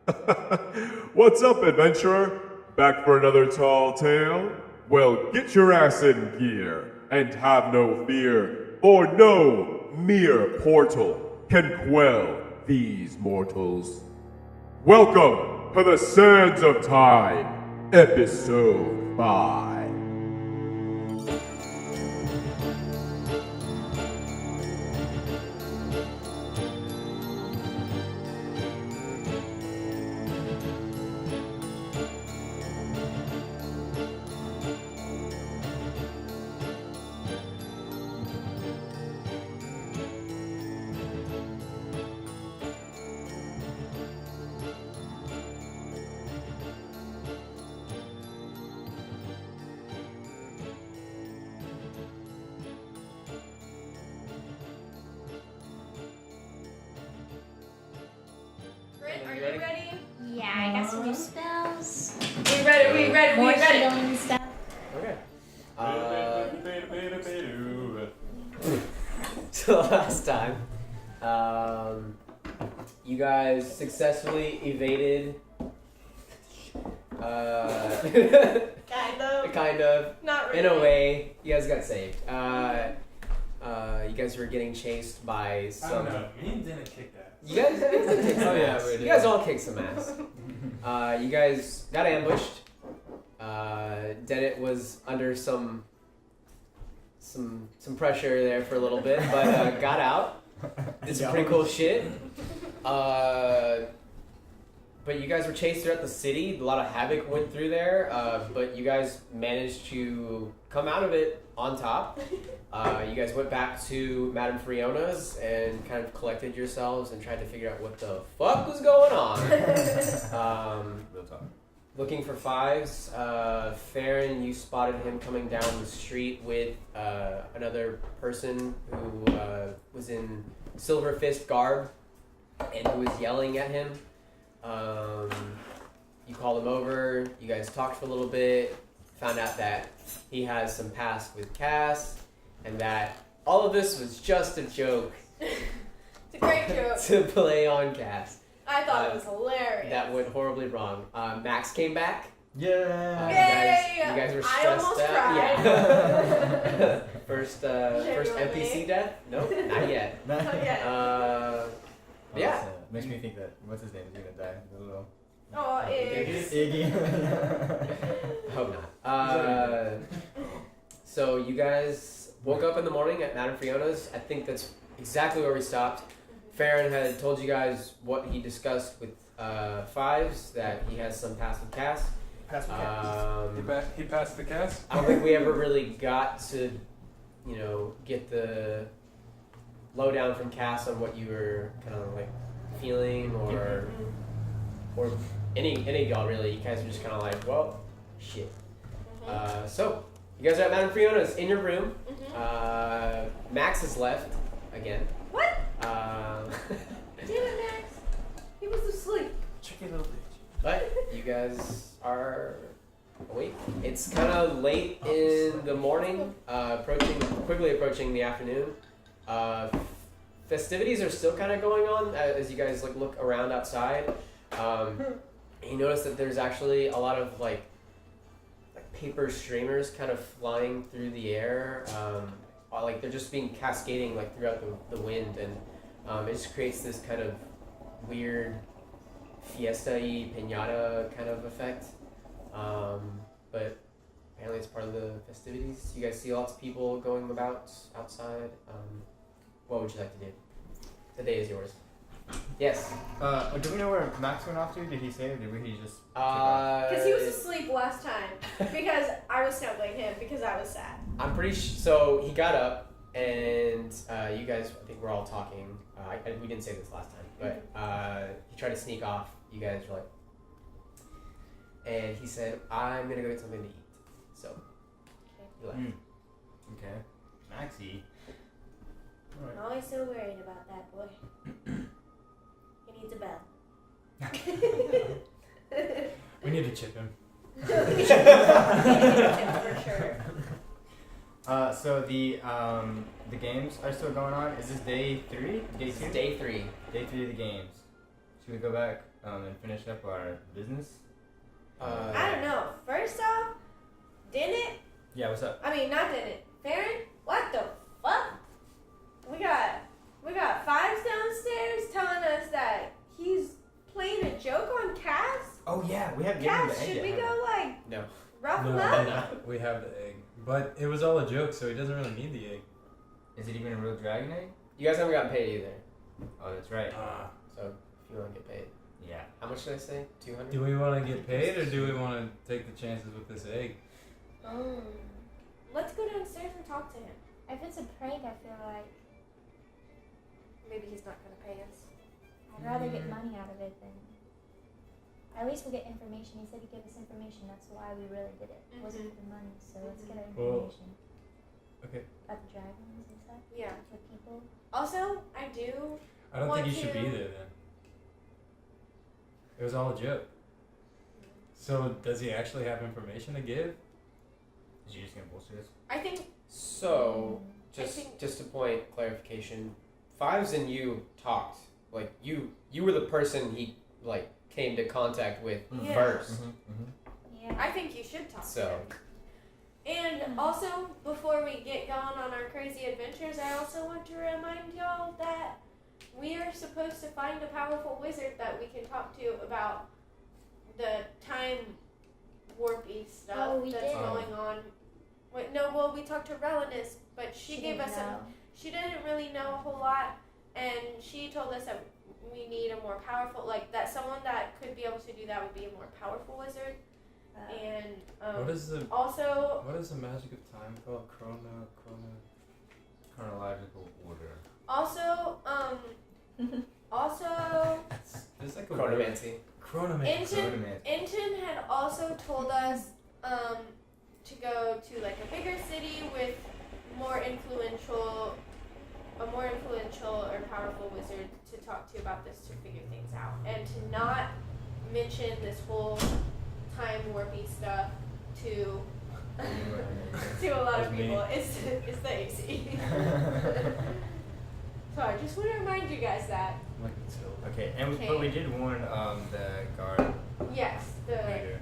What's up, adventurer? Back for another tall tale? Well, get your ass in gear, and have no fear, for no mere portal can quell these mortals. Welcome to the Sands of Time, Episode 5. Brent, are you ready? Yeah, I got some new spells. We ready. More healing stuff. Okay. So last time, you guys successfully evaded. Kind of. Not really. In a way, you guys got saved. You guys were getting chased by some. I don't know. Me didn't kick that. You guys did kick some ass. we did. You guys all kicked some ass. You guys got ambushed. Dennett was under some pressure there for a little bit, but got out. Did some pretty cool shit. But you guys were chased throughout the city. A lot of havoc went through there, but you guys managed to come out of it on top. You guys went back to Madame Friona's and kind of collected yourselves and tried to figure out what the fuck was going on. Real talk. Looking for Fives. Farron, you spotted him coming down the street with another person who was in Silver Fist garb and who was yelling at him. You called him over, you guys talked for a little bit, found out that he has some past with Cass, and that all of this was just a joke It's a great joke. to play on Cass. I thought it was hilarious. That went horribly wrong. Max came back. Yeah. Yay! You guys were I stressed almost out. cried. Yeah. First Genuinely. NPC death? Nope, not yet. Not yet. Yeah. Makes me think that what's his name is gonna die. The little Oh, it's... Iggy. Hope not. So you guys woke up in the morning at Madame Friona's. I think that's exactly where we stopped. Farron had told you guys what he discussed with Fives, that he has some past with Cass. He passed the cast. I don't think we ever really got to, get the lowdown from Cass on what you were kind of like feeling or any of y'all really. You guys were just kind of like, well, shit. So you guys are at Madame Friona's in your room. Max has left again. What? Um, Damn it, Max. He was asleep. Tricky little bitch. But you guys are awake. It's kind of late in the morning, quickly approaching the afternoon. Festivities are still kind of going on as you guys look around outside. You notice that there's actually a lot of like paper streamers kind of flying through the air. Like they're just being cascading like throughout the wind, and it just creates this kind of weird fiesta-y pinata kind of effect. But apparently it's part of the festivities. You guys see lots of people going about outside. What would you like to do? The day is yours. Yes. Do we know where Max went off to? Did he say, or did he just? Because he was asleep last time. Because I was snuggling him because I was sad. I'm pretty so he got up and you guys, I think we're all talking. We didn't say this last time, but he tried to sneak off. You guys were like, and he said, "I'm gonna go get something to eat." So he left. Okay. Maxie. I'm always so worried about that boy. He needs a bell. We need to chip him. For sure. So the games are still going on. Is this day 3? Day 2? Day 3. Day 3 of the games. Should we go back and finish up our business? I don't know. First off, didn't Yeah, what's up? I mean not didn't Farron? What the fuck? We got Fives downstairs telling us that he's playing a joke on Cass. Oh yeah, we haven't given him Cass, the egg should yet, we have go like No. rough him No, up? we have the egg, but it was all a joke, so he doesn't really need the egg. we? Is it even a real dragon egg? You guys haven't gotten paid either. Oh, that's right. So if you want to get paid. Yeah. How much did I say? 200? Do we want to get paid, or do we want to take the chances with this egg? Let's go downstairs and talk to him. If it's a prank, I feel like Maybe he's not gonna pay us. I'd rather get money out of it than. At least we'll get information. He said he'd give us information. That's why we really did it. It wasn't for the money, so let's get our Well- information. Okay. About the dragons and stuff. Yeah. The people. Also, I do. I don't Want think you should be to- there then. It was all a joke. So does he actually have information to give? Is you just gonna bullshit us? I think. So, I think- just a point clarification. Fives and you talked. Like you were the person he like came to contact with Yeah. first. Yeah. I think you should talk to So him. And also, before we get going on our crazy adventures, I also want to remind y'all that we are supposed to find a powerful wizard that we can talk to about the time warpy stuff Oh, we that's did. going on. Wait, no, well, we talked to Relinus, but she gave didn't us know. she didn't really know a whole lot, and she told us that we need a more powerful, like that someone that could be able to do that would be a more powerful wizard. And What is the also, magic of time called? Chronological order. also, There's like a word. chronomancy. Chronomancy. Inton had also told us to go to like a bigger city with a more influential or powerful wizard to talk to about this to figure things out, and to not mention this whole time warpy stuff to to a lot That's of me. people. It's the AC. So I just want to remind you guys that Like it's still. Okay, and Okay. but we did warn the guard yes, the later.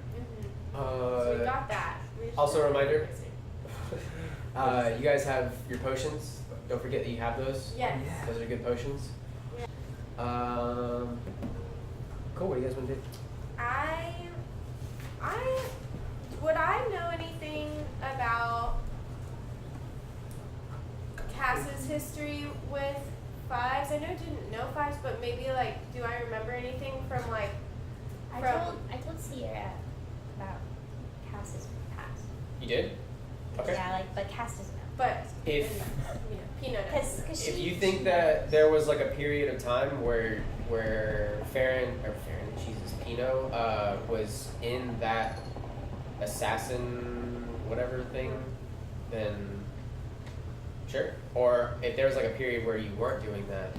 so we got that. We just Also a have to reminder. visit. You guys have your potions. Don't forget that you have those. Yes. Those are good potions. Cool. What do you guys want to do? Would I know anything about Cass's history with Fives? I know I didn't know Fives, but maybe like, do I remember anything from like? I told Sierra about Cass's past. You did? Okay. Yeah, like, but Cass doesn't know. But If Peanut. Because if you think that there was like a period of time where Pino was in that assassin whatever thing, then sure. Or if there was like a period where you weren't doing that,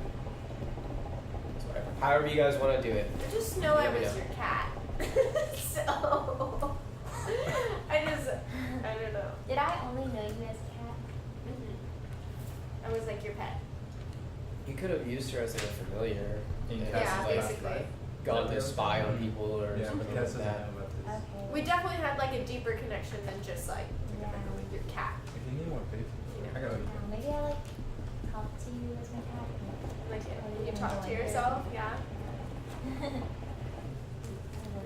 it's whatever. However you guys want to do it. I just know I Let me was know. your cat. So I don't know. Did I only know you as a cat? I was like your pet. You could have used her as like a familiar. In and, Yeah, like, basically. gone to spy on people or Yeah, something but Cass like doesn't that. know about this. Okay. We definitely had like a deeper connection than just like Yeah. your cat. If you need more paper, I got it. Maybe I like talk to you as my cat. Like Oh, you you talk to enjoy her. yourself, yeah. Yeah.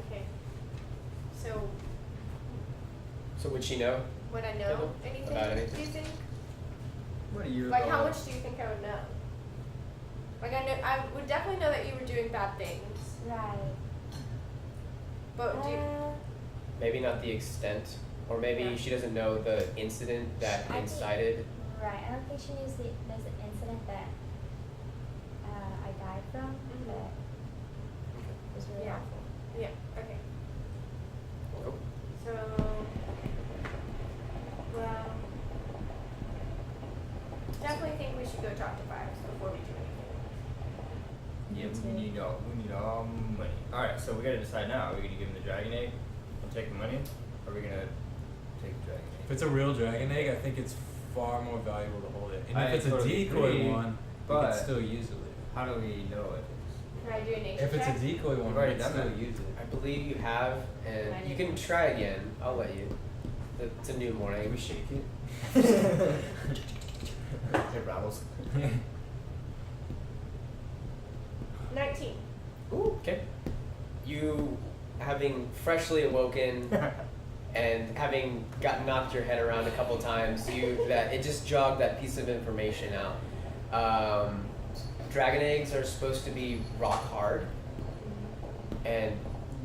Okay. So So would she know? would I know anything? About anything? Do you think? What are you? Like how much do you think I would know? Like I would definitely know that you were doing bad things. Right. But do you, Maybe not the extent, or maybe Yeah. she doesn't know the incident that I think- incited. Right. I don't think she knows there's an incident that I died from, but it was really Yeah. awful. yeah, okay. Cool. So well definitely think we should go talk to Fives before we do anything. Yeah, we need all money. All right, so we gotta decide now. Are we gonna give him the dragon egg and take the money, or are we gonna take the dragon If egg? it's a real dragon egg, I think it's far more valuable to hold it. And I if it's a totally decoy agree, one, we but- can still use it later. How do we know if it's Can I do a nature If it's check? a decoy one, We've already we done still that. use it. I believe you have, and I you didn't. can try again. I'll let you. It's a new Can morning. we shake it? It rattles. 19. Ooh, okay. You, having freshly awoken and having knocked your head around a couple times, it just jogged that piece of information out. Dragon eggs are supposed to be rock hard and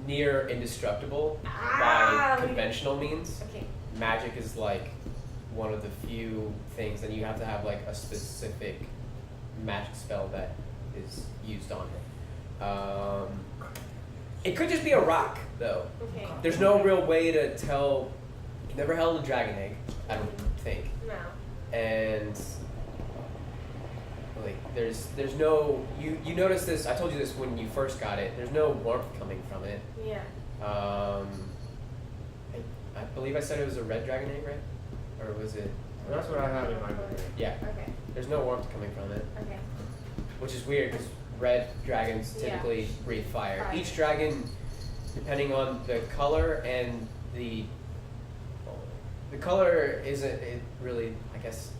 near indestructible by conventional means. Okay. Magic is like one of the few things, and you have to have like a specific magic spell that is used on it. It could just be a rock, though. Okay. There's no real way to tell. You've never held a dragon egg, I don't think, No. and like there's no you notice this. I told you this when you first got it. There's no warmth coming from it. Yeah. I believe I said it was a red dragon egg, right? Or was it? That's what I have in my memory. Yeah. Okay. There's no warmth coming from it, Okay. which is weird because red dragons Yeah. typically breathe fire. Fire. Each dragon, depending on the color and the color isn't it really, I guess.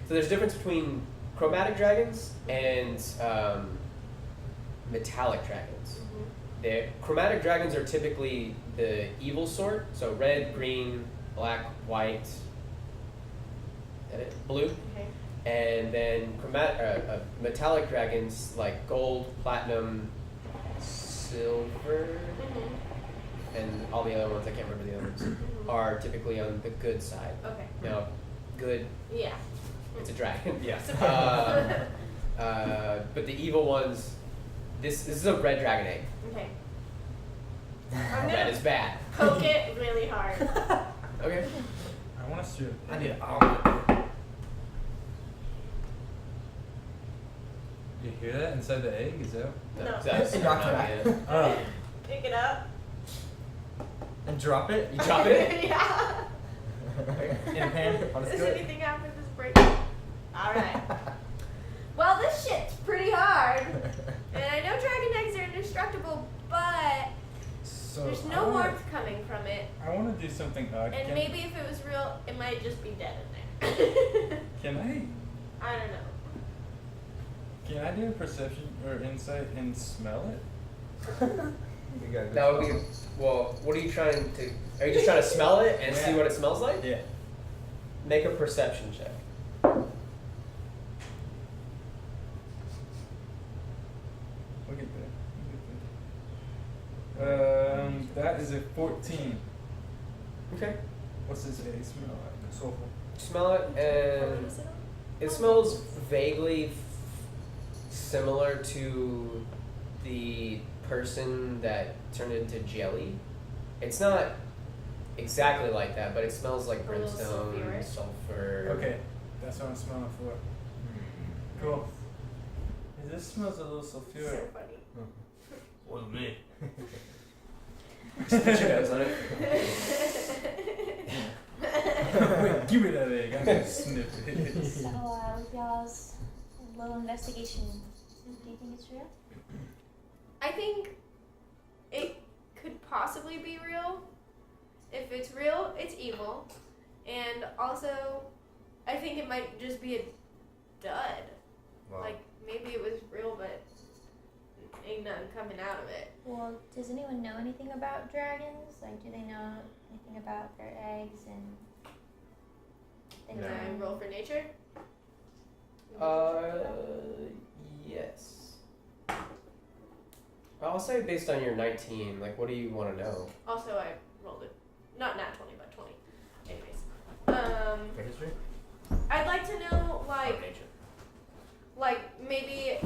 So there's a difference between chromatic dragons and metallic dragons. The chromatic dragons are typically the evil sort, so red, green, black, white, blue. Okay. And then metallic dragons like gold, platinum, silver, and all the other ones, I can't remember the others, are typically on the good side. Okay. Now, good, Yeah. it's a dragon. Yeah. But the evil ones, this is a red dragon egg. Okay. I'm Red gonna is bad. poke it really hard. Okay. I want to strip. I need an omelet. You hear that inside the egg? Is that? No. That's It knocked not it it. Oh. Pick it up. And drop it? You drop it? Yeah. In a pan? Oh, let's Does do it. anything after this break? Alright. Well, this shit's pretty hard. And I know dragon eggs are indestructible, but So there's I no wanna- warmth coming from it. I want to do something. And maybe if it was real, it might just be dead in there. Can I don't know. Can I do a perception or insight and smell it? We got That would be, well, what are you trying to, are you just trying to smell it and see Yeah. what it smells like? Yeah. Make a perception check. Look at that. That is a 14. Okay. What's this egg smell like? Soulful. Smell it, What and was it on? it smells vaguely similar to the person that turned into jelly. It's not exactly like that, but it smells like A little brimstone, sulfuric. sulfur. Okay, that's what I'm smelling for. Cool. This smells a little So sulfuric. funny. Wasn't me. Just put your nose on it. Wait, give me that egg. I'm gonna sniff it. So, with y'all's little investigation, do you think it's real? I think it could possibly be real. If it's real, it's evil. And also, I think it might just be a dud. Wow. Like, maybe it was real, but ain't nothing coming out of it. Well, does anyone know anything about dragons? Like, do they know anything about their eggs and things Can I like roll for nature? Yes. I'll say based on your 19, like, what do you want to know? Also, I rolled it. Not nat 20, but 20. Anyways. For history? I'd like to know, Or nature. like, maybe,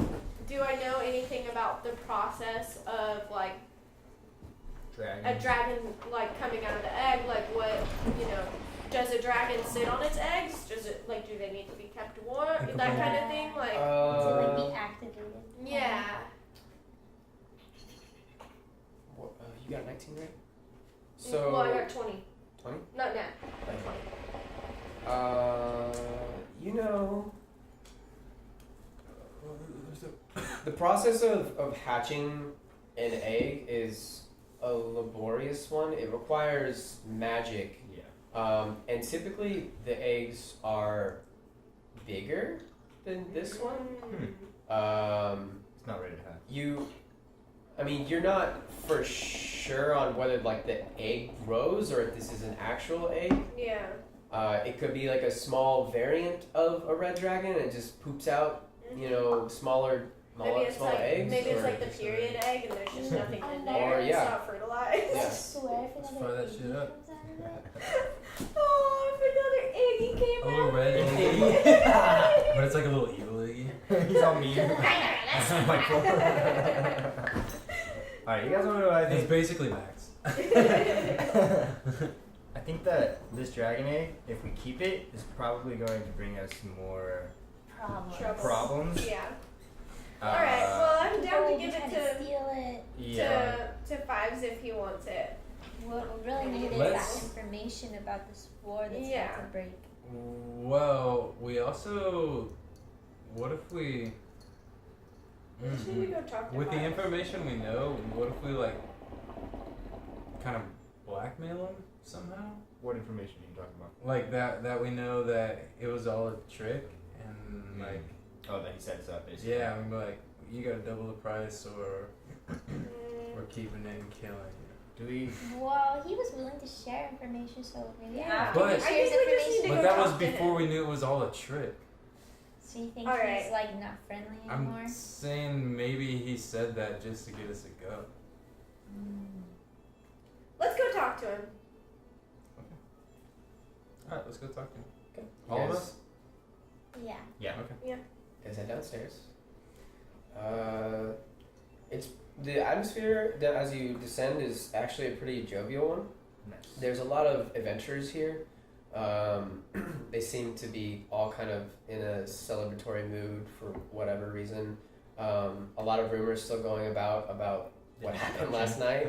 do I know anything about the process of, like, Dragon. a dragon, like, coming out of the egg? Like, what, does a dragon sit on its eggs? Does it, like, do they need to be kept warm? That kind of thing? Like, to like be activated? yeah. You got 19, right? So. Well, I got 20. 20? Not nat, but 20. You know. There's a The process of hatching an egg is a laborious one. It requires magic. Yeah. And typically the eggs are bigger than this one. It's not ready to hatch. You're not for sure on whether like the egg grows or if this is an actual egg. Yeah. It could be like a small variant of a red dragon and it just poops out, smaller eggs. Maybe it's or- like the period egg and there's just nothing in there. Or, It's yeah. not fertilized. Yeah. I swear if Let's another fire that egg shit up. comes out of it. Oh, if another eggy came A little out. red eggy. But it's like a little evil eggy. He's all mean. That's my floor. Alright, you guys want to know what I It's think? basically Max. I think that this dragon egg, if we keep it, is probably going to bring us more Problems. problems. Yeah. Alright, well, I'm People down will to be give trying it to steal it. Yeah. to Fives if he wants it. What we really need is Let's- that information about this war that's Yeah. about to break. Well, we also. What if we. We just need to go talk to With the Fives. information we know, what if we like kind of blackmail him somehow? What information are you talking about? Like that we know that it was all a trick and like Oh, that he sets up, basically. yeah, we'd be like, you gotta double the price or Mm, we're keeping it and killing you. Do we? Well, he was willing to share information, so maybe Yeah. after But- he I shares think we just need information, to But go that talk was to before him. we knew it was all a trick. so you think Alright. he's like not friendly anymore? I'm saying maybe he said that just to get us to go. Let's go talk to him. Alright, let's go talk to him. Okay. All of Yes. us? Yeah. Yeah. Okay. Is head downstairs. It's the atmosphere that as you descend is actually a pretty jovial one. Nice. There's a lot of adventurers here. They seem to be all kind of in a celebratory mood for whatever reason. A lot of rumors still going about what happened last night.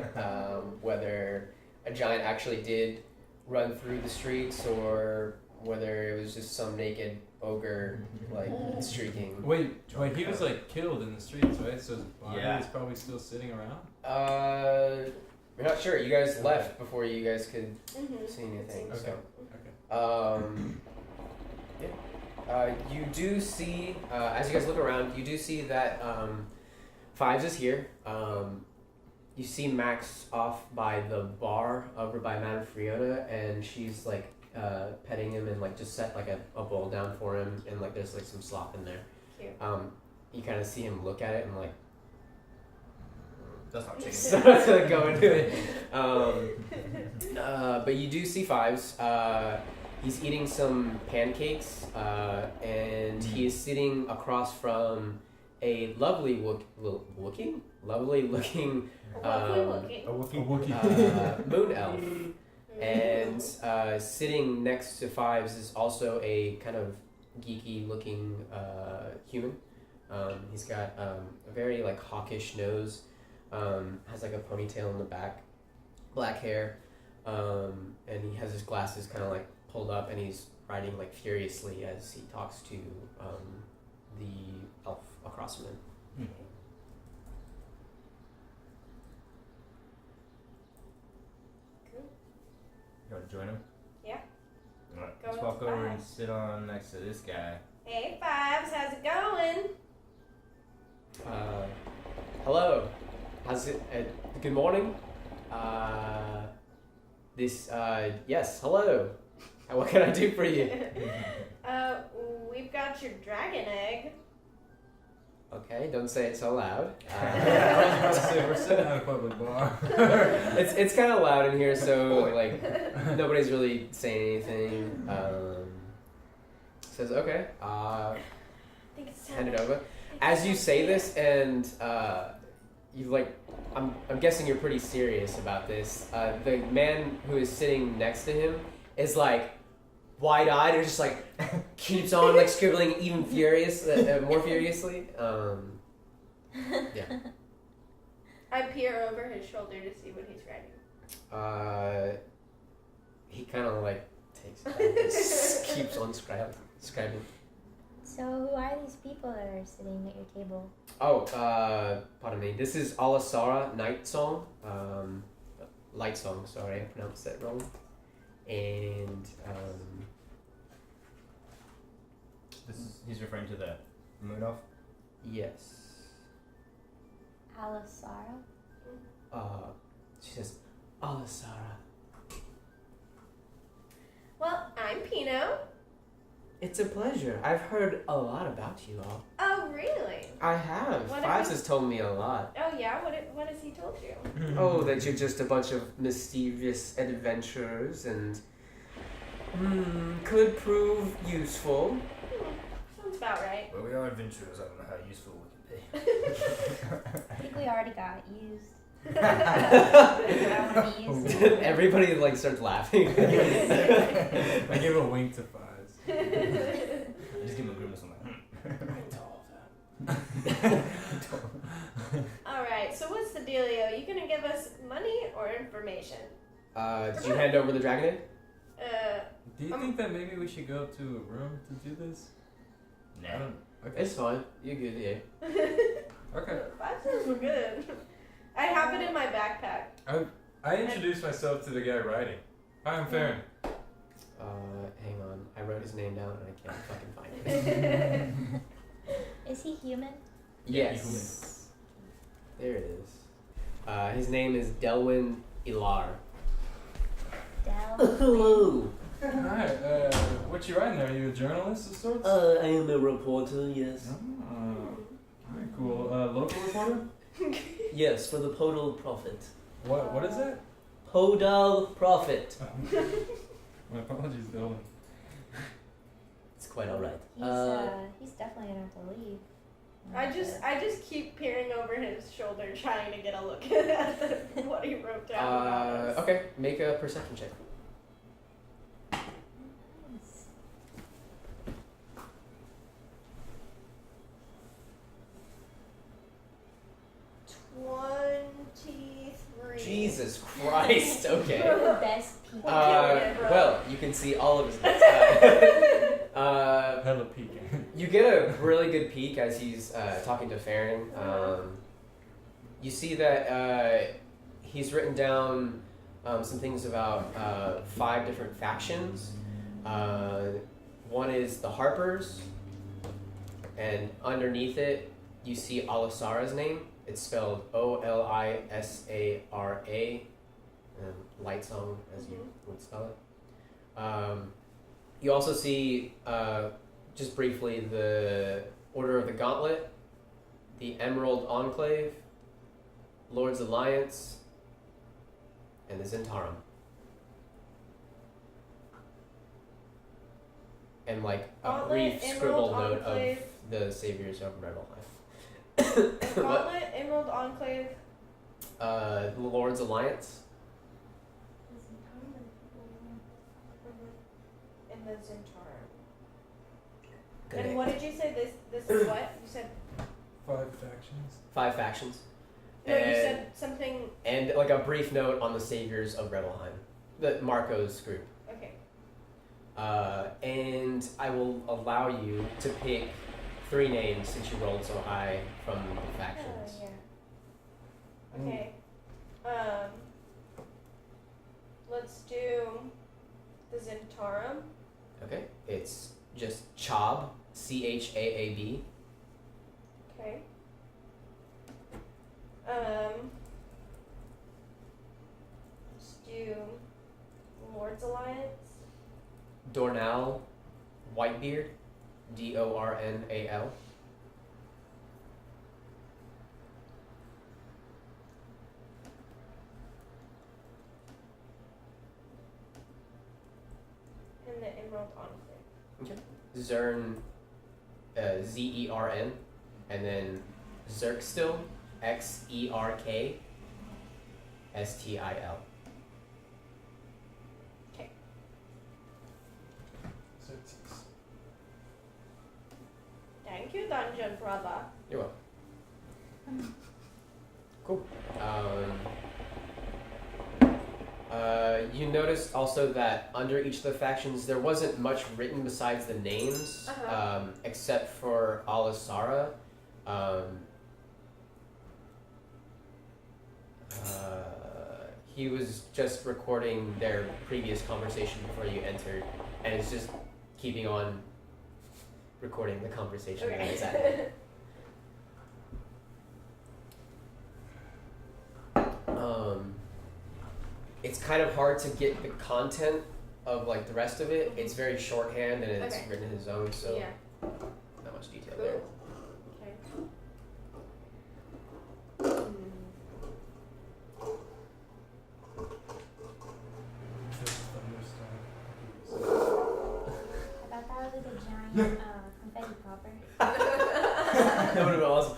Whether a giant actually did run through the streets or whether it was just some naked ogre like streaking. Wait, he was like killed in the streets, right? So his body Yeah. is probably still sitting around? We're not sure. You guys left before you guys could Mm-hmm. see anything. Okay. So, you do see as you guys look around, you do see that Fives is here. You see Max off by the bar over by Madame Friota, and she's like petting him and like just set like a bowl down for him, and like there's like some slop in there. Cute. You kind of see him look at it and like That's not chicken. starts to go into it. But you do see Fives. He's eating some pancakes, and he is sitting across from a lovely looking Lovely looking. A Wookiee. moon elf. And sitting next to Fives is also a kind of geeky looking human. He's got a very like hawkish nose, has like a ponytail in the back, black hair, and he has his glasses kind of like pulled up, and he's writing like furiously as he talks to the elf across from him. You want to join him? Yeah. Alright, Go let's with walk over and Fives. sit on next to this guy. Hey Fives, how's it going? Hello. How's it? Good morning. Yes. Hello. What can I do for you? We've got your dragon egg. Okay, don't say it so loud. I was about to say, we're sitting at a public bar. It's kind of loud in here, so like nobody's really saying anything. Says okay. I think it's time. Hand it over. As you say this, and you like, I'm guessing you're pretty serious about this. The man who is sitting next to him is like wide-eyed and just like keeps on like scribbling even more furiously. Yeah. I peer over his shoulder to see what he's writing. He kind of like takes it and just keeps on scribing. So who are these people that are sitting at your table? Pardon me. This is Alasara Night Song. Light Song, sorry, I pronounced that wrong. And, He's referring to the moon elf? yes. Alasara? She says, Alasara. Well, I'm Pino. It's a pleasure. I've heard a lot about you all. Oh, really? I have. What Fives have has told me a lot. Oh, yeah? What has he told you? Oh, that you're just a bunch of mischievous adventurers and could prove useful. Sounds about right. Well, we are adventurers. I don't know how useful we can be. I think we already got used. I want to be used. Everybody like starts laughing. I give a wink to Fives. I just give him a grimace. I'm like, Alright, so what's the dealio? You gonna give us money or information? Did you hand over the dragon egg? Do you think that maybe we should go to a room to do this? I Nah. don't. Okay. It's fine. You're good, yeah. Okay. 5 cents were good. I have it in my backpack. I introduced myself to the guy writing. Hi, I'm Farron. Hang on. I wrote his name down and I can't fucking find it. Is he human? Yes. There it is. His name is Delwyn Ilar. Del. Hello. Hi. What you writing there? Are you a journalist of sorts? I am a reporter, yes. Alright, cool. Local reporter? Yes, for the Podal Prophet. What is that? Podal Prophet. My apologies, Dylan. It's quite alright. He's definitely gonna have to leave. I just keep peering over his shoulder trying to get a look at what he wrote down about us. Okay, make a perception check. Nice. 23. Jesus Christ, okay. The best people. Well, you can see all of his notes. Hella peeking. You get a really good peek as he's talking to Farron. You see that he's written down some things about 5 different factions. One is the Harpers, and underneath it, you see Alasara's name. It's spelled Olisara, light song as you would spell it. You also see, just briefly, the Order of the Gauntlet, the Emerald Enclave, Lord's Alliance, and the Zentarum. And like a Gauntlet, brief scribbled Emerald note Enclave. of the Saviors of Rebelheim. Gauntlet, Emerald Enclave. Lord's Alliance. And the Zentarum. Good And name. what did you say? This is what? You said 5 factions. 5 factions. no. You And- said something. And like a brief note on the Saviors of Rebelheim, the Marco's group. Okay. And I will allow you to pick 3 names since you rolled so high from the Oh, factions. yeah. Okay. Let's do the Zentarum. Okay, it's just Chab, Chaab. Okay. Let's do Lord's Alliance. Dornal, Whitebeard, Dornal. And the Emerald Enclave. Zern, Zern, and then Zerkstil, Xerkstil. Thank you, Dungeon Brother. You're welcome. Cool. You noticed also that under each of the factions there wasn't much written besides the names, Uh-huh. except for Alasara. He was just recording their previous conversation before you entered, and it's just keeping on recording the conversation that is at. It's kind of hard to get the content of like the rest of it. It's very shorthand and it's written in his own, so Yeah. not much detail there. Okay. I thought that was a giant confetti popper. That would have been awesome.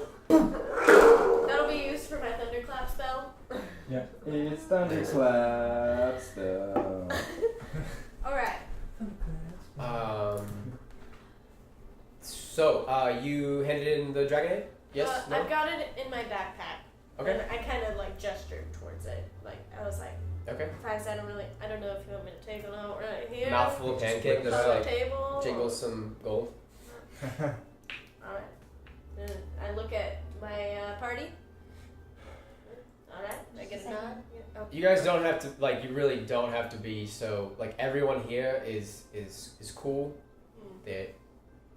That'll be used for my thunderclap spell. Yeah. It's thunderclaps though. Alright. So, you handed in the dragon egg? Yes? No? I've got it in my backpack. Okay. And I kind of like gestured towards it. Like, I was like, Okay. Fives, I don't know if you want me to take it out right here. Mouthful of pancake, on just the like table. jingle some gold. Alright. Then I look at my party. Alright. I get a nod. Yeah. Oh. You guys don't have to, like, you really don't have to be so, like, everyone here is cool. They,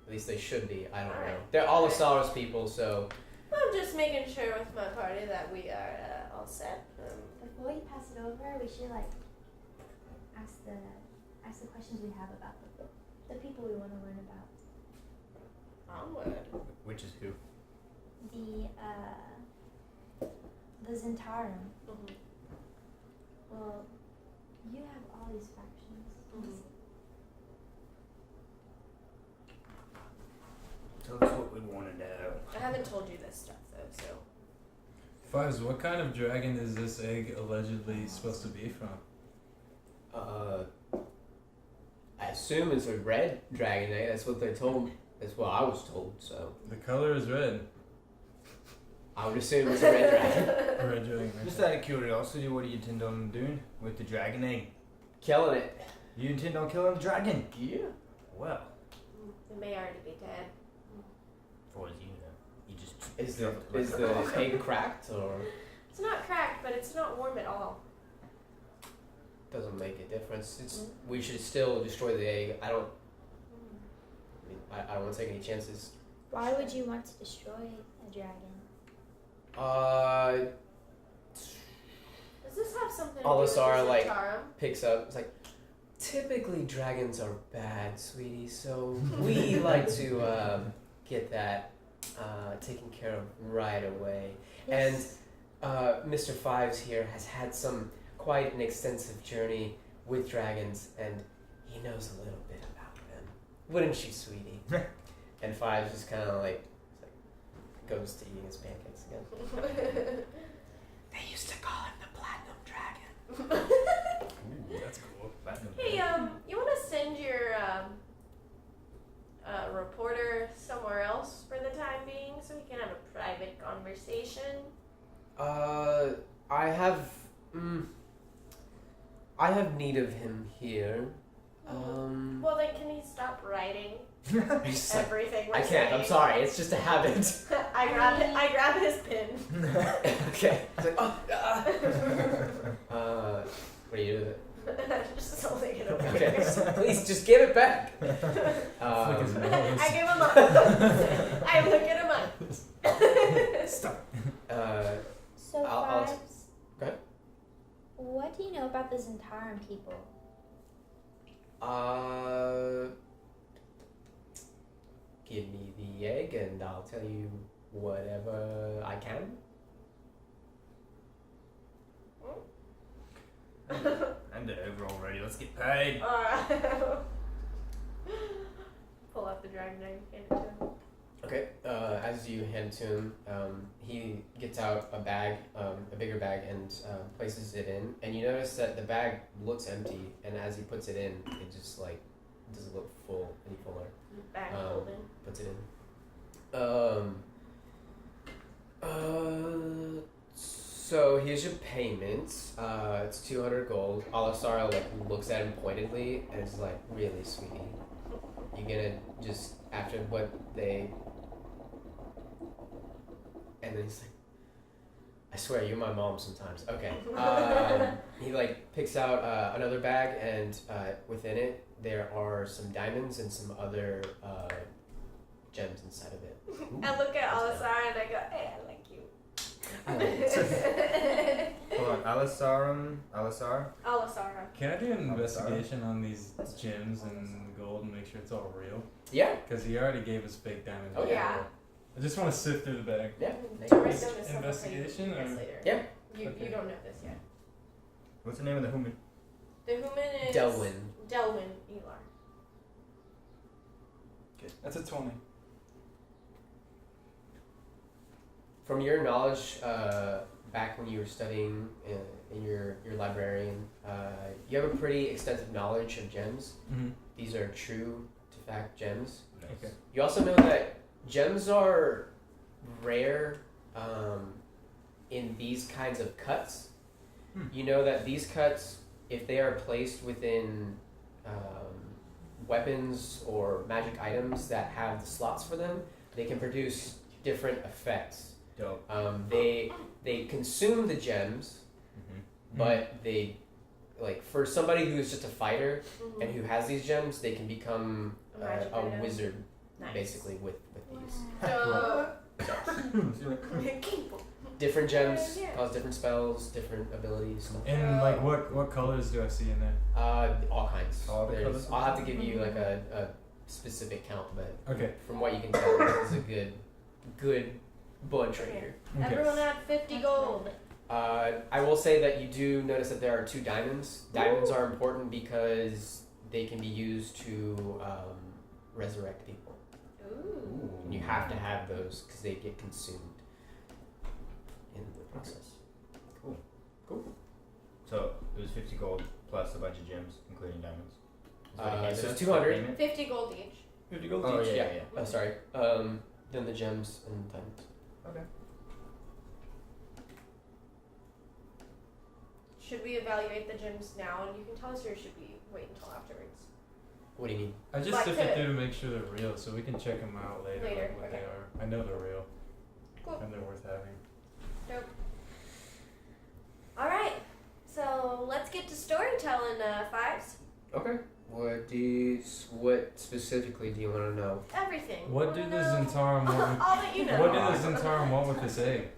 at least they should be, I don't know. Alright. They're all Asara's people, so. I'm just making sure with my party that we are all set. Before you pass it over, we should like ask the questions we have about the people we want to learn about. Onward. Which is who? The Zentarum. Mm-hmm. Well, you have all these factions. Mm-hmm. Tell us what we want to know. I haven't told you this stuff though, so. Fives, what kind of dragon is this egg allegedly supposed to be from? I assume it's a red dragon egg. That's what they told. That's what I was told. So The color is red. I would assume it's a red dragon. A red dragon. Just out of curiosity, what do you intend on doing with the dragon egg? Killing it. You intend on killing the dragon? Yeah. Well, It may already be dead. for as you know, you just Is the egg cracked or It's not cracked, but it's not warm at all. doesn't make a difference? It's we should still destroy the egg. I don't want to take any chances. Why would you want to destroy a dragon? Does this have something to do Alasara, with like, Zentarum? Picks up. It's like, typically dragons are bad, sweetie. So we like to get that taken care of right away. Yes. And Mr. Fives here has had quite an extensive journey with dragons, and he knows a little bit about them. Wouldn't you, sweetie? And Fives just kind of like goes to eating his pancakes again. They used to call him the Platinum Dragon. Ooh, that's cool. Hey, you want to send your reporter somewhere else for the time being so we can have a private conversation? I have need of him here. Well, then can he stop writing He's like, everything we're I can't. I'm saying? sorry. It's just a habit. I grab his pin. Okay. He's like, oh. What do you do with it? Just holding it over. Okay. So please just give it back. Flick his nose. I give him up. I look at him up. Stop. So I'll- Fives, Go ahead. what do you know about the Zentarum people? Give me the egg and I'll tell you whatever I can. I'm over already. Let's get paid. Alright. Pull out the dragon egg, hand it to him. Okay. As you hand to him, he gets out a bag, a bigger bag, and places it in. And you notice that the bag looks empty, and as he puts it in, it just like doesn't look full any fuller. Bag holding. Puts it in. So here's your payment. It's 200 gold. Alasara like looks at him pointedly and is like, "Really, sweetie, you gonna just after what they?" And then he's like, I swear, you're my mom sometimes. Okay. He like picks out another bag, and within it there are some diamonds and some other gems inside of it. I look at Alisara and I go, hey, I like you. Hold on, Alisar? Alisara. Can I do an investigation on these gems and gold and make sure it's all real? Yeah. Because he already gave us fake diamonds. Oh, yeah. I just want to sift through the bag. Yeah. To write Is down a investigation yes or- later. Yeah. You Okay. don't know this yet. What's the name of the human? The human is Delwyn. Delwyn Elar. That's a 20. From your knowledge, back when you were studying in your librarian, you have a pretty extensive knowledge of gems. Mm-hmm. These are true to fact gems. Nice. Okay. You also know that gems are rare in these kinds of cuts. You know that these cuts, if they are placed within weapons or magic items that have the slots for them, they can produce different effects. Dope. They consume the gems, but they, like, for somebody who's just a fighter Mm-hmm. and who has these gems, they can become A magic a item. wizard Nice. basically with these. Different gems Yeah. cause different spells, different abilities. Stuff. And like what colors do I see in there? All kinds. All the There's- colors? I'll have to give you like a specific count, but Okay. from what you can tell, this is a good bunch right here. Okay. Everyone had 50 gold. I will say that you do notice that there are 2 diamonds. Diamonds are important because they can be used to resurrect people. Ooh. And you have to have those because they get consumed in the process. So it was 50 gold plus a bunch of gems, including diamonds. Is what he handed So it's us, 200. payment? 50 gold each. 50 gold Oh, each. yeah. Oh, sorry. Then the gems and diamonds. Okay. Should we evaluate the gems now and you can tell us, or should we wait until afterwards? What do you mean? I just Like sifted to- through to make sure they're real, so we can check them out later, Later, like what okay. they are. I know they're real. Cool. And they're worth having. Alright, so let's get to storytelling, Fives. Okay. What specifically do you want to know? Everything. What do Wanna the know Zentarum want with, all that you know. what do the Zentarum want with this egg?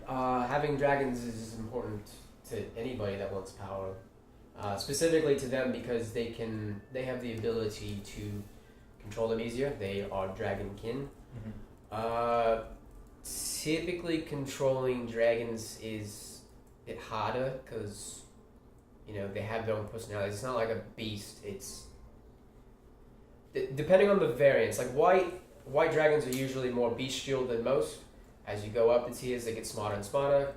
Having dragons is important to anybody that wants power. Specifically to them because they have the ability to control them easier. They are dragon kin. Typically controlling dragons is a bit harder because they have their own personalities. It's not like a beast. It's depending on the variants. Like white dragons are usually more bestial than most. As you go up the tiers, they get smarter and smarter.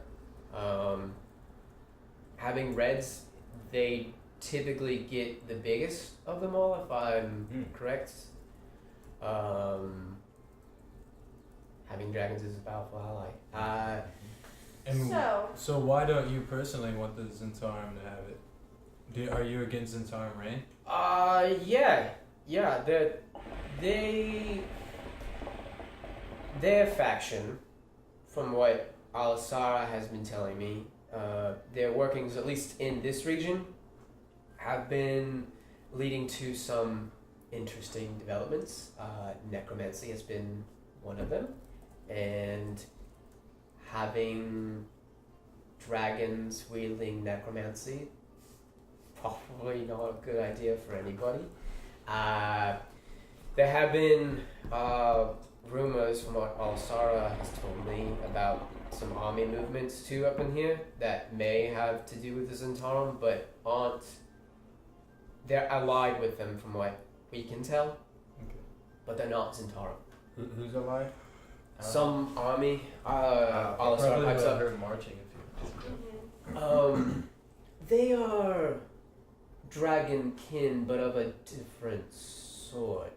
Having reds, they typically get the biggest of them all, if I'm correct. Having dragons is a powerful ally. And So, so why don't you personally want the Zentarum to have it? Are you against Zentarum reign? Yeah. Their faction, from what Alisara has been telling me, their workings, at least in this region, have been leading to some interesting developments. Necromancy has been one of them, and having dragons wielding necromancy, probably not a good idea for anybody. There have been rumors from what Alisara has told me about some army movements too up in here that may have to do with the Zentarum, but they're allied with them from what we can tell, but they're not Zentarum. Who's alive? Some army, Alisara Probably pipes would up. have heard marching if you They are dragon kin, but of a different sort.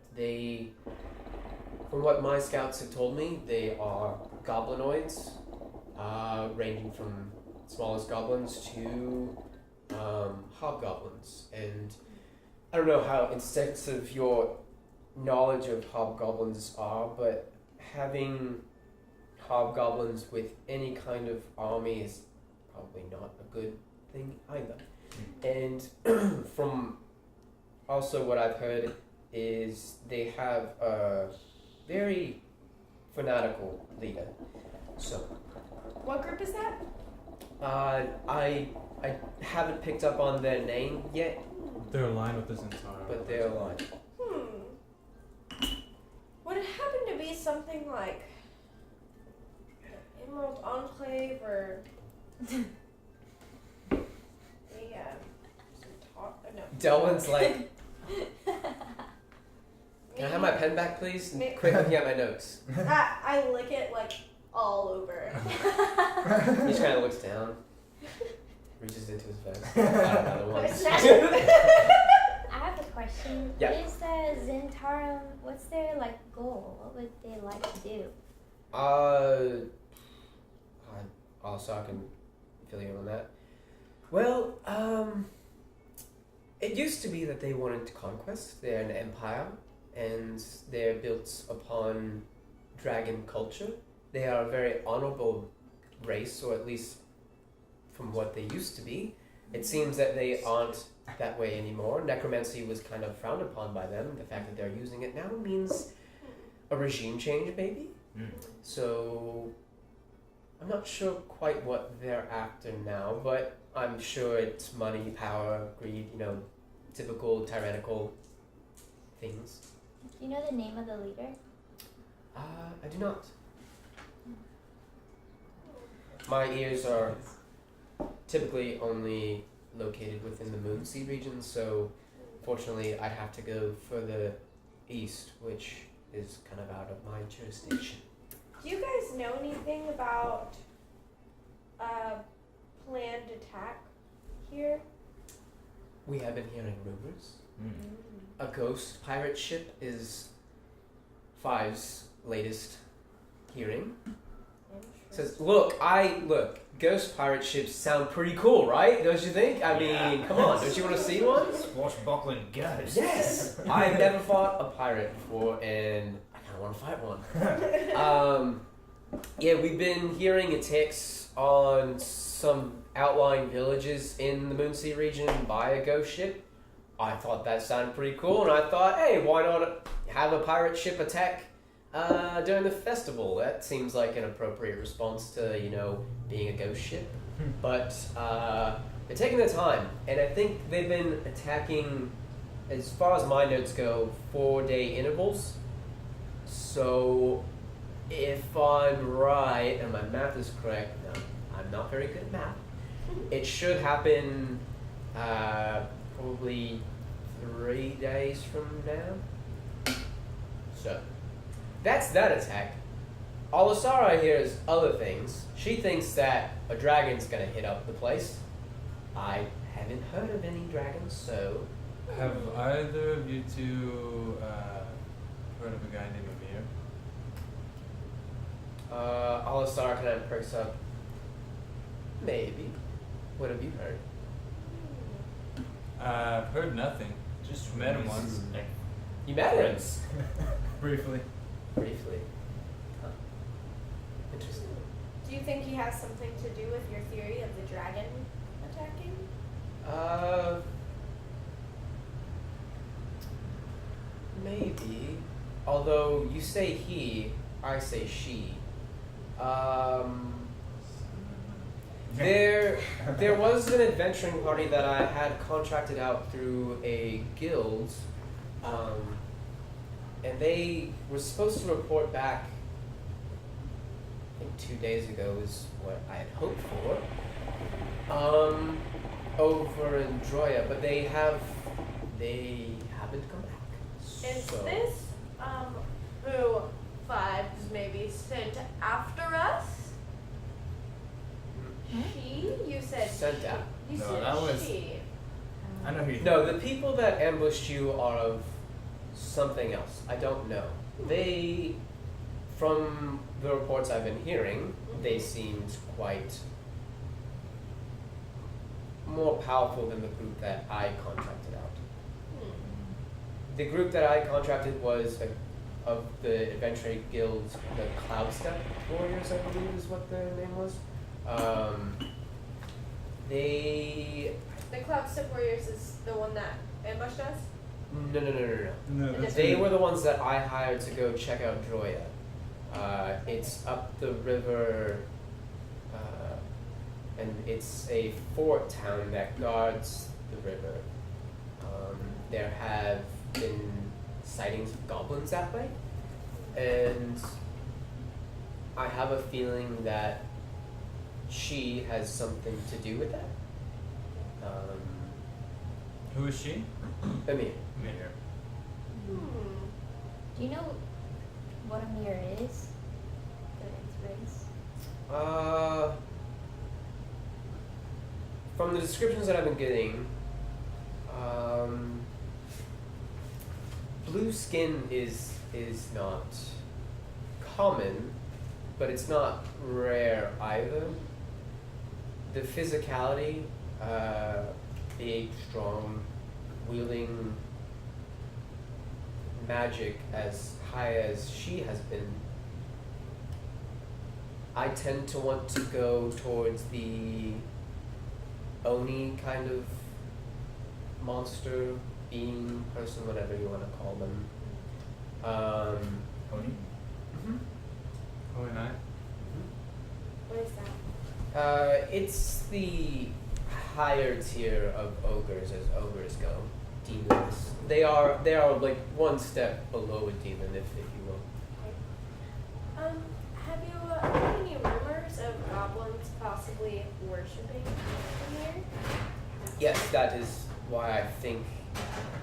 From what my scouts have told me, they are goblinoids, ranging from smallest goblins to hobgoblins. And I don't know how extensive your knowledge of hobgoblins are, but having hobgoblins with any kind of army is probably not a good thing either. And from also what I've heard is they have a very fanatical leader. So What group is that? I haven't picked up on their name yet, They're aligned with this entire. but they're aligned. Would it happen to be something like the Emerald Enclave or the no. Delvin's like, can I have my pen back, please? Maybe- Quick looking at my notes. I lick it like all over. He just kind of looks down, reaches into his vest. I don't know It's one. not- I have a question. Yeah. What is the Zentarum? What's their like goal? What would they like to do? Also I can fill you in on that. Well, it used to be that they wanted to conquest. They're an empire, and they're built upon dragon culture. They are a very honorable race, or at least from what they used to be. It seems that they aren't that way anymore. Necromancy was kind of frowned upon by them. The fact that they're using it now means a regime change, maybe. So I'm not sure quite what they're after now, but I'm sure it's money, power, greed, typical tyrannical things. Do you know the name of the leader? I do not. My ears are typically only located within the Moonsea region, so fortunately I'd have to go further east, which is kind of out of my jurisdiction. Do you guys know anything about planned attack here? We have been hearing rumors. A ghost pirate ship is Five's latest hearing. Says, look, ghost pirate ships sound pretty cool, right? Don't you think? I mean, come on, don't you want to see one? Swashbuckling ghosts. Yes! I've never fought a pirate before, and I kind of want to fight one. Yeah, we've been hearing attacks on some outlying villages in the Moonsea region by a ghost ship. I thought that sounded pretty cool, and I thought, hey, why not have a pirate ship attack during the festival? That seems like an appropriate response to, being a ghost ship. But they're taking their time, and I think they've been attacking, as far as my notes go, 4-day intervals. So if I'm right, and my math is correct, no, I'm not very good at math, it should happen probably 3 days from now. So that's that attack. Alasara hears other things. She thinks that a dragon's gonna hit up the place. I haven't heard of any dragons, so... Have either of you two heard of a guy named Amir? Alasara kind of perks up. Maybe. What have you heard? I've heard nothing. Just met him once. You met him? Briefly. Briefly. Huh. Interesting. Do you think he has something to do with your theory of the dragon attacking? Maybe. Although you say he, I say she. There was an adventuring party that I had contracted out through a guild, and they were supposed to report back, I think 2 days ago is what I had hoped for, over in Droya, but they haven't come back. Is So- this who Fives maybe sent after us? She? You said Sent she. out. You No, said that was- she. I know who you No, the people that ambushed you are of something else. I don't know. They, from the reports I've been hearing, they seemed quite more powerful than the group that I contracted out. Hmm. The group that I contracted was of the Adventure Guild, the Cloud Step Warriors, I believe is what their name was. They The Cloud Step Warriors is the one that ambushed us? no. No, that's They good. were the ones that I hired to go check out Droya. It's up the river, and it's a fort town that guards the river. There have been sightings of goblins that way, and I have a feeling that she has something to do with that. Who is she? Amir. Mayor. Do you know what a mirror is? Its race? From the descriptions that I've been getting, blue skin is not common, but it's not rare either. The physicality, big, strong, wielding magic as high as she has been, I tend to want to go towards the Oni kind of monster, being, person, whatever you want to call them. Pony? Oh, and I. What is that? It's the higher tier of ogres as ogres go. Demons. They are like one step below a demon, if you will. Have you heard any rumors of goblins possibly worshipping Amir? Yes, that is why I think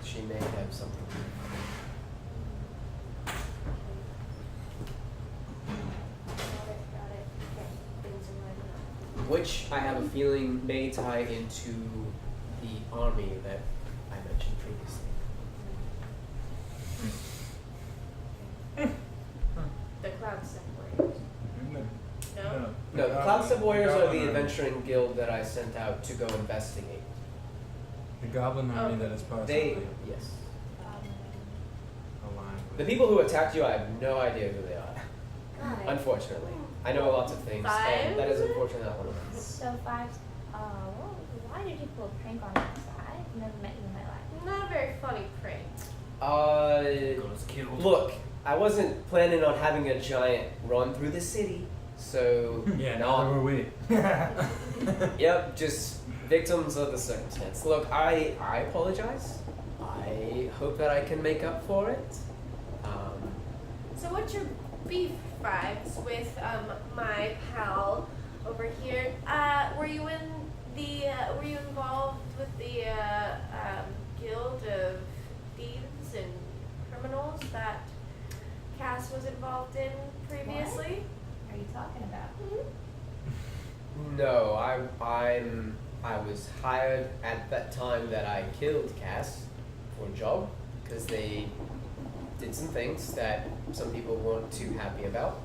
she may have something. Got it. Okay, things are lining up. Which I have a feeling may tie into the army that I mentioned previously. The Cloud Step Warriors. No? No, the Cloud Step Warriors are the Goblin army. adventuring guild that I sent out to go investigate. The Goblin Army Oh. that is possibly Yes. aligned with. The people who attacked you, I have no idea who they are. Got it. Unfortunately. I know lots of things, and that is unfortunately not one of them. So Fives, well, why did you pull a prank on us? I've never met you in my life. Not a very funny prank. Goes killed. Look, I wasn't planning on having a giant run through the city, so Yeah, no. neither were we. Yep, just victims of the circumstance. Look, I apologize. I hope that I can make up for it. So what's your beef, Fives, with my pal over here? Were you involved with the guild of thieves and criminals that Cass was involved in previously? What are you talking about? No, I was hired at that time that I killed Cass for a job because they did some things that some people weren't too happy about.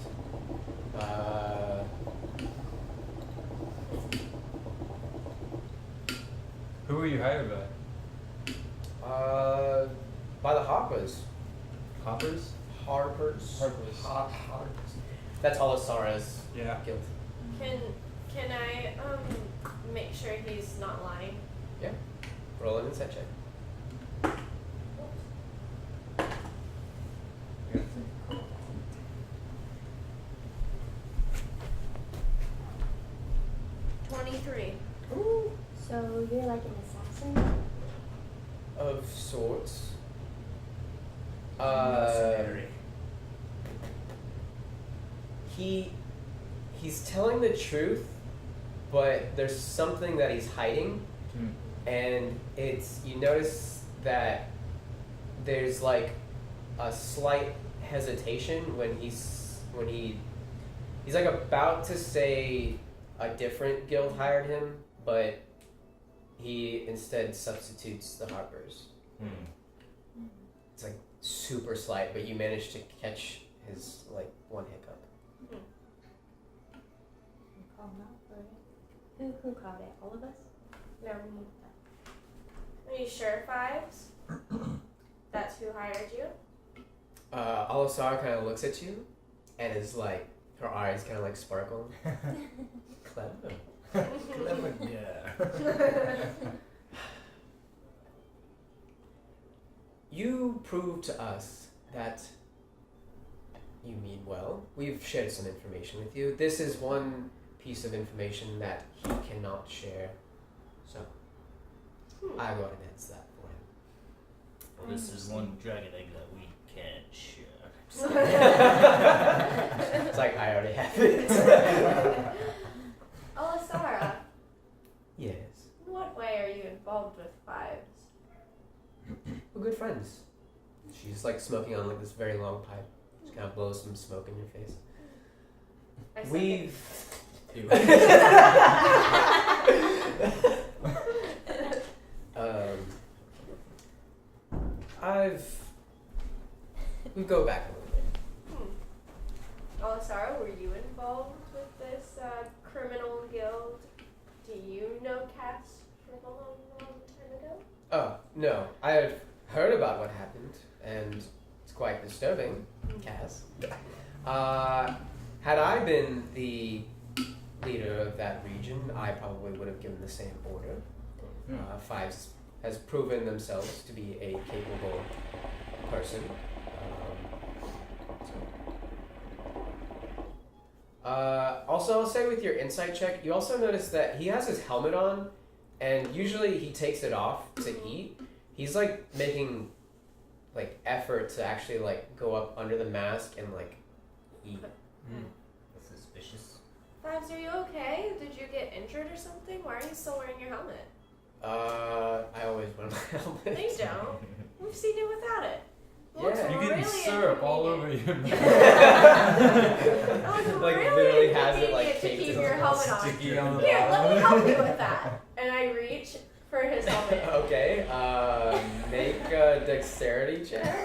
Who were you hired by? By the Harpers. Hoppers? Harpers. Harpers. Harpers. That's Alasara's Yeah. guild. Can I make sure he's not lying? Yeah. Roll an insight check. Yeah. 23. So you're like an assassin? Of sorts. He's telling the truth, but there's something that he's hiding, and you notice that there's like a slight hesitation when he's like about to say a different guild hired him, but he instead substitutes the Harpers. It's like super slight, but you manage to catch his like one hiccup. Call him out for it. Who called it? All of us? No. Are you sure, Fives? That's who hired you? Alasar kind of looks at you, and is like, her eyes kind of like sparkle. Clever. Clever, yeah. You proved to us that you mean well. We've shared some information with you. This is one piece of information that he cannot share. So, I go ahead and answer that for him. This is one dragon egg that we can't share. It's like, I already have it. Alasara, Yes. in what way are you involved with Fives? We're good friends. She's like smoking on like this very long pipe. She kind of blows some smoke in your face. I second. We've... We go back a little bit. Alasara, were you involved with this criminal guild? Do you know Cass from a long, long time ago? Oh, no. I had heard about what happened, and it's quite disturbing, Cass. Had I been the leader of that region, I probably would have given the same order. Fives has proven themselves to be a capable person. Also, I'll say with your insight check, you also notice that he has his helmet on, and usually he takes it off to eat. He's like making like effort to actually like go up under the mask and like eat. That's suspicious. Fives, are you okay? Did you get injured or something? Why are you still wearing your helmet? I always wear my helmet. No, you don't. We've seen you without it. It Yeah. looks You're getting really syrup all over inconvenient. your It looks Like, really literally has it, like, inconvenient to taped keep to your the helmet on. sticky on the Here, let bottom. me help you with that. And I reach for his helmet. Okay, make a dexterity check.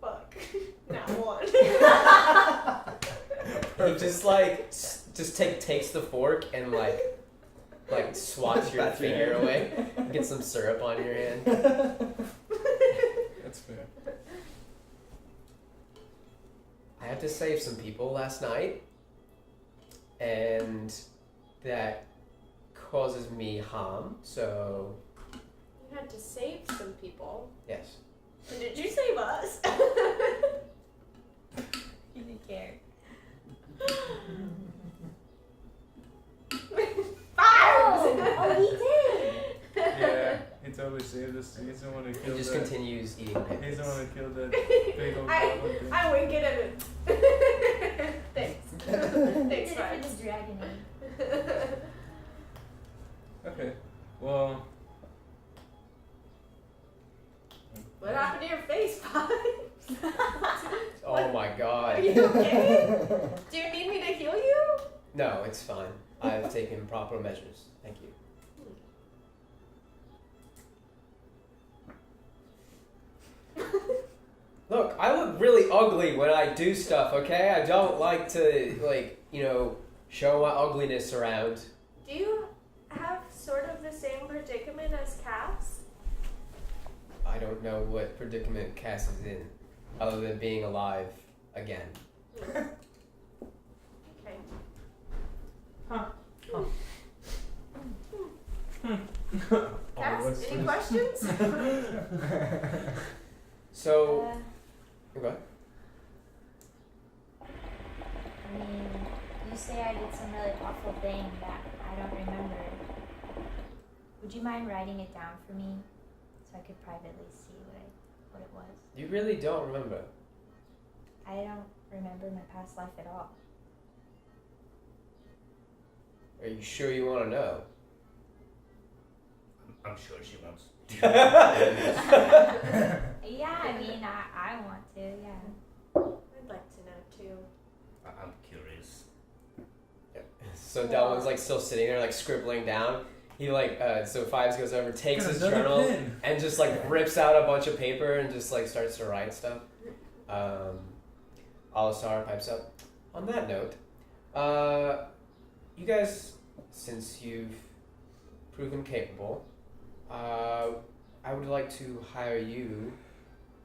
Fuck. Not one. He just like takes the fork and like swats your That's your finger hand. away. Get some syrup on your hand. That's fair. I had to save some people last night, and that causes me harm. So You had to save some people. yes. And did you save us? You didn't care. Fives! He did! Yeah, he totally saved us. He's the one who He killed just that. continues eating He's pickles. the one who killed that big old I- goblin thing. I wink at him and... Thanks. He Thanks, did it for Fives. the dragon egg. Okay, well, What happened to your face, Fives? Oh my Are god. you okay? Do you need me to heal you? No, it's fine. I've taken proper measures. Thank you. Look, I look really ugly when I do stuff, okay? I don't like to, like, show my ugliness around. Do you have sort of the same predicament as Cass? I don't know what predicament Cass is in, other than being alive again. Okay. Cass, any questions? So, okay. I mean, you say I did some really awful thing that I don't remember. Would you mind writing it down for me so I could privately see what it was? You really don't remember. I don't remember my past life at all. Are you sure you want to know? I'm sure she wants. Yeah, I mean, I want to, yeah. I'd like to know too. I'm curious. So Delvin's like still sitting there, like scribbling down. He so Fives goes over, takes his Another journal, pen. and just like rips out a bunch of paper and just like starts to write stuff. Alasar pipes up. On that note, you guys, since you've proven capable, I would like to hire you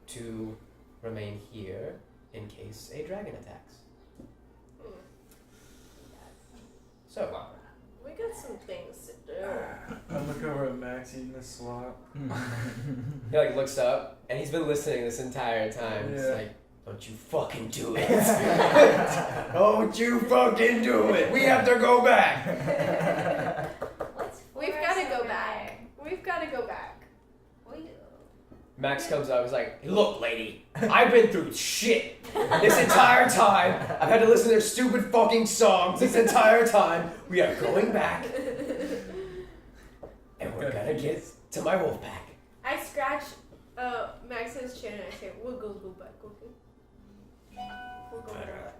to remain here in case a dragon attacks. So, We got some things to do. I look over at Max eating a slop. he like looks up and he's been listening this entire time. He's Yeah. like, "Don't you fucking do it! Don't you fucking do it! We have to go back." We've got to go back. We've got to go back. Max comes up. He's like, "Look, lady, I've been through shit this entire time. I've had to listen to their stupid fucking songs this entire time. We are going back, and we're gonna get to my wolf pack." I scratch Max's chin and I say, "We'll go back, okay? We'll go back."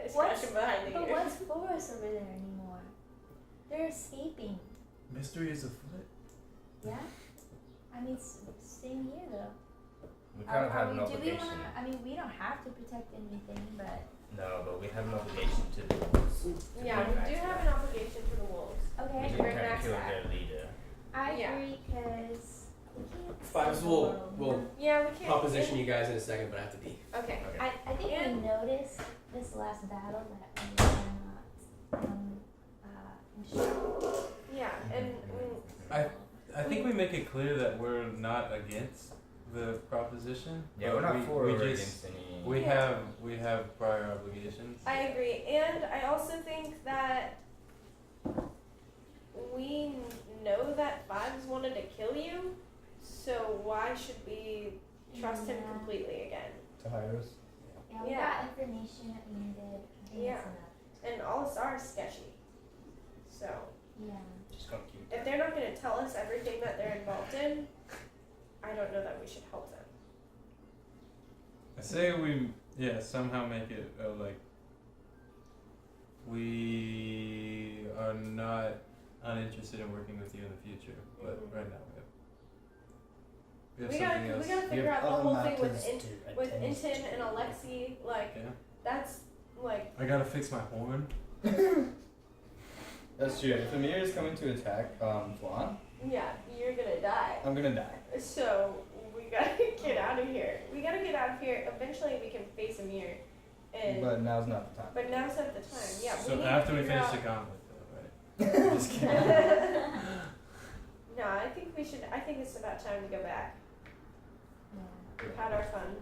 I scratch him behind the But ear. what's for us over there anymore? They're escaping. Mystery is afoot. Yeah? I mean, same here though. We kind of have an do we obligation. wanna, I mean, we don't have to protect anything, but No, but we have an obligation to the Yeah, we do have an obligation to the wolves. We okay. didn't Bring kind of Max kill back. their leader. I Yeah. agree because we can't Fives save the will world. Yeah, we can't. proposition you guys in a second, but I have to pee. Okay. Okay. I think And- we noticed this last battle that we are not instructed. Yeah, and I think we make it clear that we're not against the proposition. Yeah, but we're not for we or just against any. we have prior obligations. I agree. And I also think that we know that Fives wanted to kill you, so why should we trust him Yeah. completely again? To hire us. Yeah, we Yeah. got information that we needed. I think Yeah. that's enough. And all this are sketchy. So Yeah. Just gonna keep. if they're not going to tell us everything that they're involved in, I don't know that we should help them. I say we somehow make it like we are not uninterested in working with you in the future, but Mhm. right now we have We something gotta else. figure out the other whole thing with matters with to attend Intin to. and Alexi. Like Yeah. that's like I gotta fix my horn. That's true. If Amir is coming to attack Flan, yeah, you're gonna die. I'm gonna die. So we gotta get out of here. We gotta get out of here. Eventually we can face Amir. And But now's not the time. but now's not the time. Yeah, So we need after to we figure finish the out. conflict, though, right? Just kidding. No, I think we should. I think it's about time to go back. Yeah. We've had our fun,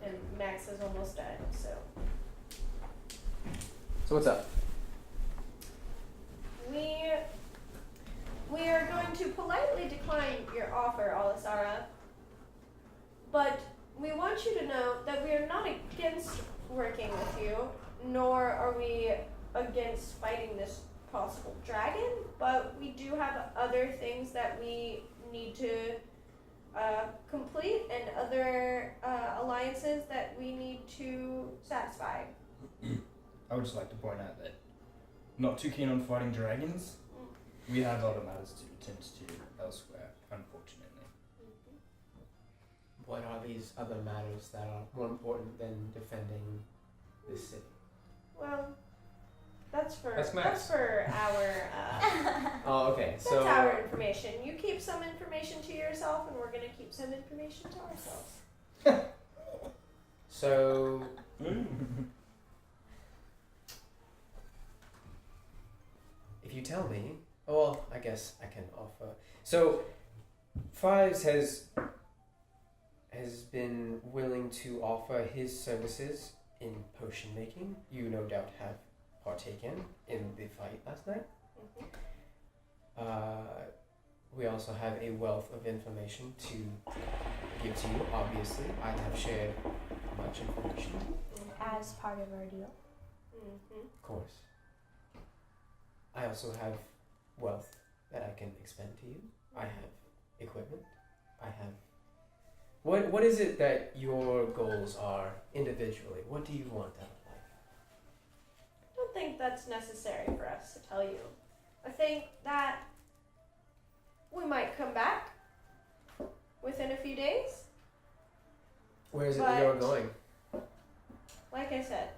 and Max is almost dead. So So what's up? we are going to politely decline your offer, Alisara. But we want you to know that we are not against working with you, nor are we against fighting this possible dragon. But we do have other things that we need to complete and other alliances that we need to satisfy. I would just like to point out that I'm not too keen on fighting dragons. We have other matters to attend to elsewhere, unfortunately. What are these other matters that are more important than defending this city? Well, that's for That's Max. our Oh, okay. that's So our information. You keep some information to yourself, and we're gonna keep some information to ourselves. so if you tell me, well, I guess I can offer. So Fives has been willing to offer his services in potion making. You no doubt have partaken in the fight last night. We also have a wealth of information to give to you. Obviously, I have shared much information. As part of our deal. Of course. I also have wealth that I can expend to you. I have equipment. I have. What is it that your goals are individually? What do you want out of life? I don't think that's necessary for us to tell you. I think that we might come back within a few days. Where is it that you're But- going? Like I said,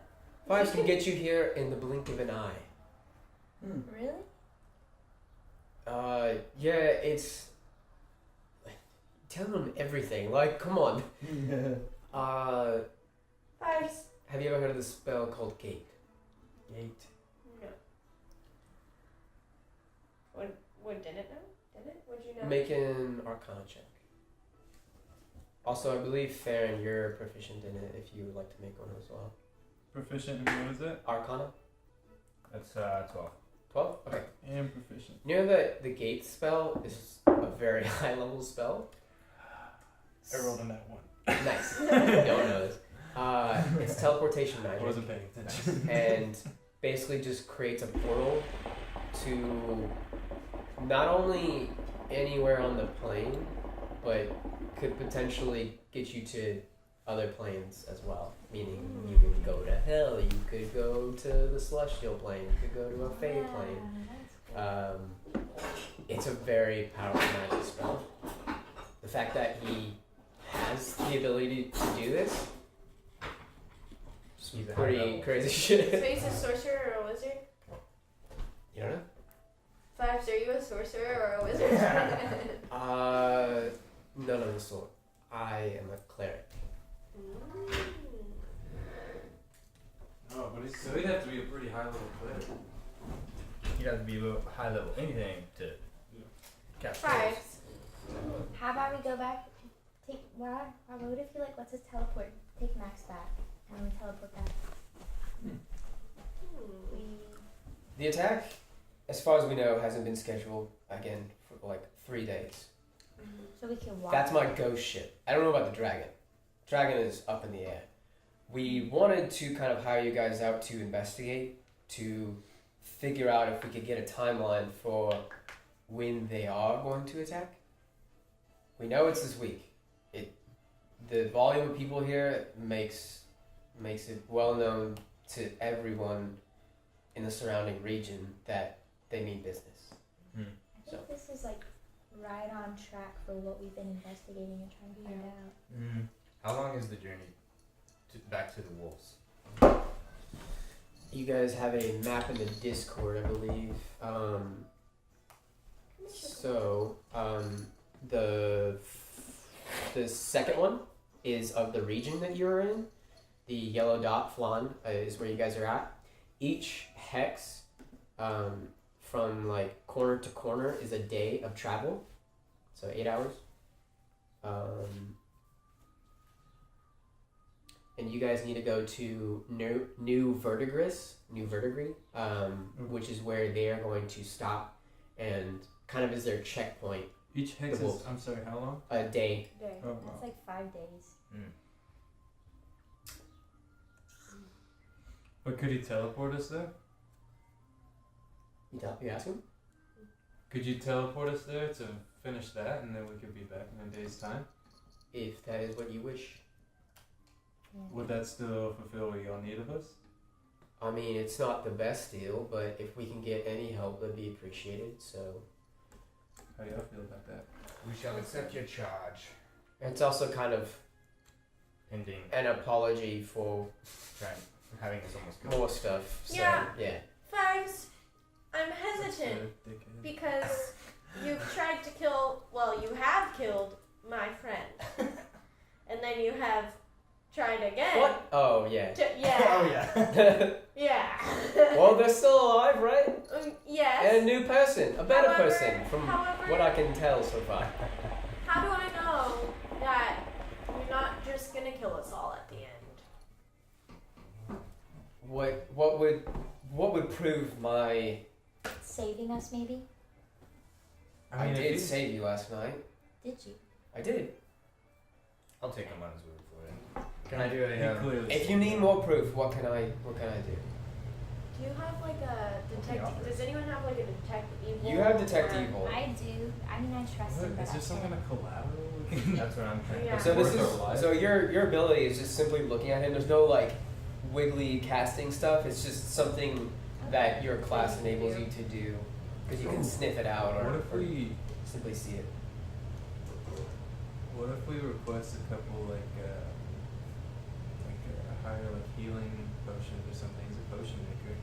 Fives can get you here in the blink of an eye. Really? Yeah, it's tell him everything. Like, come on. Fives. Have you ever heard of this spell called Gate? Gate. No. What did it know? Did it? What'd you know? Make an Arcana check. Also, I believe Farron, you're proficient in it. If you would like to make one as well. Proficient in what is it? Arcana. That's 12. 12? Okay. And proficient. You know that the Gate spell is a very high level spell? I rolled on that one. Nice. No one knows. It's teleportation magic. I wasn't paying attention. And basically just creates a portal to not only anywhere on the plane, but could potentially get you to other planes as well. Meaning you could go to hell, you could go to the celestial plane, you could go to a fey plane. It's a very powerful magic spell. The fact that he has the ability to do this, He's a high pretty level. crazy So shit. he's a sorcerer or a wizard? You don't know? Fives, are you a sorcerer or a wizard? None of the sort. I am a cleric. Oh, but so he'd have to be a pretty high level player. You'd have to be a high level anything to cast spells. Fives. How about we go back? Take what would it feel like? Let's just teleport. Take Max back, and we teleport back. We The attack, as far as we know, hasn't been scheduled again for like 3 days. so we can walk. That's my ghost ship. I don't know about the dragon. Dragon is up in the air. We wanted to kind of hire you guys out to investigate, to figure out if we could get a timeline for when they are going to attack. We know it's this week. The volume of people here makes it well known to everyone in the surrounding region that they mean business. I think this is like right on track for what we've been investigating and trying to find out. How long is the journey back to the wolves? You guys have a map in the Discord, I believe. The second one is of the region that you're in. The yellow dot, Flan, is where you guys are at. Each hex, from like corner to corner, is a day of travel, so 8 hours. And you guys need to go to New Verdigris, which is where they are going to stop and kind of is their checkpoint. Each hex is, I'm sorry, how long? A day. Day. Oh, wow. That's like 5 days. But could he teleport us there? You ask him? Could you teleport us there to finish that and then we could be back in a day's time? If that is what you wish. Yeah. Would that still fulfill what y'all need of us? I mean, it's not the best deal, but if we can get any help, that'd be appreciated. So How y'all feel about that? We shall accept your charge. it's also kind of Pending an apology for having us almost killed. more stuff. So, Yeah. yeah. Fives. I'm hesitant because you've tried to kill. Well, you have killed my friend, and then you have tried again. What? Oh, yeah. Yeah. yeah. Yeah. Well, they're still alive, right? Yes. And a new person, a better However- person, from however- what I can tell so far. How do I know that you're not just gonna kill us all at the end? What would prove my? Saving us, maybe? I if did he- save you last night. Did you? I did. I'll take him on his word for it. Can I do He a? clearly If you saved need us. more proof, what can I do? Do you have like a detect? offer? Does anyone have like a detect evil? You have detect or- evil. I do. I mean, I trust him. What, but is there I some can't. kind of collateral we can That's what I'm trying. Yeah. So this Worth our lives? is your ability is just simply looking at him. There's no like wiggly casting stuff. It's just something that your class enables you to do because you can sniff it out What or, if we simply see it. What if we request a couple like a higher like healing potions or something? He's a potion maker,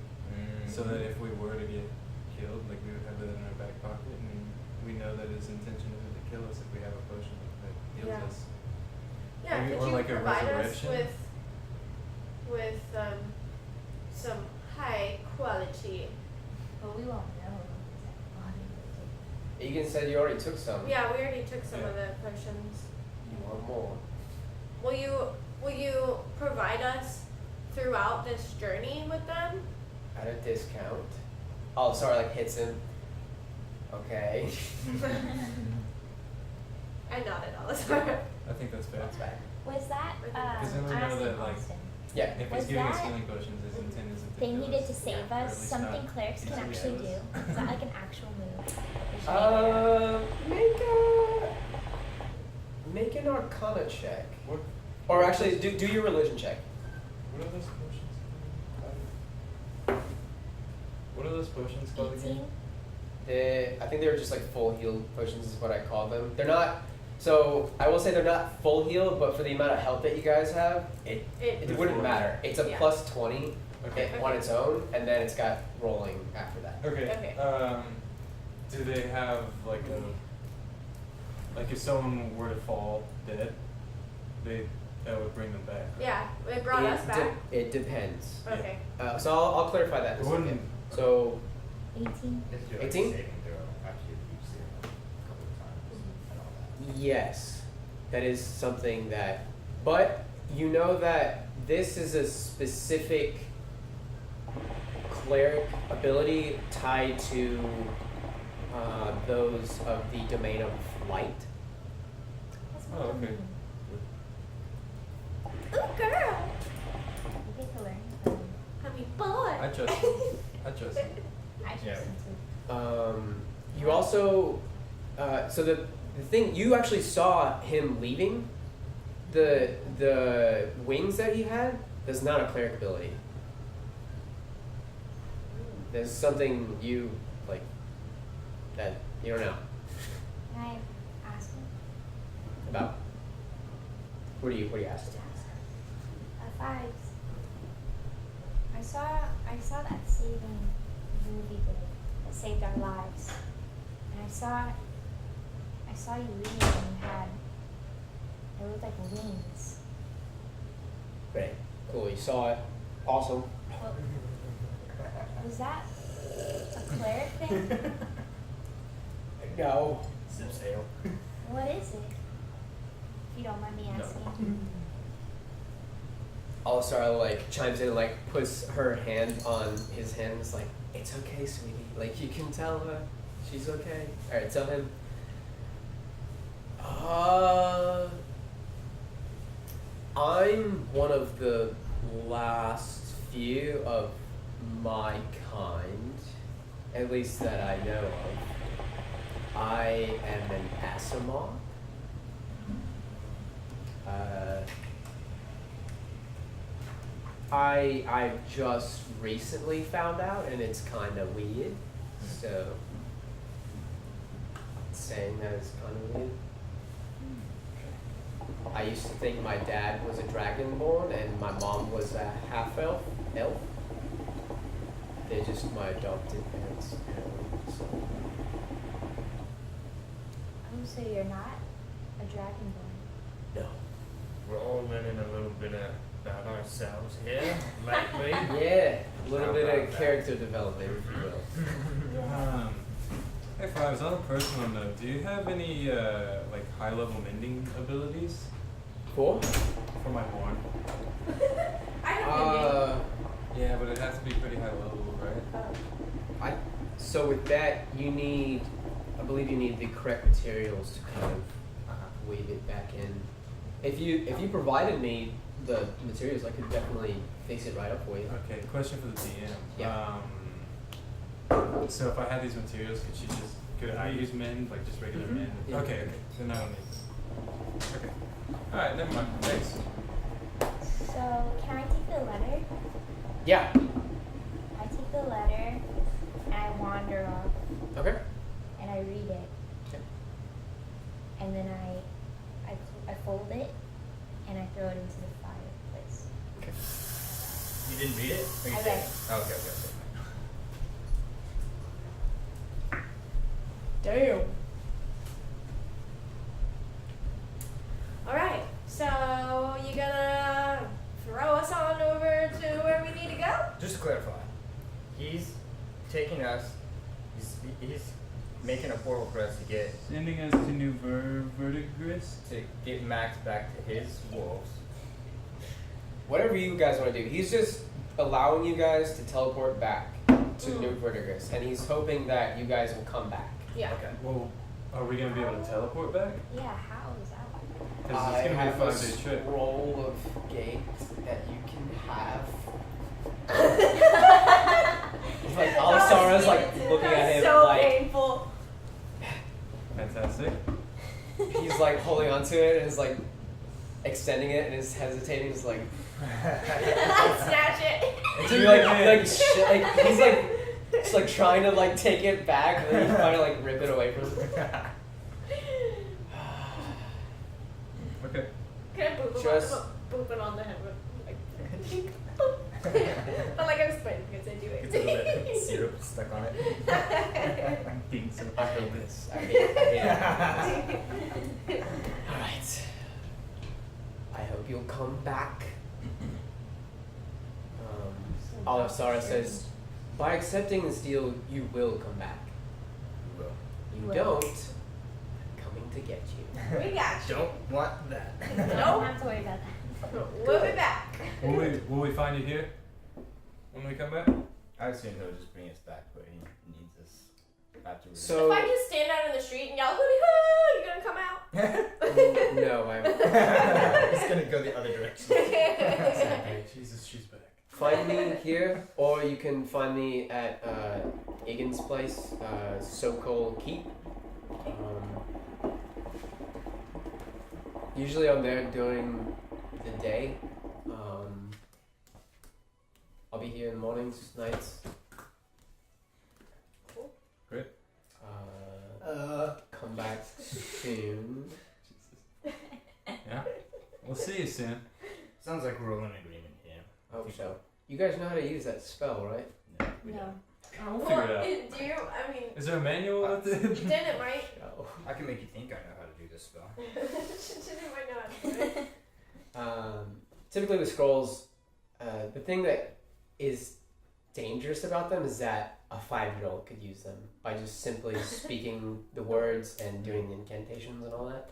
so that if we were to get killed, like we would have it in our back pocket, and we know that his intention isn't to kill us if we have a potion like that. heals Yeah. us. Yeah, Maybe- could or you like a provide us resurrection? with some high quality? But we won't know. Egan said you already took some. Yeah, we already took some Yeah. of the potions. You want more? Will you provide us throughout this journey with them? At a discount. Oh, sorry, like hits him. Okay. I nodded all the time. I think that's fair. That's bad. Was that, Because then we know honestly, that, like, Austin, Yeah. If Was he's giving us that healing potions, his intent isn't to they kill needed us. to save Or at us, least something not clerics can easily actually do. kill us. Is that like an actual move? We should Make an Arcana check, What? or actually do your religion check. What are those potions called? What are those potions make called it. again? 18? I think they were just like full heal potions is what I call them. They're not. So I will say they're not full heal, but for the amount of health that you guys have, it wouldn't matter. It's a Yeah. plus 20 Okay. on its own, and then it's got rolling after that. Okay. Okay. Do they have like if someone were to fall dead, that would bring them back? Right? Yeah, it brought us back. It depends. Okay. So I'll clarify that in a It second. wouldn't. So 18? 18? Saving throw after you've used it a couple of times and all that. yes, that is something that. But you know that this is a specific cleric ability tied to those of the domain of light. That's Oh, okay. mean. Ooh, girl! You get to learn from I mean, boy. I trust him. I trust him. I trust Yeah. him too. You also, so the thing you actually saw him leaving, the wings that he had. That's not a cleric ability. There's something you like that you don't know Can I ask him? about. What do you ask? Fives. I saw that saving movie that saved our lives, and I saw you reading and you had it looked like wings. Great, cool. You saw it. Awesome. Well, was that a cleric thing? No. Zip sail. What is it? If you don't mind me asking. Alasara like chimes in and like puts her hand on his hand. It's like, it's okay, sweetie. Like you can tell her she's okay. All right, tell him. I'm one of the last few of my kind, at least that I know of. I am an Asimov. I just recently found out, and it's kind of weird. So, saying that is kind of weird. I used to think my dad was a dragonborn and my mom was a half-elf. Elf. They're just my adopted parents, apparently. So. Oh, so you're not a dragonborn? No. We're all learning a little bit about ourselves here, lately. Yeah, a little How bit about of that? character development, if you will. Hey Fives, on a personal note, do you have any like high level mending abilities Cool. for my horn? I have Yeah, but it has to be pretty high level, right? So with that, I believe you need the correct materials to kind of weave it back in. If you provided me the materials, I could definitely fix it right up for you. Okay, question for the DM. Yeah. So if I had these materials, could I use mend, like just regular Mhm. mend? Yeah. Okay, then I don't need this. Okay. Alright, never mind. Thanks. So can I take the letter? Yeah. I take the letter and I wander off Okay. and I read it. Okay. And then I fold it and I throw it into the fireplace. Okay. You didn't read it? Or you I did? read it. Oh, okay. Damn. taking us. He's making a portal for us to get Sending us to New Verdigris. Max back to his wolves. Whatever you guys want to do. He's just allowing you guys to teleport back to New Verdigris, and he's hoping that you guys will come back. Yeah. Okay. Well, are we gonna be able to teleport back? Yeah, how is that? Because I it's gonna have be a a 5-day trip. scroll of gate that you can have. Like Alisara's like looking at him so like painful. Fantastic. he's like holding onto it and is like extending it and is hesitating. He's like Snatch it. he's like just like trying to like take it back and then he's trying to like rip it away from him. Okay. Can I boop it on the head? Like, but like I'm spitting because I do it. It's a little bit of syrup stuck on it. Being so I hate this. I hate it. Alright. I hope you'll come back. Alisara says, by accepting this deal, you will come back. Well, You Will. don't, I'm coming to get you. We got you. don't want that. You don't have to worry about that. We'll be back. Will we find you here when we come back? I assume he'll just bring us back, but he needs us afterwards. So, If I just stand out in the street and yell, hoo-dee-hoo, you gonna come out? no, I'm. He's gonna go the other direction. Hey, Jesus, she's back. Find me here, or you can find me at Egan's place, Sokol Keep. Usually I'm there during the day. I'll be here in the mornings, nights. Cool. Great. Come back soon. Yeah. We'll see you soon. Sounds like we're all in agreement here. Hope so. You guys know how to use that spell, right? No, we No. don't. We'll figure it out. Do you? I mean, Is there a manual with it? Janet might. No. I can make you think I know how to do this spell. Janet might know how to do it. Typically with scrolls, the thing that is dangerous about them is that a 5-year-old could use them by just simply speaking the words and doing the incantations and all that.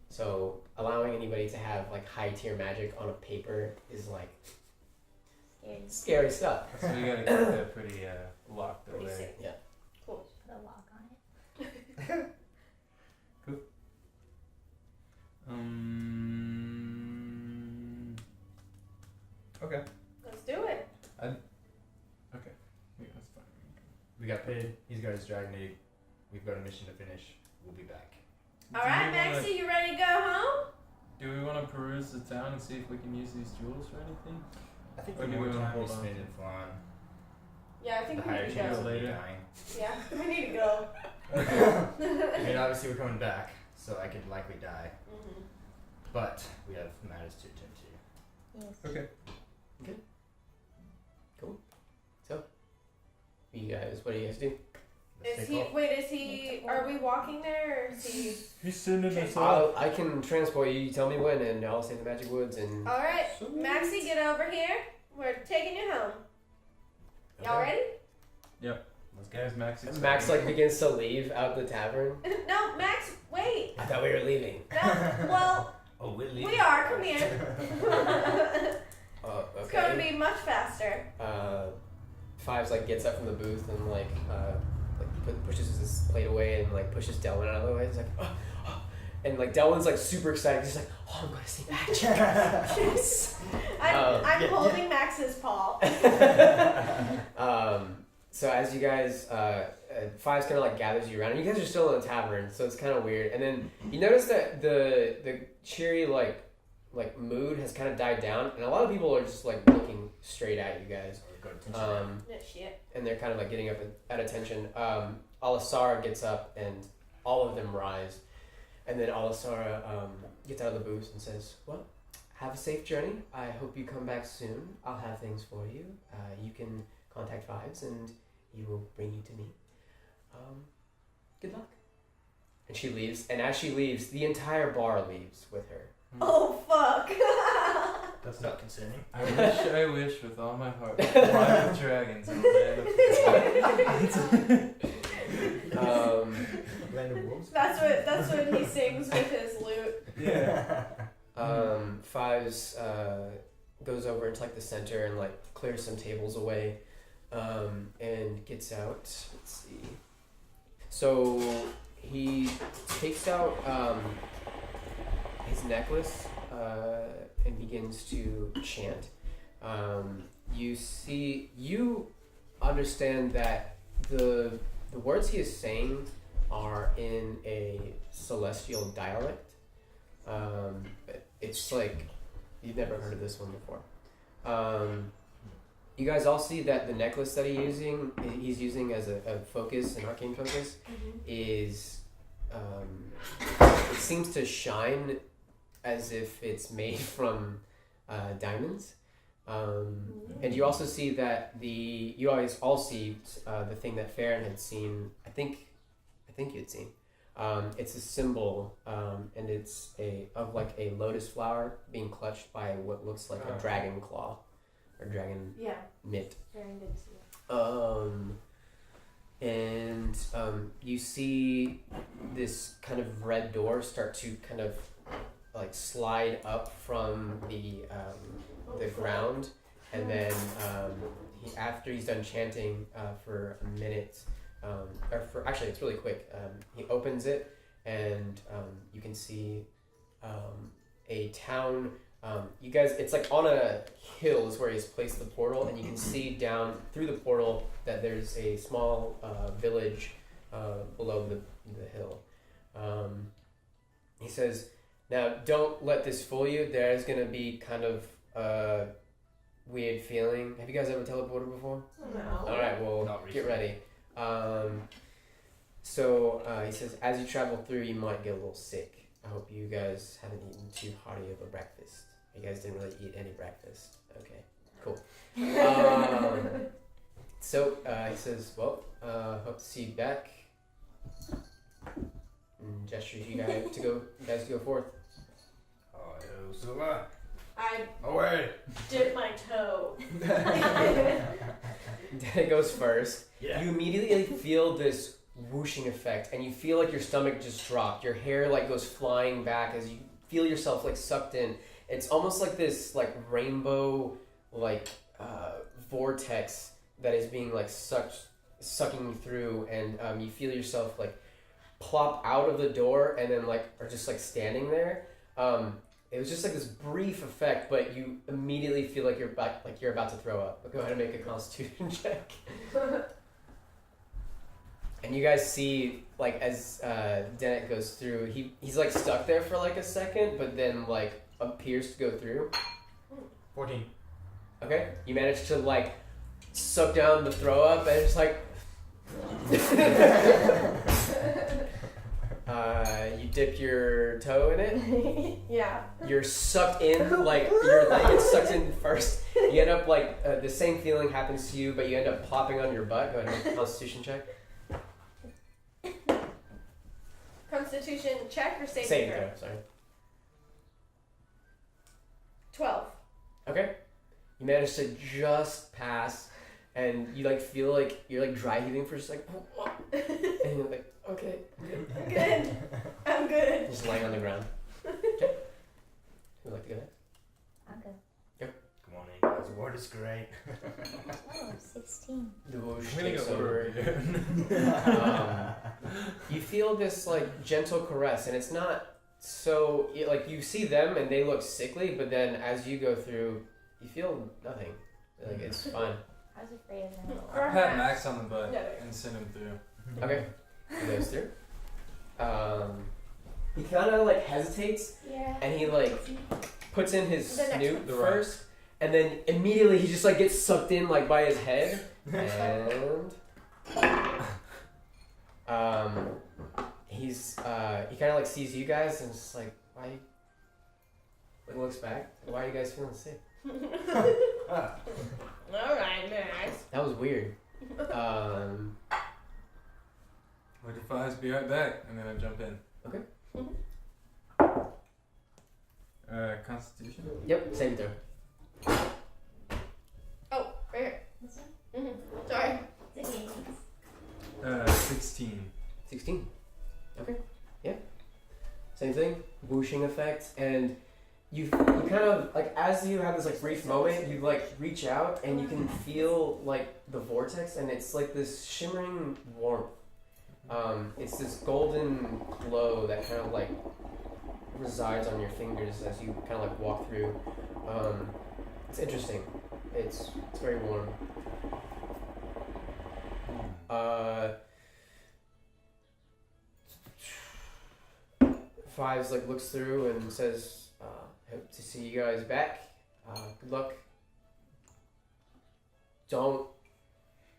So allowing anybody to have like high tier magic on a paper is like Scared. scary stuff. So you gotta keep that pretty locked Pretty away. sick. Yeah. Cool. Put a lock on it. Okay. Let's do it. Yeah, that's fine. We got paid. He's got his dragon egg. We've got a mission to finish. We'll be back. All right, Maxie, you ready to go home? Do we want to peruse the town and see if we can use these jewels for anything? I think Or the do more we wanna time we hold on spend to in Flan, Yeah, I the think we higher need chance to of go. me later. dying. Yeah, we need to go. I mean, obviously we're coming back, so I could likely die. Mm-hmm. But we have matters to attend to. Yes. Okay. You guys, what do you guys do? Let's Is take he? off. Wait, is he? Are we walking there, or is he? He's sending us off. I can transport you. You tell me when, and I'll say the magic woods. And All right, Maxie, get over here. We're taking you home. Y'all ready? Let's go. Guys, Max. Max like begins to leave out the tavern. No, Max, wait. I thought we were leaving. No, well, Oh, we're leaving. we are. Come here. Oh, It's gonna okay. be much faster. Fives like gets up from the booth and like pushes his plate away and like pushes Delwyn out of the way. He's like, oh. And like Delwyn's like super excited. He's like, oh, I'm gonna see magic. Yes. I'm yeah, holding Max's paw. So as you guys, Fives kind of like gathers you around, and you guys are still in the tavern, so it's kind of weird. And then you notice that the cheery like mood has kind of died down, and a lot of people are just like looking straight at you guys. No shit. And they're kind of like getting up at attention. Alisara gets up, and all of them rise. And then Alisara gets out of the booth and says, well, have a safe journey. I hope you come back soon. I'll have things for you. You can contact Fives, and he will bring you to me. Good luck. And she leaves, and as she leaves, the entire bar leaves with her. Oh fuck. That's not concerning. I wish with all my heart. Fly with dragons. And land of Land of wolves. That's what he sings with his lute. Yeah. Fives goes over into like the center and like clears some tables away, and gets out. Let's see. So he takes out his necklace and begins to chant. You understand that the words he is saying are in a celestial dialect. It's like you've never heard of this one before. You guys all see that the necklace that he's using as a focus, an arcane focus, is it seems to shine as if it's made from diamonds. And you also see that you always all see the thing that Farron had seen. I think you'd seen. It's a symbol, and it's of like a lotus flower being clutched by what looks like a dragon claw or dragon mitt. Very good to see. And you see this kind of red door start to kind of like slide up from the ground, and then after he's done chanting for a minute, actually it's really quick, he opens it, and you can see a town. You guys, it's like on a hill is where he's placed the portal, and you can see down through the portal that there's a small village below the hill. He says, now don't let this fool you. There's going to be kind of a weird feeling. Have you guys ever teleported before? No. Alright, well, get ready. So he says, as you travel through, you might get a little sick. I hope you guys haven't eaten too hearty of a breakfast. You guys didn't really eat any breakfast. Okay, cool. So he says, well, hope to see you back. And gestures you guys to go forth. Oh, Silva. I Away. dip my toe. It goes first. Yeah. You immediately feel this whooshing effect, and you feel like your stomach just dropped. Your hair like goes flying back as you feel yourself like sucked in. It's almost like this like rainbow like vortex that is being like sucking you through, and you feel yourself like plop out of the door and then like are just like standing there. It was just like this brief effect, but you immediately feel like you're about to throw up. Go ahead and make a Constitution check. And you guys see, like, as Dennett goes through, he's like stuck there for like a second, but then like appears to go through. 14. Okay, you manage to like suck down the throw up, and it's like you dip your toe in it. Yeah. You're sucked in, like your leg gets sucked in first. You end up like the same feeling happens to you, but you end up plopping on your butt. Go ahead and make a Constitution check. Constitution check or saving Saving throw? throw, sorry. 12. Okay. You manage to just pass, and you like feel like you're like dry heaving for just like, and you're like, okay, I'm good. I'm good. just laying on the ground. Okay. Who'd like to go next? I'm good. Come on in, guys. The word is great. Oh, 16. The whoosh I'm gonna takes go over. You feel this like gentle caress, and it's not so like you see them and they look sickly, but then as you go through, you feel nothing. Like it's fine. I was afraid of them. I pat Max on the butt No. and send him through. Okay, he goes through. He kind of like hesitates, Yeah. and he like puts in his The next snoot one. The right. first, and then immediately he just like gets sucked in like by his head, and he's he kind of like sees you guys and it's like, why? Like looks back, why are you guys feeling sick? Alright, Max. That was weird. Let your fives be right back, and then I jump in. Okay. Constitution? Yep, same throw. Oh, right here. This one? Sorry. It's okay. 16. 16. Okay. Yeah. Same thing. Whooshing effect, and you kind of like as you have this like brief moment, you like reach out and you can feel like the vortex, and it's like this shimmering warmth. It's this golden glow that kind of like resides on your fingers as you kind of like walk through. It's interesting. It's very warm. Fives like looks through and says, "Hope to see you guys back. Good luck. Don't.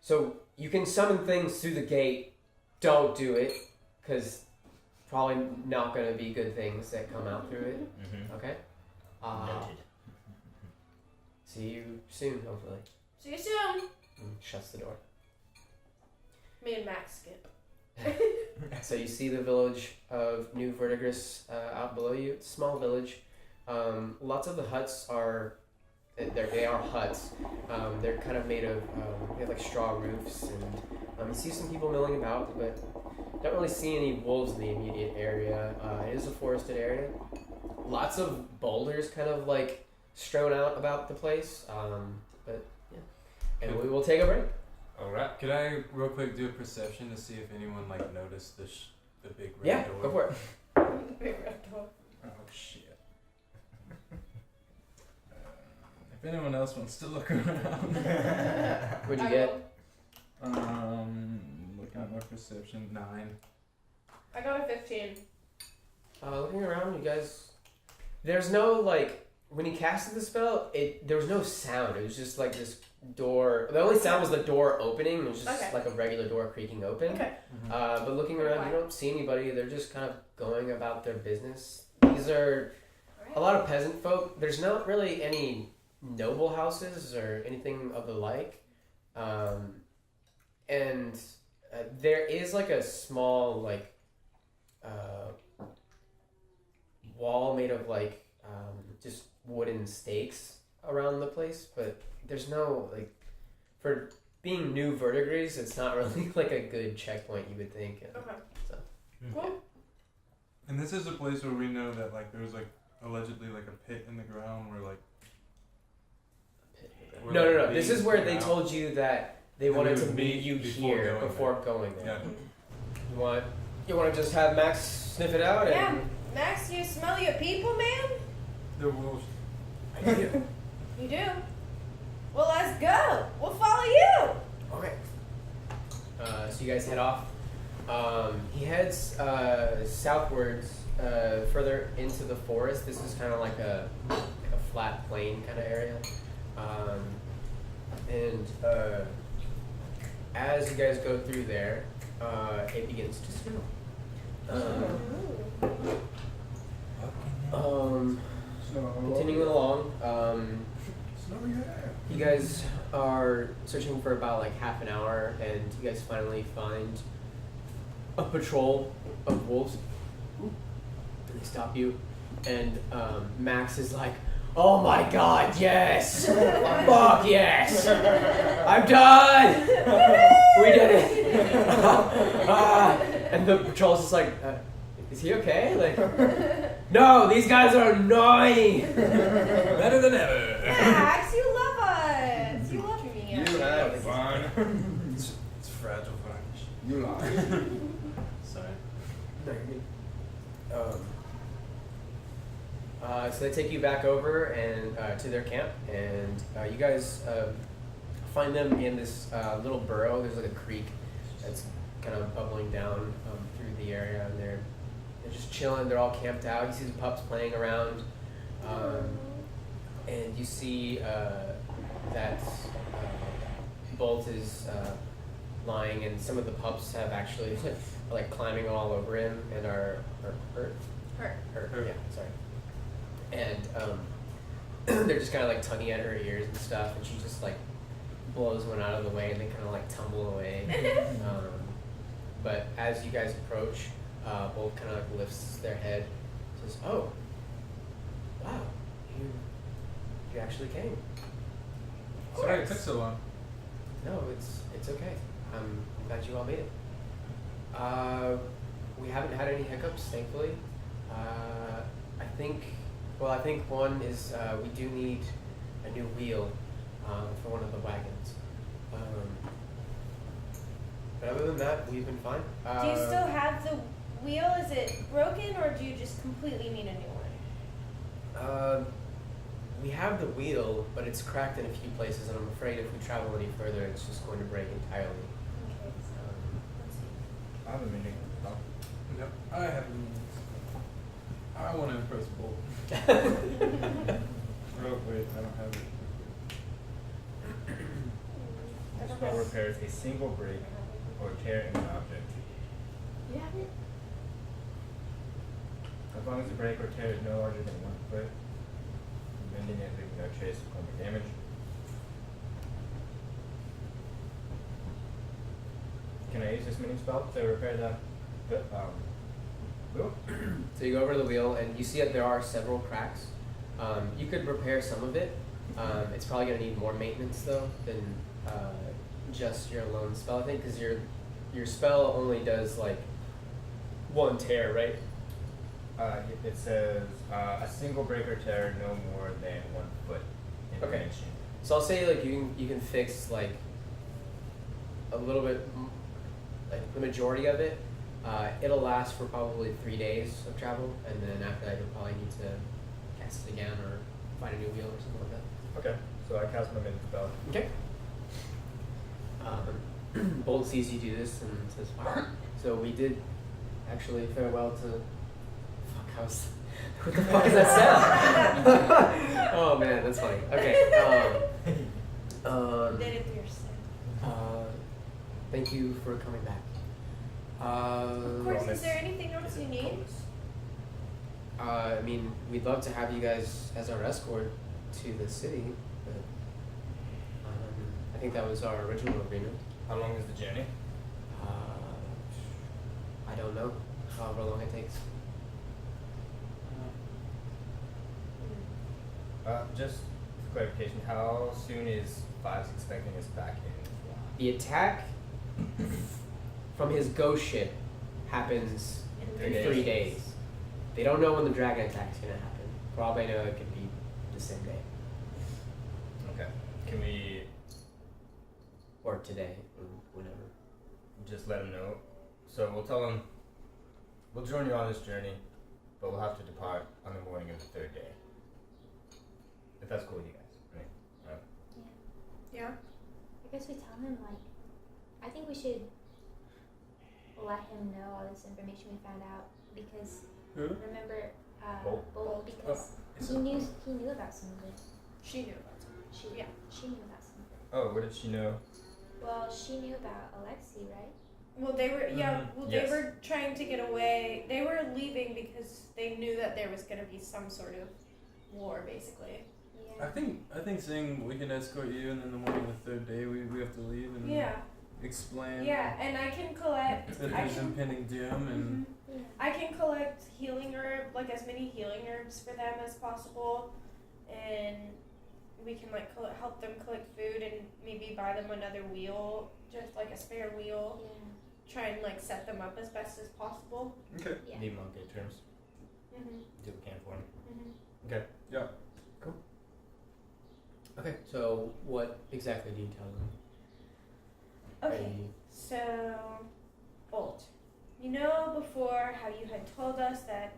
So you can summon things through the gate. Don't do it, because probably not gonna be good things that come out through it. Mm-hmm. Okay. Noted. See you soon, hopefully." See you soon. And shuts the door. Me and Max skip. So you see the village of New Verdigris out below you. It's a small village. Lots of the huts are, they are huts. They're kind of made of, they have like straw roofs, and you see some people milling about, but don't really see any wolves in the immediate area. It is a forested area. Lots of boulders kind of like strewn out about the place, but yeah. And we will take a break. Alright. Could I real quick do a perception to see if anyone like noticed the big red door? Yeah, go for it. Oh shit. If anyone else wants to look around. What'd you get? Looking at my perception, 9. I got a 15. Looking around, you guys. There's no like when he casted the spell. There was no sound. It was just like this door. The only sound was the door opening. It was just Okay. like a regular door creaking open. Okay. But looking around, you Wow. don't see anybody. They're just kind of going about their business. These are a lot of peasant folk. There's not really any noble houses or anything of the like. And there is like a small like wall made of like just wooden stakes around the place, but there's no like for being New Verdigris, it's not really like a good checkpoint, you would think. Okay. So. Cool. And this is a place where we know that like there was like allegedly like a pit in the ground where like. where, No. like, This beings is where came they out. told you that they And wanted we to would meet meet you before here going before there. going there. Yeah. You want to just have Max sniff it out? Yeah. And Max, you smell your people, man? There was. I do. You do? Well, let's go. We'll follow you. Okay. So you guys head off. He heads southwards, further into the forest. This is kind of like a flat plain kind of area. And as you guys go through there, it begins to snow. Continuing along, you guys are searching for about like half an hour, and you guys finally find a patrol of wolves. And they stop you, and Max is like, "Oh my God, yes! Fuck yes! I'm done! We did it!" And the patrol's just like, "Is he okay?" Like, "No, these guys are annoying." Better than ever. Max, you love us. You love me. You have fun. It's fragile varnish. You lie. Sorry. No, you're good. So they take you back over and to their camp, and you guys find them in this little burrow. There's like a creek that's kind of bubbling down through the area, and they're just chilling. They're all camped out. You see the pups playing around, and you see that Bolt is lying, and some of the pups have actually are like climbing all over him and are hurt. Hurt. Yeah, sorry. And they're just kind of like tugging at her ears and stuff, and she just like blows one out of the way, and they kind of like tumble away. But as you guys approach, Bolt kind of like lifts their head, says, "Oh, wow, you actually came." Sorry it took so long. No, it's okay. I'm glad you all made it. We haven't had any hiccups, thankfully. I think one is we do need a new wheel for one of the wagons. But other than that, we've been fine. Do you still have the wheel? Is it broken, or do you just completely need a new one? We have the wheel, but it's cracked in a few places, and I'm afraid if we travel any further, it's just going to break entirely. Okay, so let's see. I have a meeting. Oh. Yep, I haven't. I want to impress Bolt. Oh wait, I don't have it. The spell repairs a single break or tear in an object. You have it? As long as the break or tear is no larger than 1 foot, bending it leaving no trace of former damage. Can I use this mini spell to repair the wheel? So you go over to the wheel, and you see that there are several cracks. You could repair some of it. It's probably going to need more maintenance, though, than just your lone spell, I think, because your spell only does, like, 1 tear, right? It says a single break or tear no more than 1 foot in Okay. dimension. So I'll say, like, you can fix, like, a little bit, like, the majority of it. It'll last for probably 3 days of travel, and then after that you'll probably need to cast it again or find a new wheel or something like that. Okay, so I cast my mini spell. Okay. Bolt sees you do this and says, "Wow." So we did actually farewell to. Fuck, how's. What the fuck is that sound? Oh man, that's funny. Okay. You did it to yourself. Thank you for coming back. Of course, is there anything else you need? I mean, we'd love to have you guys as our escort to the city, but I think that was our original agreement. How long is the journey? I don't know. However long it takes. Just for clarification, how soon is Fives expecting us back in? The attack from his ghost ship happens in 3 days. They don't know when the dragon attack is going to happen. For all they know, it could be the same day. Okay. Can we Or today, or whenever. just let him know? So we'll tell him, we'll join you on this journey, but we'll have to depart on the morning of the 3rd day. If that's cool with you guys, right? Yeah. I guess we tell him, like, I think we should let him know all this information we found out because Who? remember Bolt. Bolt because Is he it- knew about some of it. She knew about it. She knew about some of it. Oh, what did she know? Well, she knew about Alexi, right? Well, they were Yes. they were trying to get away. They were leaving because they knew that there was going to be some sort of war, basically. Yeah. I think saying we can escort you, and then the morning of the 3rd day we have to leave and Yeah. explain Yeah, and I can collect. that I there's can, impending doom and Yeah. I can collect healing herb, like as many healing herbs for them as possible, and we can like help them collect food and maybe buy them another wheel, just like a spare wheel. Yeah. Try and like set them up as best as possible. okay. Yeah. Leave him on good terms. Mhm. Do what we can for him. Mhm. Okay. Yeah. Okay, so what exactly do you tell them? Okay. So, Bolt, you know before how you had told us that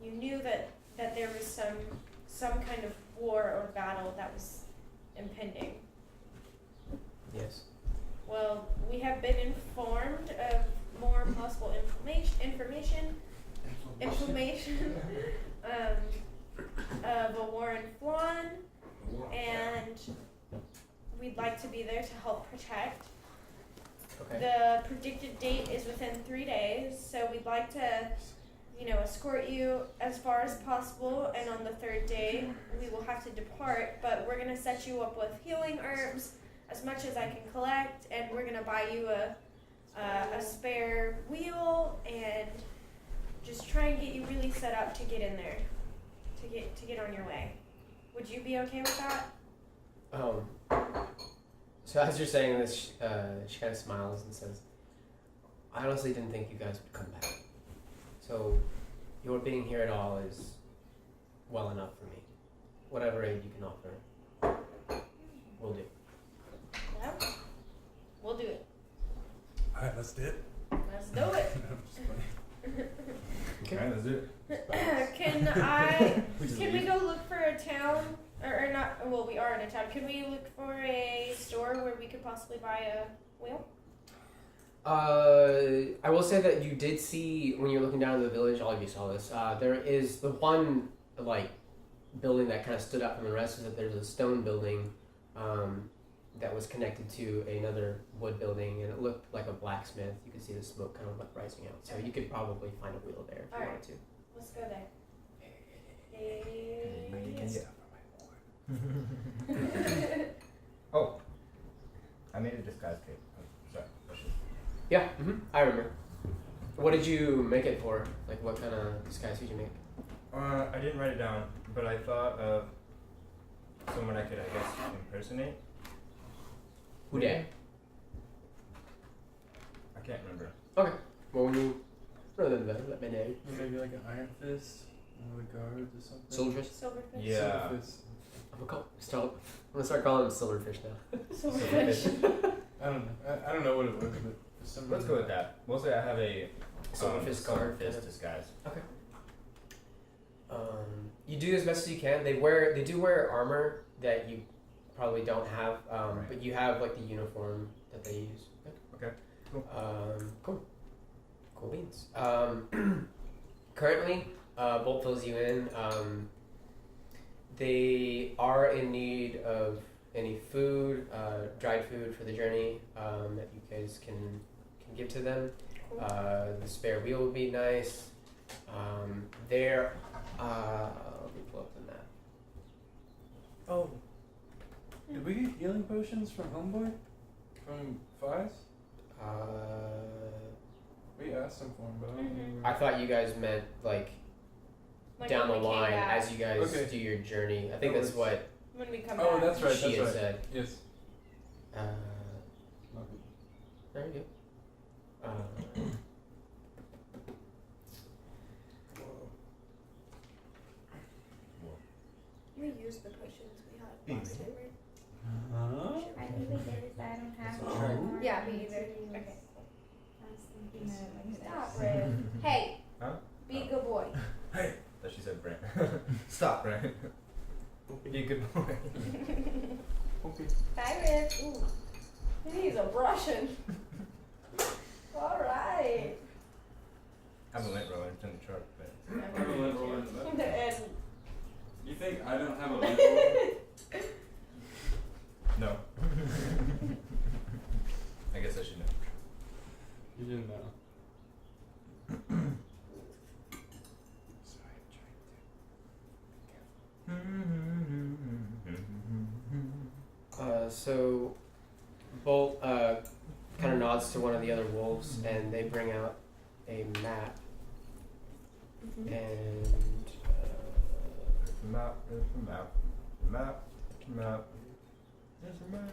you knew that there was some kind of war or battle that was impending. Yes. Well, we have been informed of more possible information of a war in Flan, and we'd like to be there to help protect. Okay. The predicted date is within 3 days, so we'd like to, escort you as far as possible, and on the 3rd day, we will have to depart, but we're going to set you up with healing herbs, as much as I can collect, and we're going to buy you a spare wheel, and just try and get you really set up to get in there, to get on your way. Would you be okay with that? So as you're saying this, she kind of smiles and says, I honestly didn't think you guys would come back. So, your being here at all is well enough for me. Whatever aid you can offer, we'll do. Yeah. We'll do it. Alright, let's do it. Let's do it. I'm just playing. Alright, let's do it. Can we go look for a town or not? Well, we are in a town. Can we look for a store where we could possibly buy a wheel? I will say that you did see when you're looking down in the village. All of you saw this. There is the one like building that kind of stood out from the rest. Is that there's a stone building that was connected to another wood building, and it looked like a blacksmith. You could see the smoke kind of like rising out. So you could probably find a wheel there if you Alright. wanted to. Let's go there. Oh, I made a disguise cape. Oh, sorry. Yeah, I remember. What did you make it for? Like, what kind of disguise did you make? I didn't write it down, but I thought of someone I could, I guess, impersonate. Who did? I can't remember. Okay. Well, when you rather than that, let me know. Maybe like an Iron Fist, one of the guards or something. Silverfish. Silverfish. Yeah. Silverfist. I'm gonna start calling him Silverfish now. Silverfish. I don't know. I don't know what it was, but for some Let's reason go with that. Mostly I have a Silverfish guard. Silverfish disguise. You do as best as you can. They do wear armor that you probably don't have, Right. but you have like the uniform that they use. Okay, cool. Cool beans. Currently, Bolt fills you in. They are in need of any food, dried food for the journey that you guys can give to them. Cool. The spare wheel would be nice. Let me pull up the map. Oh. Did we get healing potions from Homeboy? From Fies? We asked him for them, but I don't remember. I thought you guys meant like down the when we came line back. as you guys Okay. do your journey. I think That that's works. what When we come Oh, back. that's right. she That's had right. said. Yes. Okay. There you go. We used the potions we had last time, right? I think we did is I don't have That's right. any more Yeah, me to either. use. Okay. I was thinking of like Stop, this. Brent. Hey. Huh? Be a good boy. That she said Brent. Stop, Brent. Be a good boy. Okay. Hi, Rick. Ooh. He needs a brushing. Alright. I'm a lint roller, it's in the truck, but I have a lint roller in the back. And You think I don't have a lint roller? no. I guess I should know. You didn't know. So Bolt kind of nods to one of the other wolves, and they bring out a map. And Map, there's a map. Map, map. There's a map.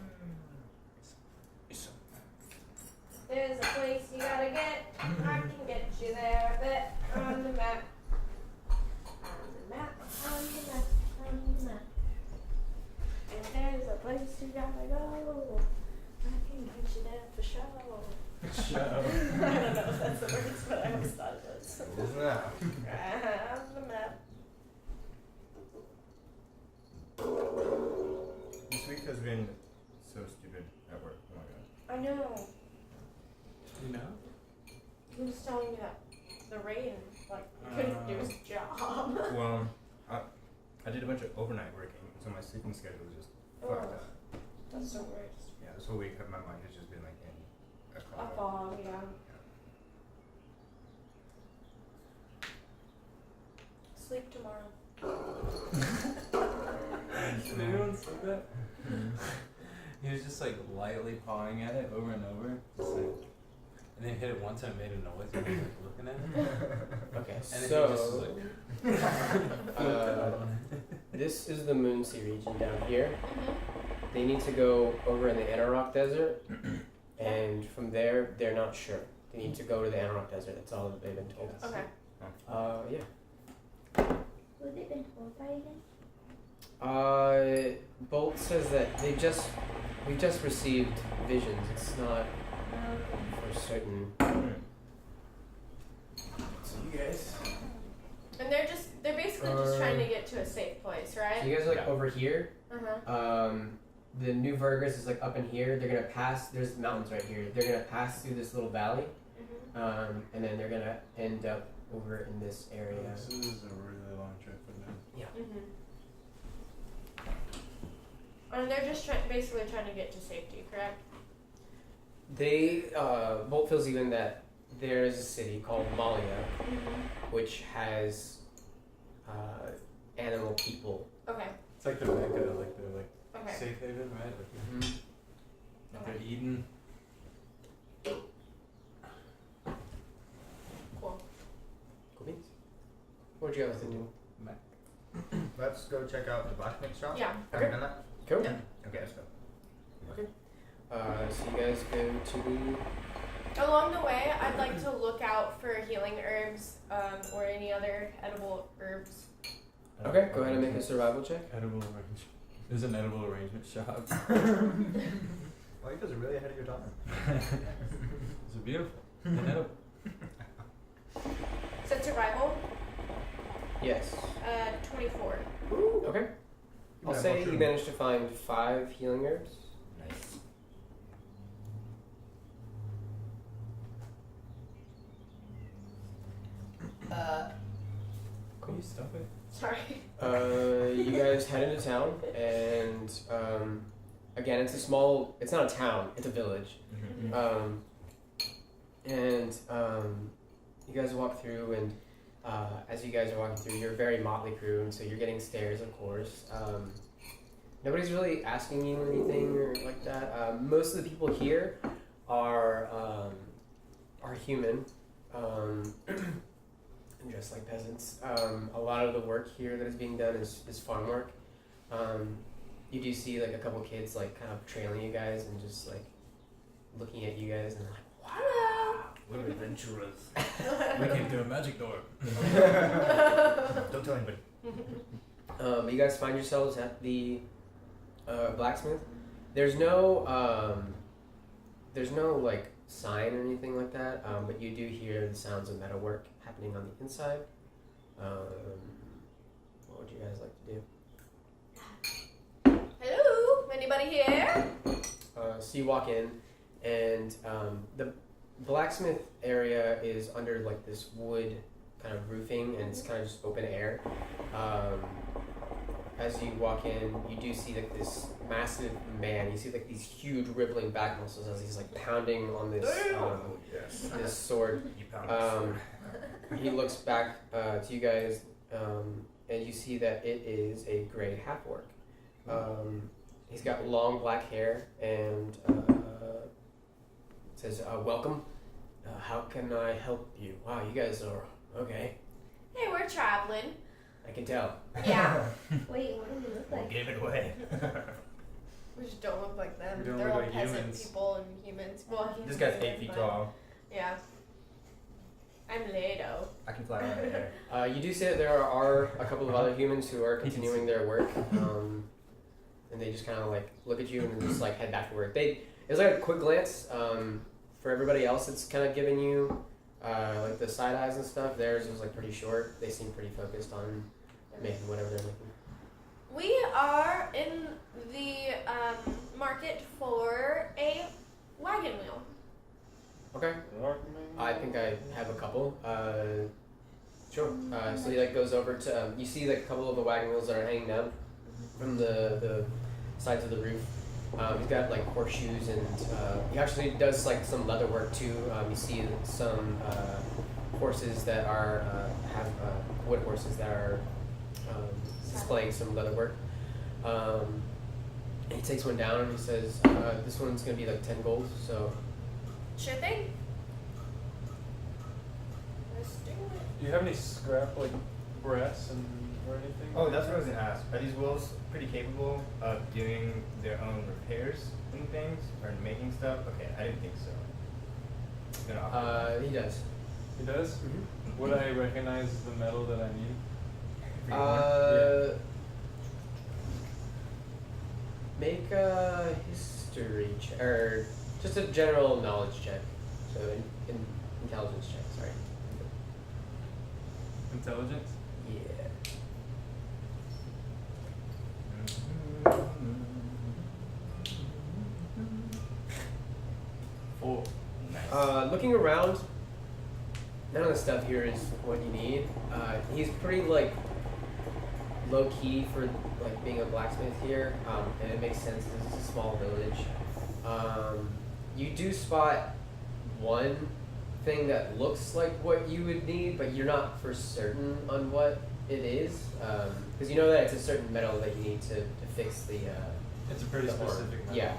there's a place you gotta get. I can get you there. But on the map. On the map. On the map. On the map. And there's a place you gotta go. I can get you there for sure. Show. I don't know if that's the words, but I always thought it was. There's a map. On the map. This week has been so stupid at work. Oh my god. I know. You know? He was telling me that the rain, like, couldn't do his job. Well, I did a bunch of overnight working, so my sleeping schedule was just fucked up. That's the worst. Yeah, this whole week my mind has just been like in a A cloud. fog, yeah. Sleep tomorrow. Did anyone say that? He was just like lightly pawing at it over and over. Just like, and then he hit it once and it made a noise and he was like looking at it. okay, And then so he just was like flipped it out on it. this is the Moonsea region down here. They need to go over in the Inner Rock Desert, and from there they're not sure. They need to go to the Anarok Desert. That's all that they've been told. Okay. Yeah. Who have they been told by again? Bolt says that we just received visions. It's not for certain. So you guys. And they're basically just trying to get to a safe place, So right? you guys are like over here. Uh-huh. The New Vergers is like up in here. They're gonna pass. There's mountains right here. They're gonna pass through this little valley, and then they're gonna end up over in this area. This is a really long trip for them. And they're just basically trying to get to safety, correct? They Bolt fills you in that there is a city called Malia, which has animal people. Okay. It's like the Mecca, like they're like Okay. safe haven, right? Like, like Okay. they're Eden. Cool. Cool beans. What'd you guys like to do? Let's go check out the blacksmith shop. Yeah. Have you done that? Cool. Yeah. Okay, let's go. So you guys go to. Along the way, I'd like to look out for healing herbs or any other edible herbs. Okay, go ahead and make a survival check. Edible arrangement. There's an edible arrangement shop. Well, you guys are really ahead of your time. It's beautiful. And edible. Is that survival? Yes. 24. Okay. I'll Yeah, say well, sure. you managed to find 5 healing herbs. Nice. Can you stop it? Sorry. You guys head into town, and again, it's not a town, it's a village. You guys walk through, and as you guys are walking through, you're a very motley crew, and so you're getting stares, of course. Nobody's really asking you anything or like that. Most of the people here are human, and dressed like peasants. A lot of the work here that is being done is farm work. You do see like a couple kids like kind of trailing you guys and just like looking at you guys and like, Hello. We're adventurers. We came through a magic door. Don't tell anybody. you guys find yourselves at the blacksmith. There's no like sign or anything like that, but you do hear the sounds of metalwork happening on the inside. What would you guys like to do? Hello. Anybody here? So you walk in, and the blacksmith area is under like this wood kind of roofing, and it's kind of just open air. As you walk in, you do see like this massive man. You see like these huge rippling back muscles as he's like pounding on this this sword. You pound the sword. He looks back to you guys, and you see that it is a gray half-orc. He's got long black hair and says, "Welcome. How can I help you?" Wow, you guys are okay. Hey, we're traveling. I can tell. Yeah. Wait, what do we look like? Give it away. We just don't look like them. We don't They're look all like peasant humans. people and humans. Well, This guy's humans, 8 feet but- tall. Yeah. I'm Lado. I can fly around in the air. You do say that there are a couple of other humans who are continuing their work, and they just kind of like look at you and just like head back to work. It was like a quick glance. For everybody else, it's kind of giving you like the side eyes and stuff. Theirs was like pretty short. They seem pretty focused on making whatever they're making. We are in the market for a wagon wheel. Okay. I think I have a couple. Sure. So he like goes over to you see like a couple of the wagon wheels that are hanging down from the sides of the roof. He's got like horseshoes, and he actually does like some leather work too. You see some horses that are have wood horses that are displaying some leather work. And he takes one down and he says, "This one's gonna be like 10 gold." So Sure thing. Let's do it. Do you have any scrap like brass or anything? Oh, that's what I was gonna ask. Are these wheels pretty capable of doing their own repairs and things, or making stuff? Okay, I didn't think so. Gonna He does. He does? Mm-hmm. Would I recognize the metal that I need? Make a history check, or just a general knowledge check. So in intelligence check, sorry. Intelligence? Yeah. Four. Nice. Looking around, none of the stuff here is what you need. He's pretty like low key for like being a blacksmith here, and it makes sense. This is a small village. You do spot one thing that looks like what you would need, but you're not for certain on what it is, because you know that it's a certain metal that you need to fix the. It's a pretty the ore. specific metal. Yeah.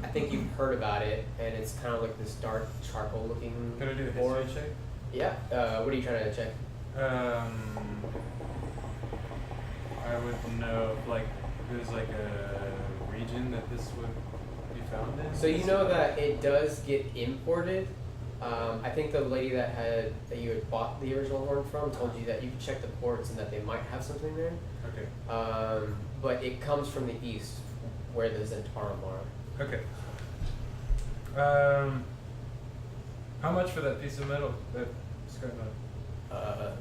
I think you've heard about it, and it's kind of like this dark charcoal looking. Can I do a ore. history check? Yeah. What are you trying to check? I would know if like there's like a region that this would be found in. So you know that it does get imported. I think the lady that you had bought the original horn from told you that you could check the ports and that they might have something there. Okay. But it comes from the east, where the Zentarum are. Okay. How much for that piece of metal? That scrap metal?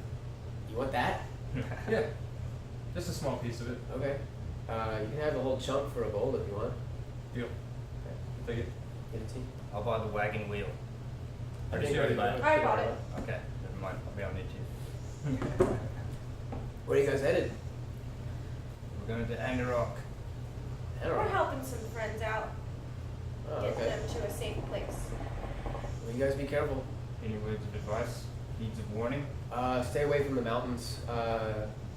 You want that? Yeah. Just a small piece of it. Okay. You can have a whole chunk for a gold if you want. Deal. Take it. Give it to you. I'll buy the wagon wheel. Or Okay, did you already buy it? I bought it. Okay, never mind. We don't need to. Where are you guys headed? We're going to Angarok. We're helping some friends out, Oh, getting okay. them to a safe place. Well, you guys be careful. Any words of advice? Deeds of warning? Stay away from the mountains.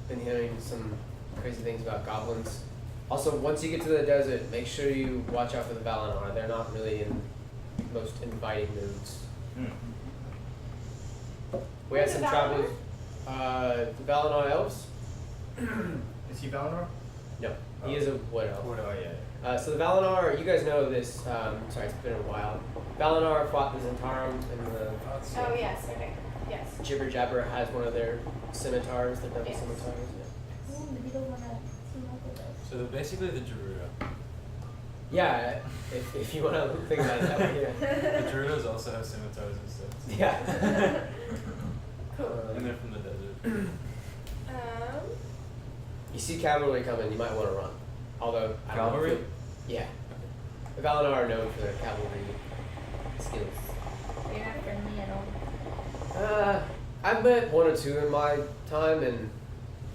Been hearing some crazy things about goblins. Also, once you get to the desert, make sure you watch out for the Valinor. They're not really in most inviting moods. We had Who's some the travelers. The Valinor elves? Is he Valinor? No, he is a wood elf. Oh, yeah. So the Valinor, you guys know this. Sorry, it's been a while. Valinor fought the Zentarum, and the Oh yes, okay, yes. Jibber Jabber has one of their scimitars, their double Yes. scimitars. So they're basically the Gerudo. Yeah, if you want to think about it that way, yeah. The Gerudos also have scimitars and stuff. Yeah. Cool. And they're from the desert. You see cavalry coming, you might want to run. Although, I don't know if Cavalry? you- yeah. The Valinor are known for their cavalry skills. You're not friendly at all. I've met one or two in my time, and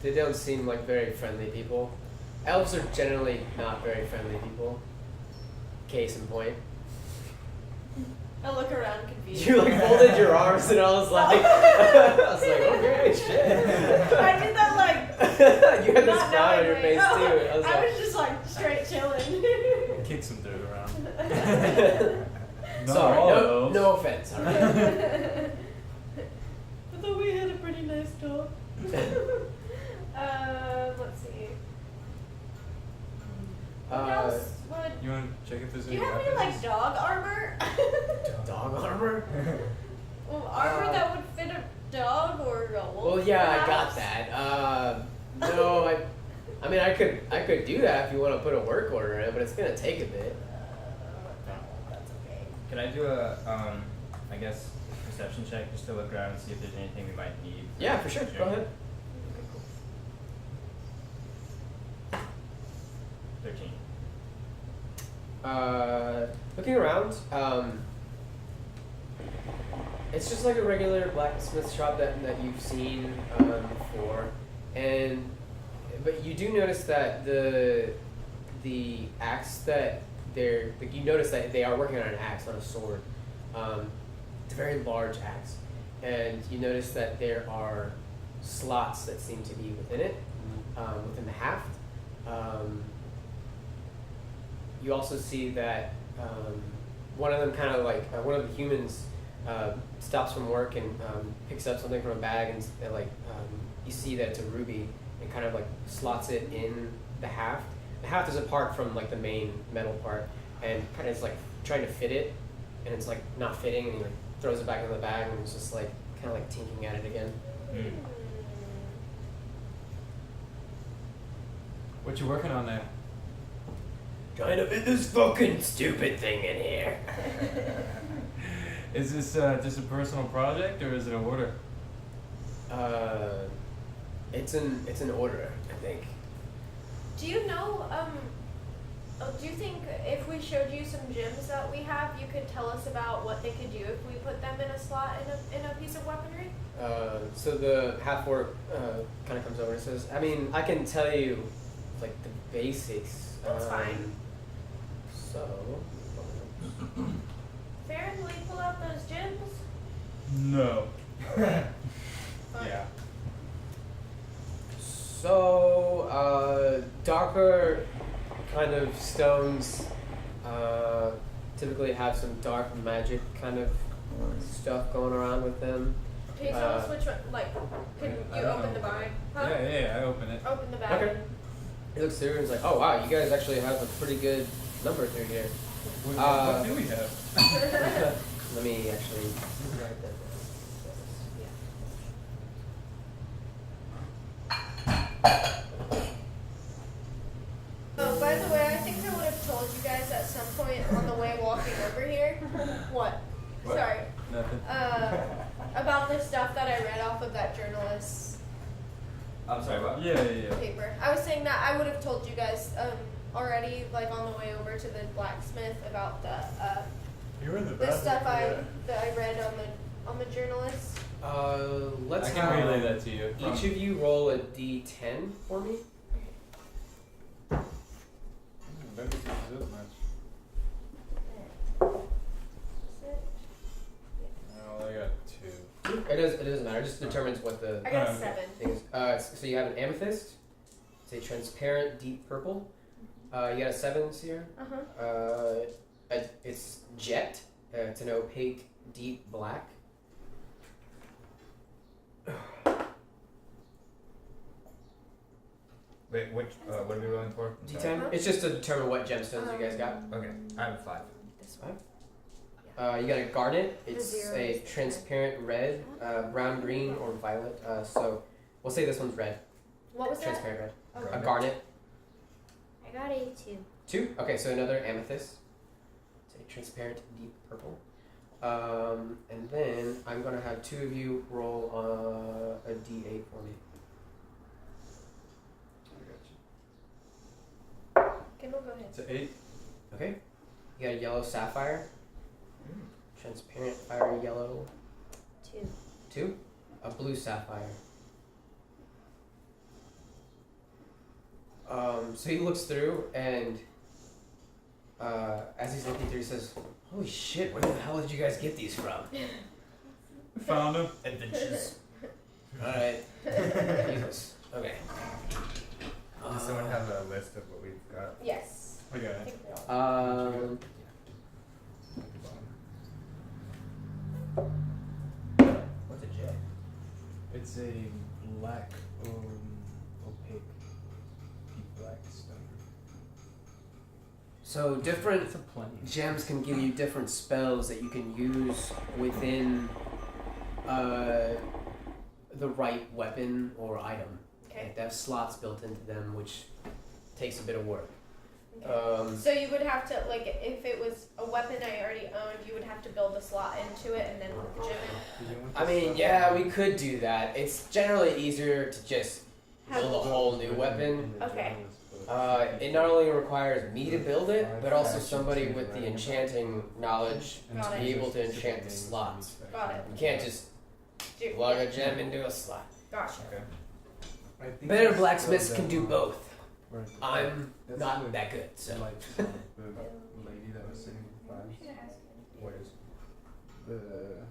they don't seem like very friendly people. Elves are generally not very friendly people. Case in point. I look around confused. You like folded your arms, and I was like, okay, shit. I did that like You had this not frown on your knowingly. face too. I was I like, was just like straight chilling. Kick some dirt around. sorry, all no, elves. no offense. All right. I thought we had a pretty nice talk. Let's see. What else would? You want to check if there's Do any you have any weapons? like dog armor? Dog armor? Well, armor that would fit a dog or a wolf? Well, yeah, I got perhaps? that. No, I mean, I could do that if you want to put a work order in, but it's gonna take a bit. That's okay. Can I do a, I guess, perception check just to look around and see if there's anything we might need? Yeah, for sure. Go ahead. 13. Looking around, it's just like a regular blacksmith shop that you've seen before, but you do notice that the axe that you notice that they are working on an axe, not a sword. It's a very large axe, and you notice that there are slots that seem to be within it, within the haft. You also see that one of them kind of like one of the humans stops from work and picks up something from a bag and you see that it's a ruby and kind of like slots it in the haft. The haft is apart from like the main metal part and kind of is like trying to fit it and it's like not fitting, and he like throws it back in the bag, and it's just like kind of like tinking at it again. Mm. What you working on there? Trying to fit this fucking stupid thing in here. Is this just a personal project or is it an order? It's an order, I think. Do you know, do you think if we showed you some gems that we have, you could tell us about what they could do if we put them in a slot in a piece of weaponry? So the half-orc kind of comes over and says, I mean, I can tell you, like, the basics. That's fine. So... Farron, will you pull out those gems? No. Fine. Yeah. So, darker kind of stones typically have some dark magic kind of stuff going around with them. Can you tell us which one, like, can I you don't open know. the bag? Huh? Yeah, I open it. Open the bag. Okay. He looks through and is like, oh wow, you guys actually have a pretty good number through here. What do we have? Let me actually write that down. Oh, by the way, I think I would have told you guys at some point on the way walking over here. What? What? Sorry. Nothing. About the stuff that I read off of that journalist's I'm sorry, what? Yeah. paper. I was saying that I would have told you guys already, like on the way over to the blacksmith, about You're in the the stuff that I read on the journalist. Let's I can relay that to you. each of you roll a d10 for me. Don't get to this much. Oh, I got 2. It doesn't matter. It just determines what the I got a okay. 7. thing is. So you have an amethyst. It's a transparent deep purple. You got a 7 here. It's jet. It's an opaque deep black. Wait, which, what are we rolling for? I'm sorry. D10. It's just to determine what gemstones you guys got. Okay, I have a 5. This one. You got a garnet. It's zero a is the transparent red, brown, green, or violet. So we'll say this one's red. What was that? Transparent red. Okay. A garnet. I got a 2. 2. Okay, so another amethyst. It's a transparent deep purple. And then I'm gonna have 2 of you roll a d8 for me. Kendall, go ahead. It's an 8. Okay. You got a yellow sapphire. Transparent fiery yellow. 2. 2. A blue sapphire. So he looks through and as he's looking through he says, holy shit, where the hell did you guys get these from? Found him. Adventures. Alright. Jesus. Okay. Does someone have a list of what we've got? Yes. I got I it. think we all. What's a jet? It's a black, opaque, deep black stone. So different It's a plane. gems can give you different spells that you can use within the right weapon or item. Okay. They have slots built into them, which takes a bit of work. Okay. So you would have to, like, if it was a weapon I already owned, you would have to build a slot into it and then put the gem in. I mean, yeah, we could do that. It's generally easier to just Have- build a whole new weapon. Okay. It not only requires me to build it, but also somebody with the enchanting knowledge Got to it. be able to enchant the slots. Got it. You can't just Do- plug a gem into a slot. Gotcha. I think Better that's blacksmiths the can do one. both. Right. I'm That's not the- that good, so. Like, the lady that was sitting by What is? the.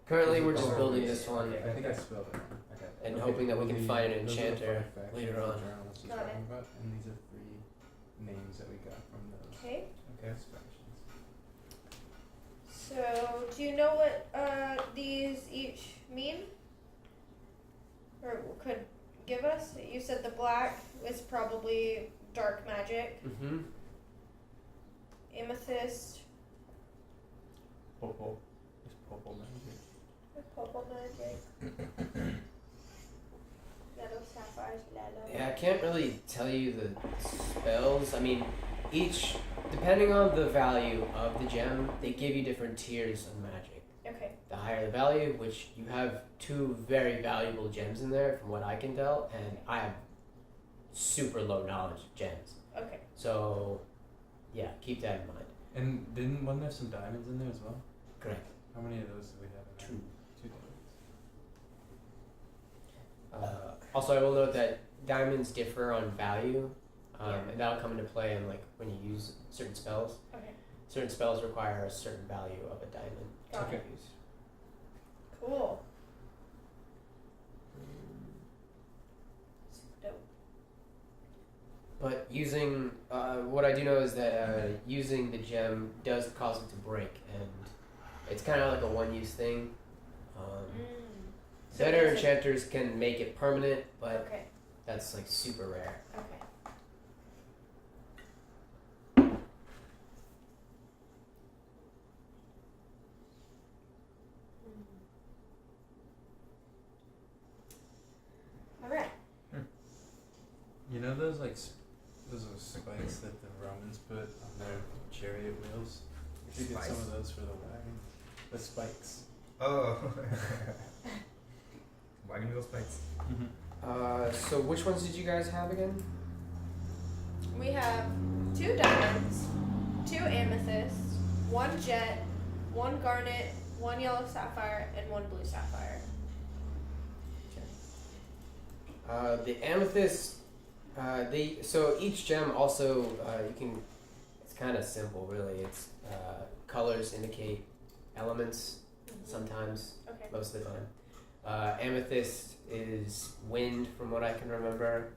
Currently, we're just building this one I think I spelled it. Okay. and hoping that we can find an enchanter later on. Got it. And these are 3 names that we got from those Okay. okay. expansions. So, do you know what these each mean? Or could give us? You said the black is probably dark magic. Mm-hmm. Amethyst Popol. It's Popol magic. With purple magic. Yellow sapphires, yellow. Yeah, I can't really tell you the spells. I mean, each, depending on the value of the gem, they give you different tiers of magic. Okay. The higher the value, which you have 2 very valuable gems in there, from what I can tell, and I have super low knowledge of gems. Okay. So, yeah, keep that in mind. And wasn't there some diamonds in there as well? Correct. How many of those do we have? In 2. there? 2 diamonds. Also, I will note that diamonds differ on value, Yeah. and that'll come into play in like when you use certain spells. Okay. Certain spells require a certain value of a diamond Got to it. use. Cool. Dope. But using, what I do know is that using the gem does cause it to break, and it's kind of like a one-use thing. So Better does it- enchanters can make it permanent, but Okay. that's like super rare. Okay. All right. You know those those are spikes that the Romans put on their chariot wheels? We should get some of those for the wagon. The spikes. Oh. Wagon wheel spikes. So which ones did you guys have again? We have 2 diamonds, 2 amethysts, 1 jet, 1 garnet, 1 yellow sapphire, and 1 blue sapphire. The amethyst, so each gem also, you can, it's kind of simple really. It's, colors indicate elements sometimes, Okay. most of the time. Amethyst is wind from what I can remember.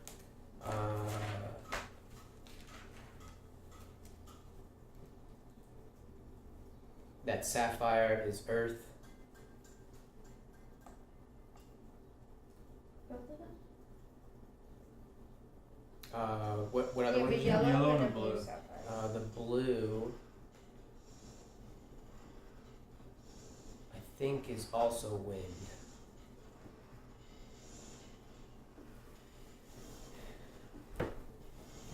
That sapphire is earth. Both of them? What other You one? have a did you have? yellow, Yellow and a and a blue blue. sapphire. The blue, I think, is also wind.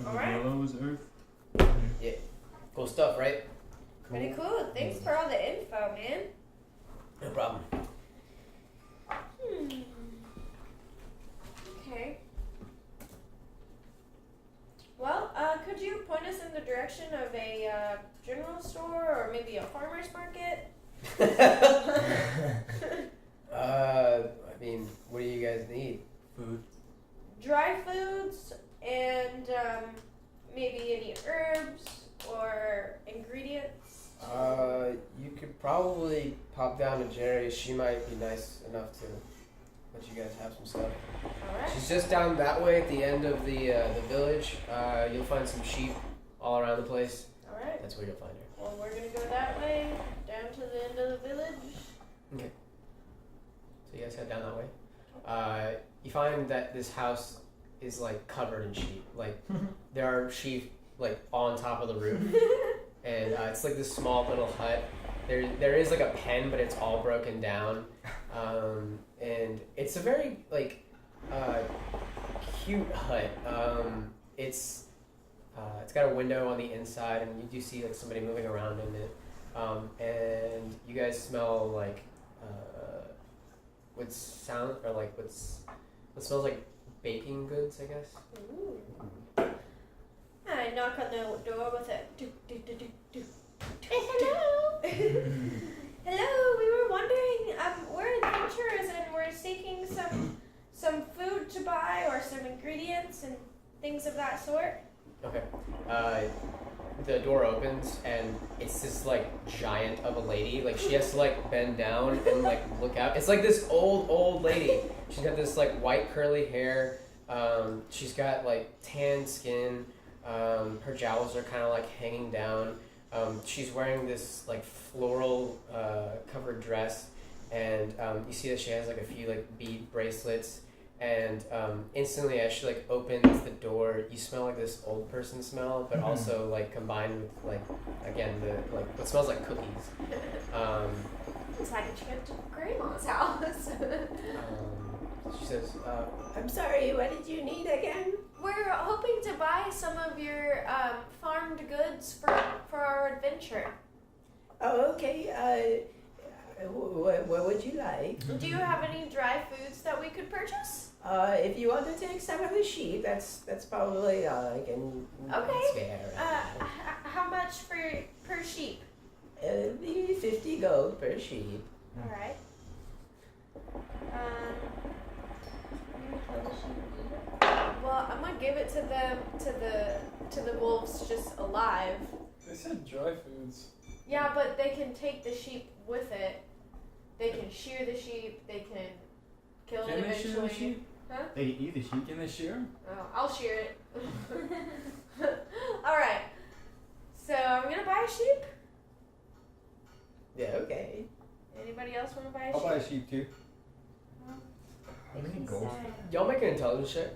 Alright. Yellow was earth. Cool stuff, right? Pretty cool. Thanks for all the info, man. No problem. Okay. Well, could you point us in the direction of a general store or maybe a farmer's market? I mean, what do you guys need? Food. Dry foods and maybe any herbs or ingredients. You could probably pop down to Jerry's. She might be nice enough to let you guys have some stuff. Alright. She's just down that way at the end of the village. You'll find some sheep all around the place. Alright. That's where you'll find her. Well, we're gonna go that way, down to the end of the village. So you guys head down that way. You find that this house is like covered in sheep. Like there are sheep like on top of the roof, and it's like this small little hut. There is like a pen, but it's all broken down, and it's a very like cute hut. It's got a window on the inside, and you do see like somebody moving around in it. And you guys smell like what smells like baking goods, I guess. Ooh. I knock on the door with a do do do do do. Hello. Hello, we were wondering, we're adventurers and we're seeking some food to buy or some ingredients and things of that sort. Okay. The door opens and it's this like giant of a lady. Like she has to like bend down and like look out. It's like this old lady. She's got this like white curly hair. She's got like tan skin. Her jowls are kind of like hanging down. She's wearing this like floral covered dress, and you see that she has like a few like bead bracelets, and instantly as she like opens the door, you smell like this old person smell, but also like combined with like again the like what smells like cookies. It's like a trip to grandma's house. She says, "I'm sorry. What did you need again?" We're hoping to buy some of your farmed goods for our adventure. Oh, okay. What would you like? Do you have any dry foods that we could purchase? If you want to take some of the sheep, that's probably I can. Okay. Spare. How much per sheep? The 50 gold per sheep. All right. Well, I'm gonna give it to them to the wolves just alive. They said dry foods. Yeah, but they can take the sheep with it. They can shear the sheep. They can kill it Can they eventually. shear the sheep? Huh? They can eat the sheep. Can they shear 'em? Oh, I'll shear it. All right. So I'm gonna buy a sheep. Yeah, okay. Anybody else want to buy a I'll sheep? buy a sheep too. How many gold? Y'all make an intelligence check.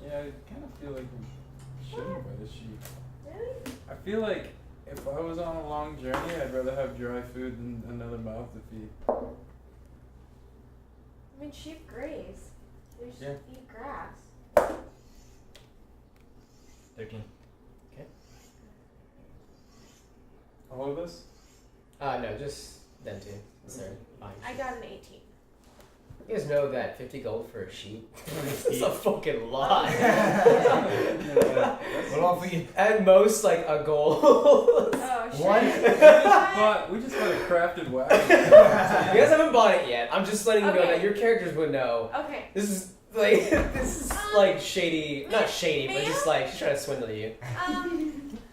Yeah, I kind of feel like we shouldn't buy the sheep. Really? I feel like if I was on a long journey, I'd rather have dry food than another mouth to feed. I mean, sheep graze. They just Yeah. eat grass. 13. All of us? No, just them two. Sorry. Fine. I got an 18. You guys know that 50 gold for a sheep? It's a fucking lot. What all for you? At most, like a gold. Oh shit. What? We just bought a crafted wagon. You guys haven't bought it yet. I'm just letting you know Okay. that your characters would know. Okay. This is like this is like shady. Not shady, but ma'am? just like she's trying to swindle you.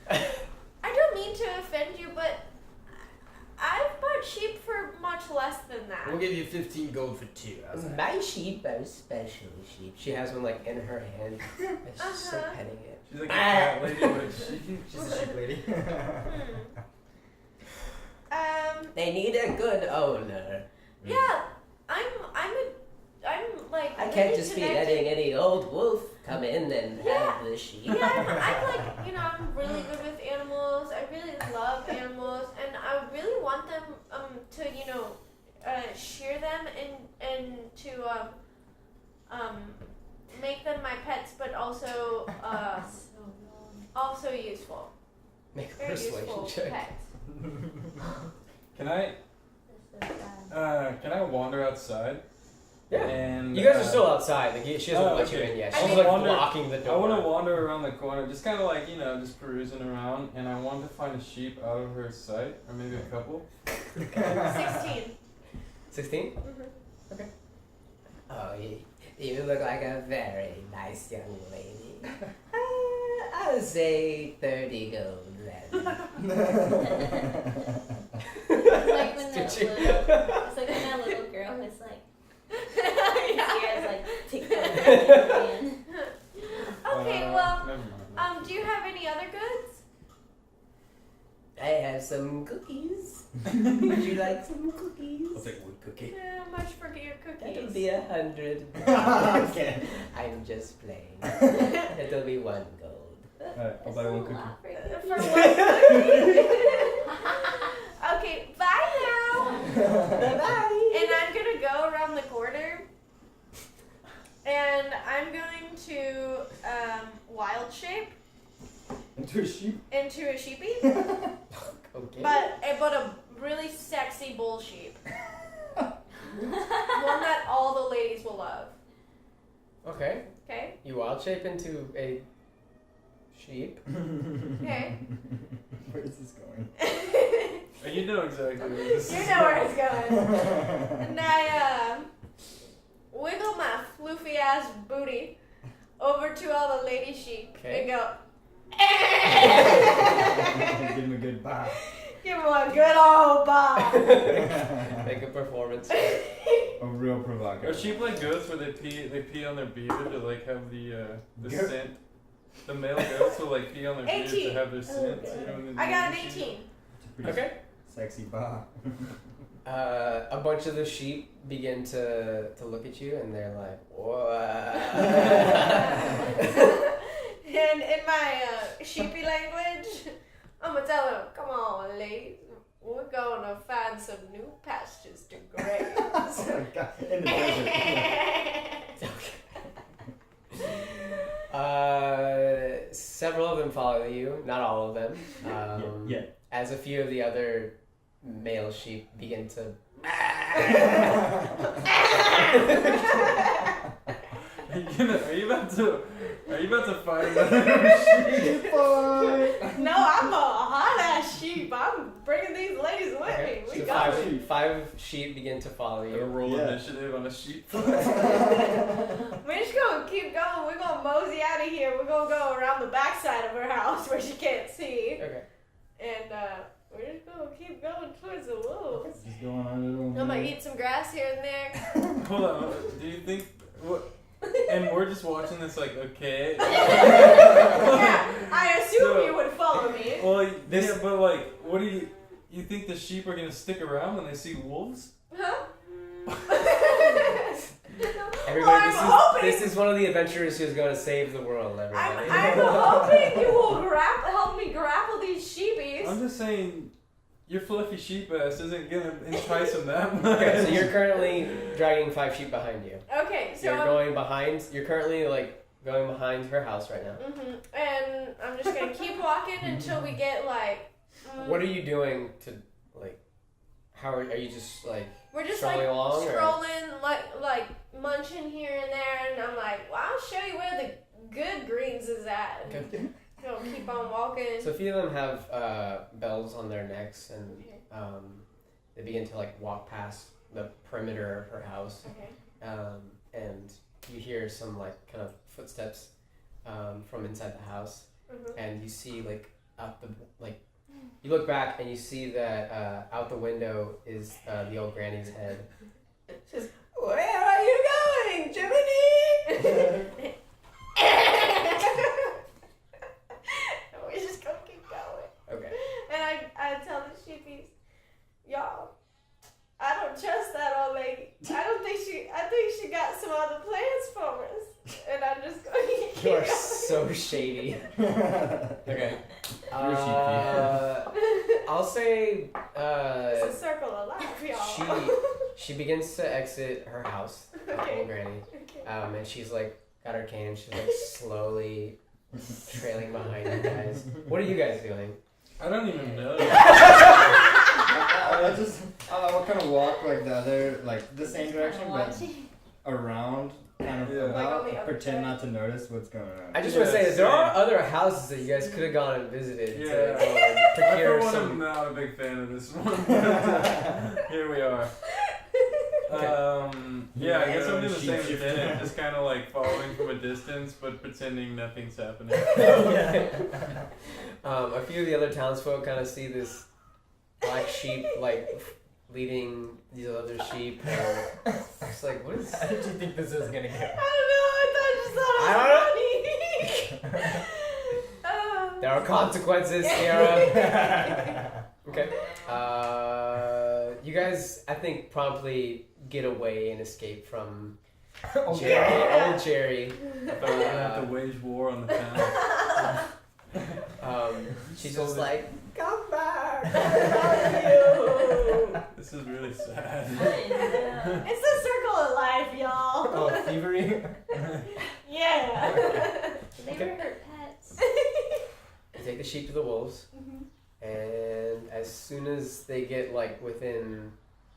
I don't mean to offend you, but I've bought sheep for much less than that. We'll give you 15 gold for 2. How's that? My sheep are special sheep. She has one like in her hand. And she's just like petting it. She's like a cat lady, but She's a sheep lady. They need a good owner. Yeah, I'm like. I can't really just be connected. letting any old wolf come in and Yeah. have the sheep. Yeah, I'm like, I'm really good with animals. I really love animals, and I really want them to shear them and to make them my pets, but also also useful. Make a Very persuasion useful check. pets. Can I can I wander outside? Yeah. And You guys are still outside. Like she doesn't Oh, let you okay. in yet. I She's mean- like Wander- blocking the I door. want to wander around the corner, just kind of like, just perusing around, and I want to find a sheep out of her sight, or maybe a couple. 16. 16? Mm-hmm. Oh, you look like a very nice young lady. I'll say 30 gold then. It's like when Did that you? little girl was like, Yeah. scared, like, take the Okay, well, Never mind. do you have any other goods? I have some cookies. Would you like some cookies? I'll take wood cookie. Yeah, how much for your That'll cookies? be 100. Okay. I'm just playing. It'll be 1 gold. Alright, I'll buy one cookie. For one cookie? Okay, bye now. Bye-bye. And I'm gonna go around the corner, and I'm going to wild shape Into a sheep? into a sheepy, Okay. but a really sexy bull sheep, one that all the ladies will love. Okay. Okay, You wild shape into a sheep. okay. Where is this going? You know exactly where this You is know where it's going. going. And I wiggle my floofy ass booty over to all the lady sheep Okay. and go. Give him a good bye. Give him a good old bob. Make a performance. A real provocateur. Are sheep like goats where they pee on their beard to like have the Goat. scent? The male goats will like pee on their beard 18. to have their scent. You know, when I got an they- 18. It's a pretty Okay. sexy bar. A bunch of the sheep begin to look at you, and they're like, "What?" And in my sheepy language, I'm gonna tell them, "Come on, ladies, we're gonna find some new pastures to graze." Oh my god. In the desert. Several of them follow you, not all of them. Yeah. As a few of the other male sheep begin to. Are you about to fight another sheep? No, I'm a hot ass sheep. I'm bringing these ladies with Okay, me. We so got it. five sheep begin to follow Gotta you. roll Yeah. initiative on a sheep. We're just gonna keep going. We're gonna mosey out of here. We're gonna go around the backside of her house where she can't see. Okay. And we're just gonna keep going towards the wolves. Just going on a little. I'm gonna eat some grass here and there. Hold on. Do you think what? And we're just watching this like, okay. Yeah, I assume So- you would follow me. Well, This- yeah, but like, what do you think the sheep are gonna stick around when they see wolves? Huh? Everybody, I'm hoping- this is one of the adventurers who's going to save the world. Everybody. I'm hoping you will help me grapple these sheepies. I'm just saying, your fluffy sheep ass isn't gonna entice them that much. Okay, so you're currently dragging 5 sheep behind you. Okay, so You're going behind. You're currently like going behind her house right now. and I'm just gonna keep walking until we get like. What are you doing to like? How are you just like? We're just strolling like along, or- strolling, like munching here and there, and I'm like, well, I'll show you where the good greens is at. And Okay. Go keep on walking. So a few of them have bells on their necks, and they begin to like walk past the perimeter of her house, Okay. and you hear some like kind of footsteps from inside the house, and you see like out the like. You look back and you see that out the window is the old granny's head. She says, "Where are you going, Jiminy?" We're just gonna keep going. Okay. And I tell the sheepies, y'all, I don't trust that old lady. I think she got some other plans for us. And I'm just going to keep You are going. so shady. Okay. You're sheepy. I'll say It's a circle of life, y'all. she begins to exit her house, Okay. old granny, Okay. and she's like got her cane. She's like slowly trailing behind you guys. What are you guys doing? I don't even know. I'll kind of walk like the same direction, but Watching. around, kind of Yeah. Like on about, the other pretend side. not to notice what's going on. I just Yeah, want to say that there are same. other houses that you guys could have gone and visited Yeah. to go and I procure for one am some. not a big fan of this one. Here we are. Yeah, I guess I'm doing the Sheep same shift. thing. Just kind of like following from a distance, but pretending nothing's happening. A few of the other townsfolk kind of see this black sheep like leading these other sheep. And it's like, what is? How did you think this was gonna go? I don't know. I thought it was funny. There are consequences, Sierra. Okay. You guys, I think, promptly get away and escape from Jerry, Yeah. old Jerry. I thought we were gonna have to wage war on the town. She's So just the- like, come back. I love you. This is really sad. It's the circle of life, y'all. Oh, thievery. Yeah. They were her pets. You take the sheep to the wolves, and as soon as they get like within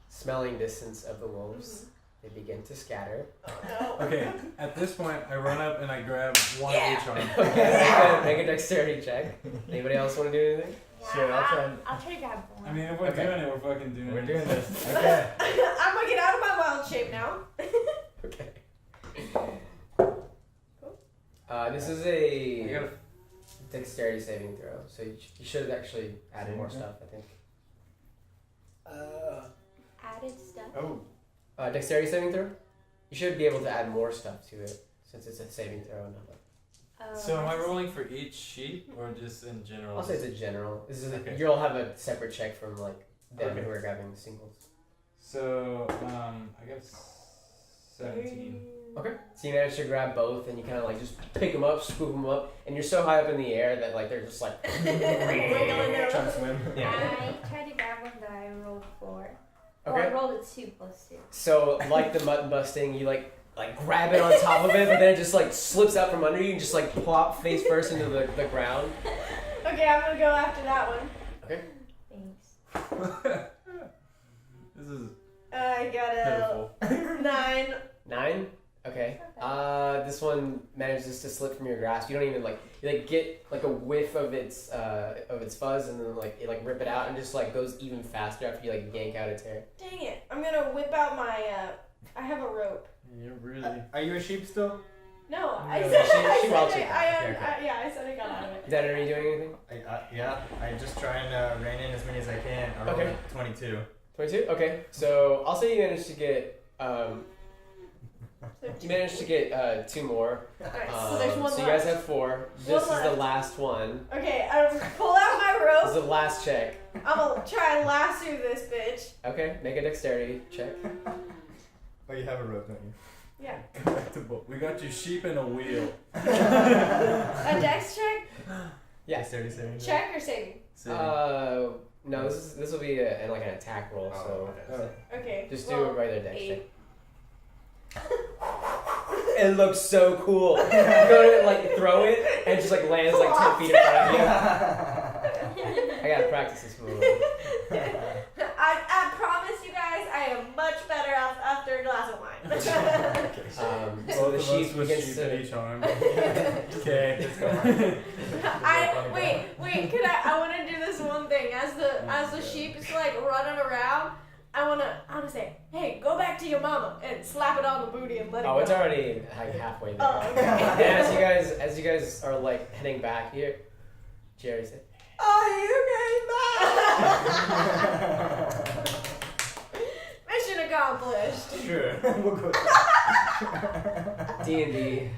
smelling distance of the wolves, they begin to scatter. Oh no. Okay, at this point, I run up and I grab one of each arm. Okay, make a dexterity check. Anybody else want to do anything? Sure, I'll try and- I'll try to grab one. I mean, if we're Okay. doing it, we're fucking doing We're it. doing this. Okay. I'm gonna get out of my wild shape now. Okay. This is You a gotta dexterity saving throw, so you should actually add more stuff, I think. Added stuff. Oh. Dexterity saving throw? You should be able to add more stuff to it, since it's a saving throw. Not like, Oh, So am I rolling for each sheep or just in general? I'll say it's a general. This is Okay. You'll have a separate check from like them Okay. who are grabbing the singles. So, I got 17. Okay. So you manage to grab both, and you kind of like just pick them up, scoop them up, and you're so high up in the air that like they're just like Wiggling around. Trying to swim. yeah. I tried to grab one, but I rolled 4. Well, Okay. I rolled a 2 plus 2. So like the mutton busting, you like grab it on top of it, but then it just like slips out from under you and just like plop face first into the ground. Okay, I'm gonna go after that one. Okay. Thanks. This is I got a pitiful. 9. 9. Okay. This one manages to slip from your grasp. You don't even you get like a whiff of its fuzz, and then you rip it out, and just like goes even faster after you like yank out its hair. Dang it! I'm gonna whip out my. I have a rope. You're really. Are you a sheep still? No, I No, said she I rolled said you. I am. Okay, okay. Yeah, I said I got out of it. Dad, are you doing anything? Yeah. I just try and rein in as many as I can. I rolled Okay. a 22. 22. Okay. So I'll say you managed to get you managed to get 2 more. Alright, so there's one so you left. guys have 4. This One is the left. last one. Okay, I pull out my This is rope. the last check. I'm gonna try and lasso this bitch. Okay. Make a dexterity check. Oh, you have a rope, don't you? Yeah. Collectible. We got you sheep and a wheel. A dex check? Yeah. Dexterity saving. Check or saving? No. This will be an attack roll. Oh, So okay. Okay. just do well, a regular dex check. 8. It looks so cool. You go to like throw it and it just like lands like 10 feet in front of you. I gotta practice this move. I promise you guys, I am much better after a glass of wine. So Both the of us sheep with begins sheep to. in each arm. Okay, let's go. Wait, I want to do this one thing. As the sheep is like running around, I wanna say, hey, go back to your mama and slap it on the booty and let it go. Oh, it's already like halfway there. Oh, okay. And as you guys are like heading back here, Jerry said, Are you guys back? Mission accomplished. Sure. We'll go. D&D,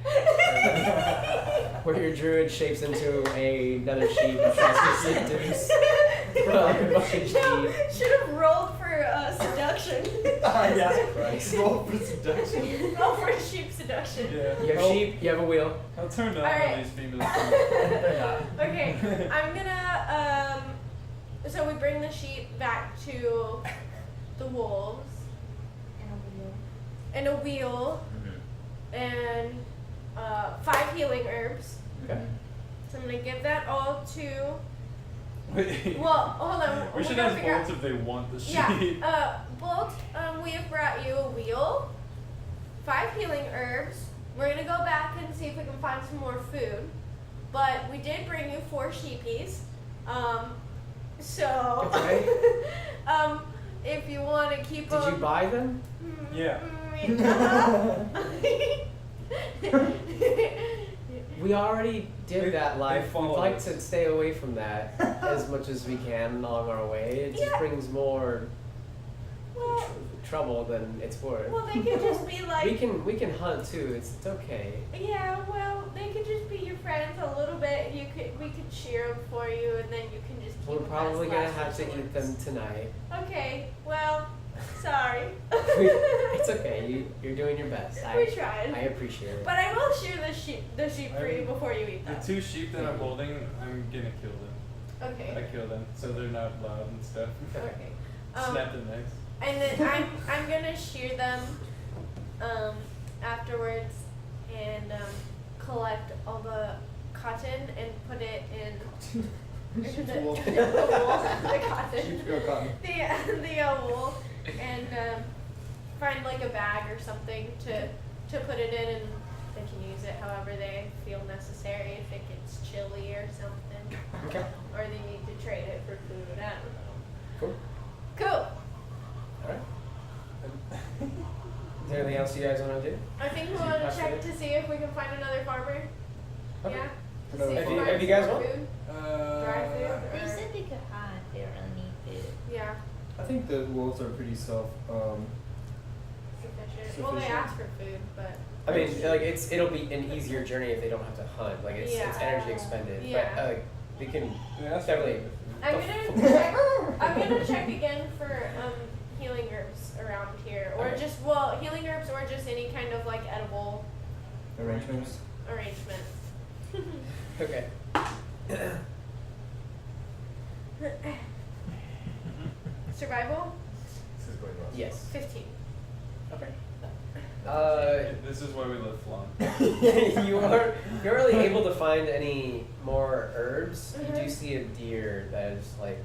where your druid shapes into another sheep and tries to seduce a fucking sheep. Should have rolled for seduction. Yeah. Roll for seduction. Roll for sheep seduction. Yeah. You have sheep, you have a wheel. How turned on Alright. are these females? Okay, I'm gonna so we bring the sheep back to the wolves And a wheel. and a wheel and 5 healing herbs. Okay. So I'm gonna give that all to. Wait. Well, hold on. We should gotta ask figure out- Bolt if they want the sheep. Yeah. Bolt, we have brought you a wheel, 5 healing herbs. We're gonna go back and see if we can find some more food. But we did bring you 4 sheepies. So. Okay. If you want to keep Did them. you buy them? Yeah. We already did that life. We'd followed like us. to stay away from that as much as we can along our way. It just Yeah. brings more well, trouble than it's worth. well, they could just be like. We can hunt too. It's okay. Yeah, well, they could just be your friends a little bit. We could cheer them for you, and then you can just keep We're them probably as gonna last have to resorts. eat them tonight. Okay, well, sorry. It's okay. You're doing your best. We I tried. appreciate it. But I will shear the sheep for you before you eat The them. 2 sheep that I'm holding, I'm gonna kill them. I Okay. kill them so they're not loud and stuff. Okay. Snap their necks. And then I'm gonna shear them afterwards and collect all the cotton and put it in Sheep's the wool. the wool, the cotton, Sheep's girl cotton. the wool, and find like a bag or something to put it in, and they can use it however they feel necessary. If it gets chilly or something, Okay. or they need to trade it for food. I don't know. Cool. Cool. Alright. Is there anything else you guys want to do? I think we want to check to see if we can find another farmer. Okay. Yeah. To If see if you- we if find you guys some want. food. Dry food. They Or, said they could hunt. They don't really need food. yeah. I think the wolves are pretty Sufficient. Well, they Sufficient. asked for food, but I mean, like it'll be an easier journey if they don't have to hunt. Like it's Yeah. energy expended. Yeah. But they can Yeah, that's definitely. I'm gonna check. I'm gonna check again for healing herbs Arrangements. Okay. Survival? This is going well. Yes. 15. This is why we love flan. You're really able to find any more herbs. You do Mhm. see a deer that is like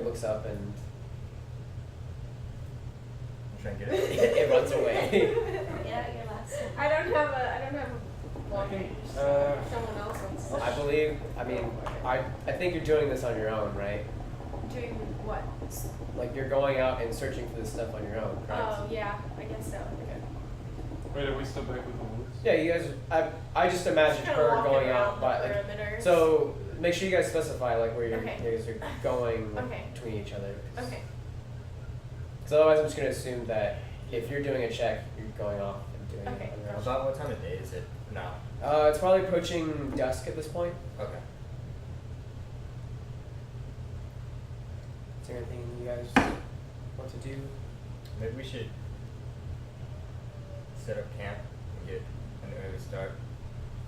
looks up and I'm trying to get it. it runs away. Yeah, your last one. I don't have a long range. Someone else wants to. I believe. I mean, I think you're doing this on your own, right? Doing what? Like you're going out and searching for this stuff on your own, correct? Oh, yeah, I guess so. Okay. Wait, are we still back with the wolves? Yeah, you guys. I just imagined Kinda her walking going around out, but the like. perimeter. So make sure you guys specify like where you Okay. guys are going like, Okay. between each other. Okay. Because otherwise, I'm just gonna assume that if you're doing a check, you're going off and doing Okay. it on your own. About what time of day is it now? It's probably approaching dusk at this point. Okay. Is there anything you guys want to do? Maybe we should set up camp and get an early start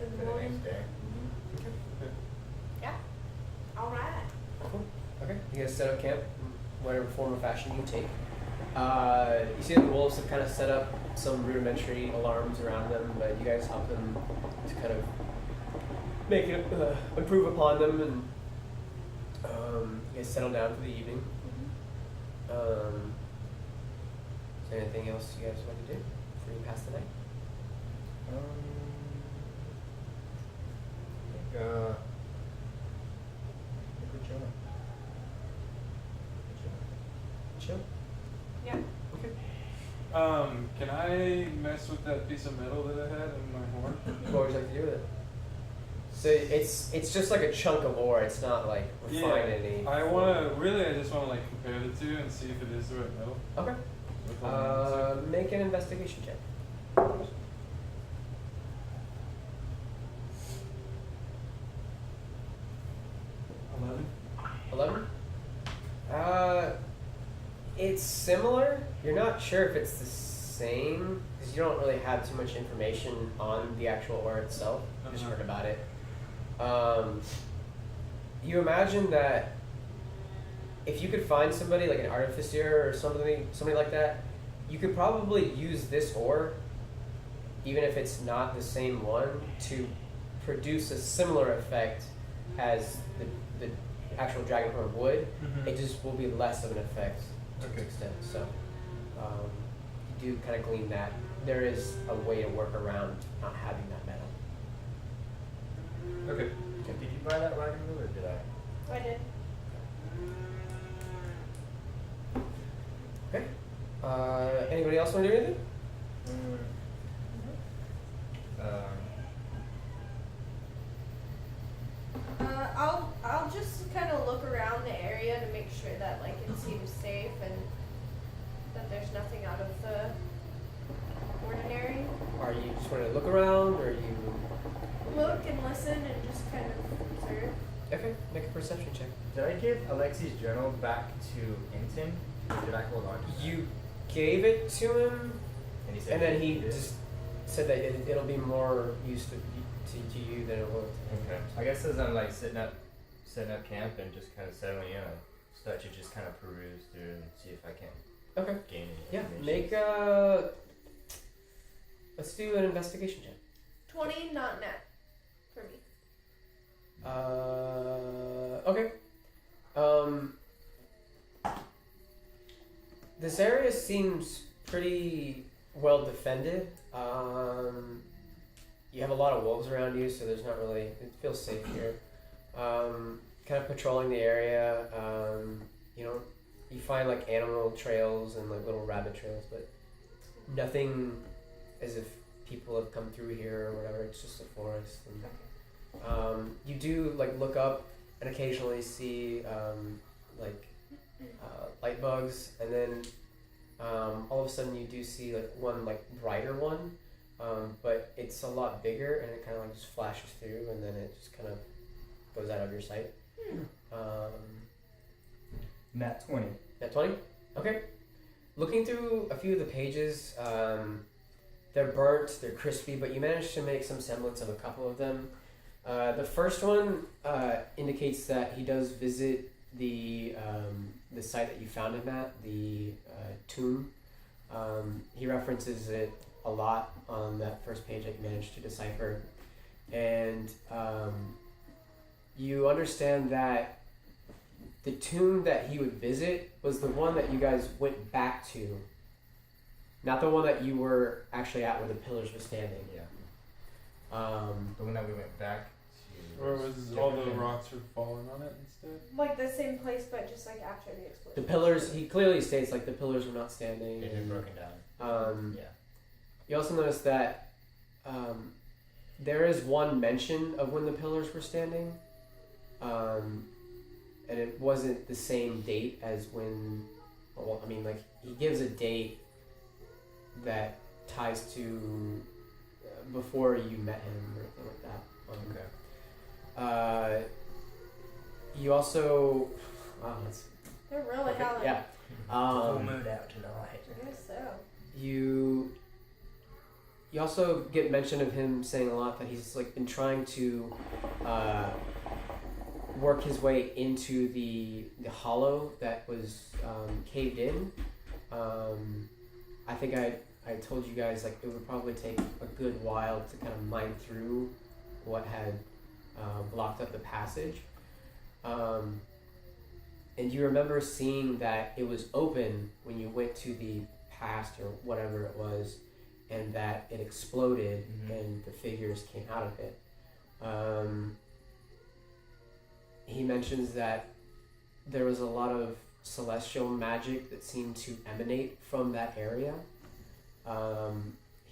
In for the the morning. next day. Yeah. All right. Cool. Okay. You guys set up camp, whatever form or fashion you take. You see that the wolves have kind of set up some rudimentary alarms around them, but you guys help them to kind of make it improve upon them, and you guys settle down for the evening. Is there anything else you guys want to do before you pass the night? I think we're chilling. Chill. Yeah. Can I mess with that piece of metal that I had in my horn? What would you like to do with it? So it's just like a chunk of ore. It's not like refined any. I just wanna like compare the two and see if it is the right metal. Okay. With all the music. Make an investigation check. 11? It's similar. You're not sure if it's the same because you don't really have too much information on the actual ore itself. You just heard about it. You imagine that if you could find somebody like an artificer or somebody like that, you could probably use this ore, even if it's not the same one, to produce a similar effect as the actual dragonhorn would. Mhm. It just will be less of an effect to an extent. So you do kind of glean that there is a way to work around not having that metal. Okay. Did you buy that wagon wheel or did I? I did. Okay. Anybody else want to do anything? I'll just kind of look around the area to make sure that like it seems safe and that there's nothing out of the ordinary. Are you just want to look around, or you? Look and listen and just kind of observe. Okay, make a perception check. Did I give Alexi's journal back to Inton? Or did I hold on to it? You gave it to him, And he said and then he did? just said that it'll be more used to you than it will. Okay. I guess as I'm like setting up camp and just kind of settling in, I start to just kind of peruse through and see if I can Okay. gain any Yeah. information. Make let's do an investigation check. 20, not net for me. Okay. This area seems pretty well defended. You have a lot of wolves around you, so there's not really. It feels safe here. Kind of patrolling the area. You find like animal trails and like little rabbit trails, but nothing as if people have come through here or whatever. It's just a forest. And, you do like look up and occasionally see light bugs, and then all of a sudden you do see like one like brighter one, but it's a lot bigger and it kind of like just flashes through and then it just kind of goes out of your sight. Nat 20. Nat 20? Okay. Looking through a few of the pages, They're burnt, they're crispy, but you managed to make some semblance of a couple of them. The first one indicates that he does visit the site that you found him at, the tomb. He references it a lot on that first page that you managed to decipher. And you understand that the tomb that he would visit was the one that you guys went back to, not the one that you were actually at where the pillars were standing. Yeah. Um, The one that we went back to. Or was all the rocks were falling on it instead? Like the same place, but just like after the explosion. the pillars, he clearly states like the pillars were not standing. It had broken down. Um, Yeah. You also notice that there is one mention of when the pillars were standing, and it wasn't the same date as when. Well, I mean, like he gives a date that ties to before you met him or anything like that. Okay. You also. Wow, that's They're really perfect. howling. Yeah. Full mood out tonight. I guess so. You also get mention of him saying a lot that he's like been trying to work his way into the hollow that was caved in. I think I told you guys like it would probably take a good while to kind of mine through what had blocked up the passage. And you remember seeing that it was open when you went to the past or whatever it was, and that it exploded and the figures came out of it. He mentions that there was a lot of celestial magic that seemed to emanate from that area.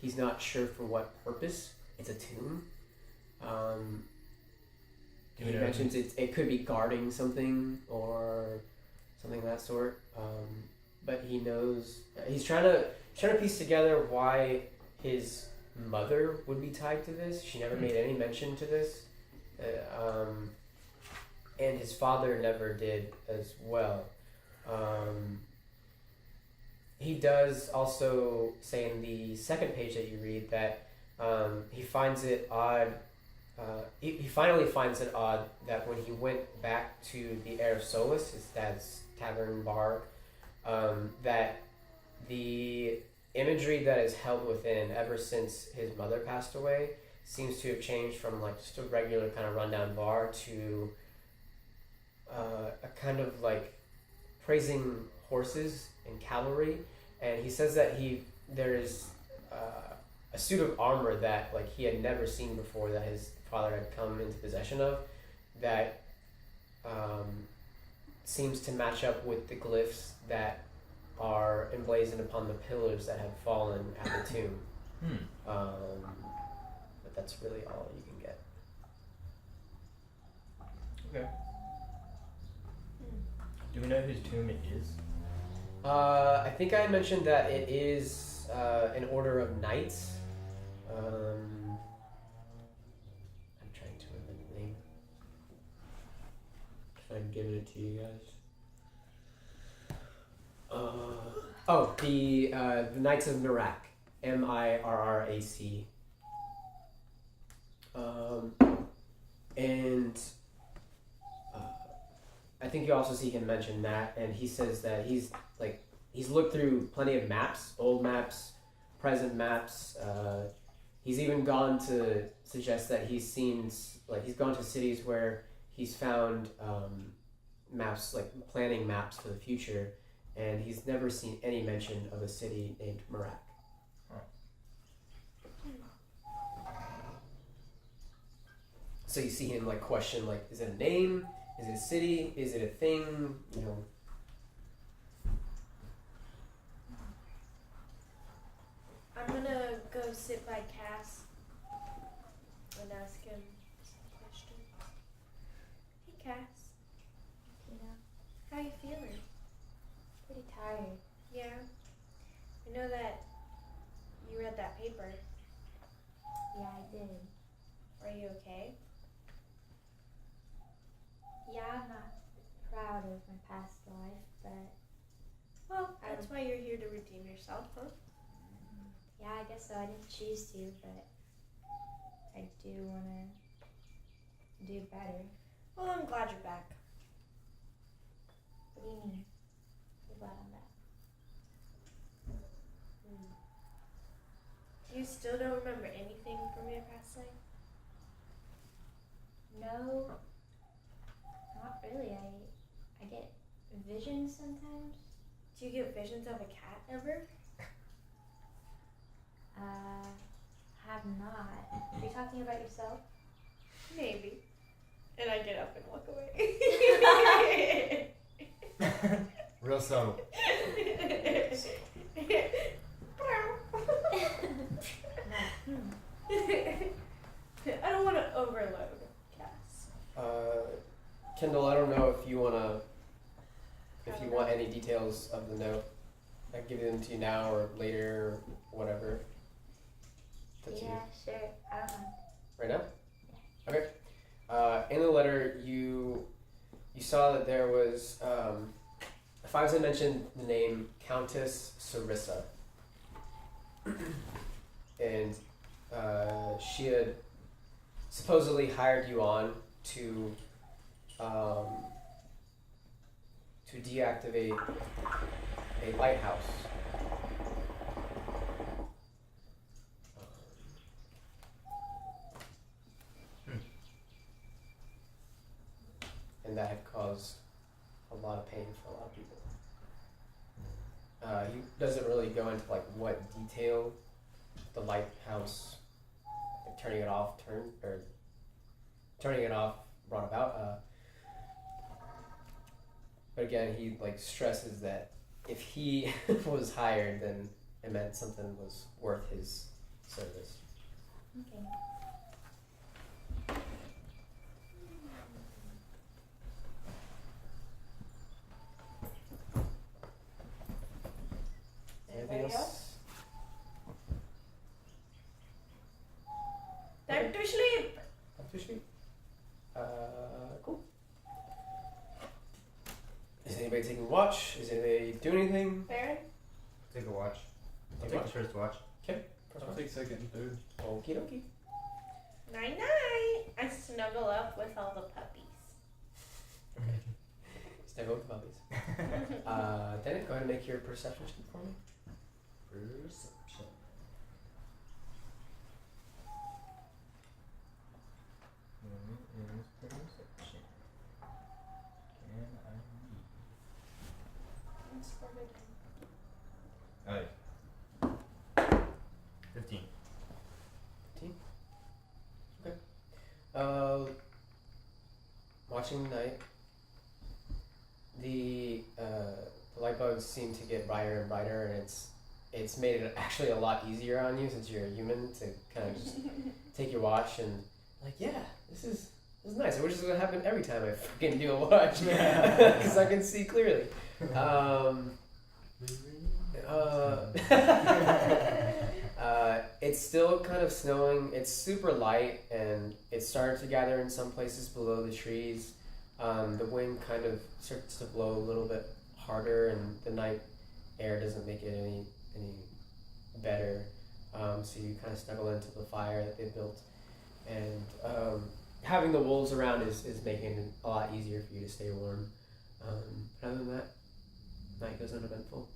He's not sure for what purpose. It's a tomb. He mentions it could be guarding something or something of that sort. But he knows he's trying to piece together why his mother would be tied to this. She never made any mention to this, and his father never did as well. He does also say in the second page that you read that he finds it odd. He finally finds it odd that when he went back to the Air of Solace, his dad's tavern bar, that the imagery that is held within ever since his mother passed away seems to have changed from like just a regular kind of rundown bar to a kind of like praising horses and cavalry. And he says that there is a suit of armor that like he had never seen before that his father had come into possession of that seems to match up with the glyphs that are emblazoned upon the pillars that have fallen at the tomb. But that's really all you can get. Okay. Do we know whose tomb it is? I think I mentioned that it is an order of knights. I'm trying to remember the name. If I'm giving it to you guys. The Knights of Mirac. Mirrac. And I think you also see him mention that, and he says that he's looked through plenty of maps, old maps, present maps. He's even gone to suggest that he's gone to cities where he's found maps, like planning maps for the future, and he's never seen any mention of a city named Mirac. So you see him like question, like, is it a name? Is it a city? Is it a thing? You know. I'm gonna go sit by Cass and ask him some questions. Hey Cass, how you feeling? Pretty tired. Yeah. I know that you read that paper. Yeah, I did. Are you okay? Yeah, I'm not proud of my past life, but Well, that's why you're here to redeem yourself, huh? Yeah, I guess so. I didn't choose to, but I do want to do better. Well, I'm glad you're back. What do you mean? You're glad I'm back. You still don't remember anything from your past life? No, not really. I get visions sometimes. Do you get visions of a cat ever? Have not. Are you talking about yourself? Maybe. And I get up and walk away. Real subtle. I don't want to overload Cass. Kendall, I don't know if you want any details of the note. I can give them to you now or later or whatever. That's Yeah, sure. I don't mind. Right now? Okay. In the letter, you saw that there was, if I was to mention the name Countess Sarissa, and she had supposedly hired you on to deactivate a lighthouse. And that had caused a lot of pain for a lot of people. He doesn't really go into like what detail the lighthouse, like, turning it off brought about. But again, he like stresses that if he was hired, then it meant something was worth his service. Okay. Anything Anybody else? Time to sleep. Up to sleep. Cool. Is anybody taking watch? Is anybody doing anything? Baron? Take a watch. I'll Take take the first watch. I'll take second and third. Okie dokie. Night night. I snuggle up with all the puppies. Stay with the puppies. Dennett, go ahead and make your perception check for me. Perception. Perception. Can I read? Alright. 15. 15? Okay. Watching the night, the light bugs seem to get brighter and brighter, and it's made it actually a lot easier on you since you're a human to kind of just take your watch and like, yeah, this is nice. I wish this would happen every time I fucking do a watch because I can see clearly. It's still kind of snowing. It's super light, and it's starting to gather in some places below the trees. The wind kind of starts to blow a little bit harder, and the night air doesn't make it any better. So you kind of snuggle into the fire that they built, and having the wolves around is making it a lot easier for you to stay warm. Other than that, night goes uneventful.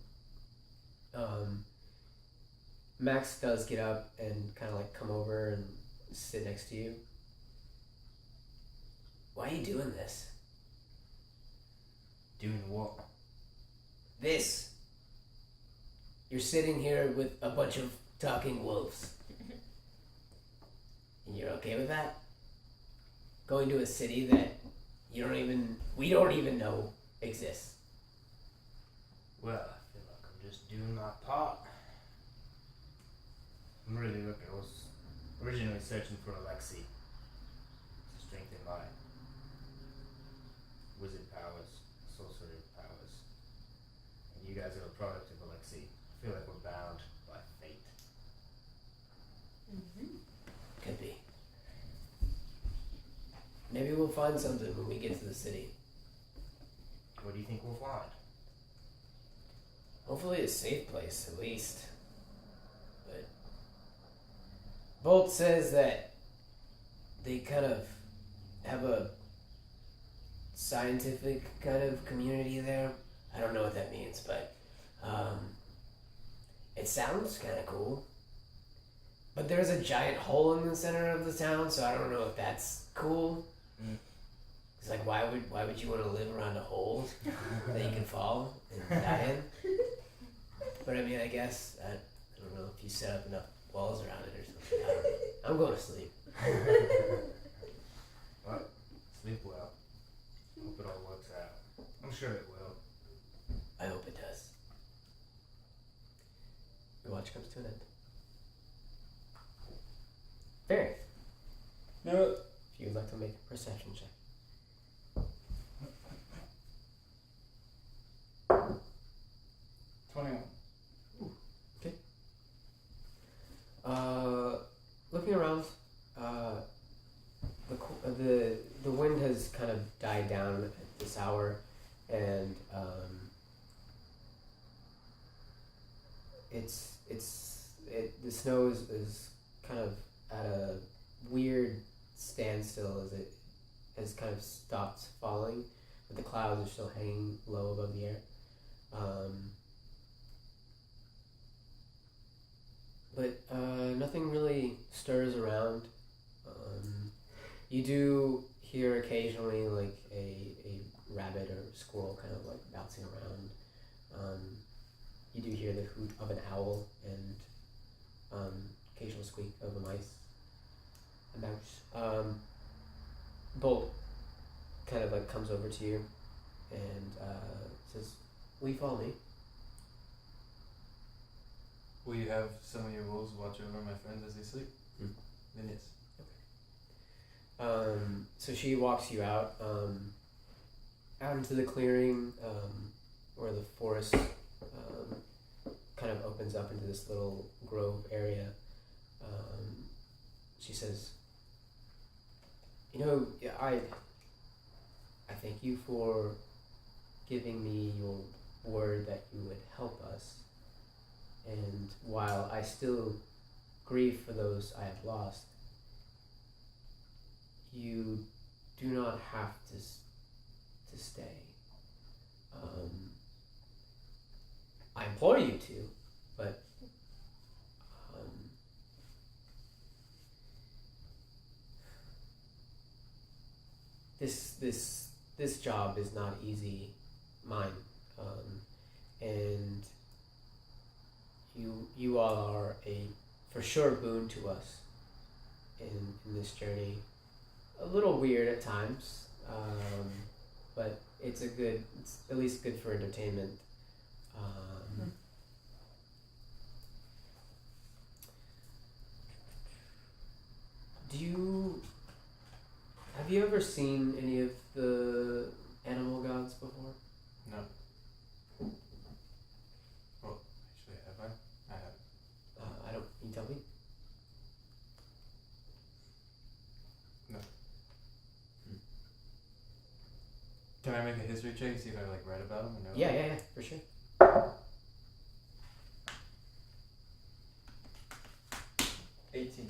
Max does get up and kind of like come over and sit next to you. Why are you doing this? Doing what? This. You're sitting here with a bunch of talking wolves. And you're okay with that? Going to a city that we don't even know exists. Well, I feel like I'm just doing my part. I'm really looking. I was originally searching for Alexei to strengthen my wizard powers, sorcery powers. And you guys are a product of Alexei. I feel like we're bound by fate. Could be. Maybe we'll find something when we get to the city. What do you think we'll find? Hopefully a safe place, at least. But Bolt says that they kind of have a scientific kind of community there. I don't know what that means, but it sounds kind of cool. But there's a giant hole in the center of the town, so I don't know if that's cool. It's like, why would you want to live around a hole that you can fall and die in? But I mean, I guess I don't know if you set up enough walls around it or something. I don't know. I'm going to sleep. Well, sleep well. Hope it all works out. I'm sure it will. I hope it does. The watch comes to an end. Barry, No. if you'd like to make a perception check. 21. Looking around, the wind has kind of died down at this hour, and the snow is kind of at a weird standstill as it has kind of stopped falling, but the clouds are still hanging low above the air. But nothing really stirs around. You do hear occasionally like a rabbit or squirrel kind of like bouncing around. You do hear the hoot of an owl and occasional squeak of a mouse. Bolt kind of like comes over to you and says, "Will you follow me?" Will you have some of your wolves watch over my friends as they sleep? Then yes. So she walks you out into the clearing where the forest kind of opens up into this little grove area. She says, "You know, I thank you for giving me your word that you would help us. And while I still grieve for those I have lost, you do not have to stay. I implore you to, but this job is not easy, mine, and you all are a for sure boon to us in this journey. A little weird at times, but it's at least good for entertainment. Have you ever seen any of the animal gods before? No. Well, actually, have I? I haven't. I don't. Can you tell me? No. Can I make a history check, see if I like read about them or know? Yeah, for sure. 18. 18.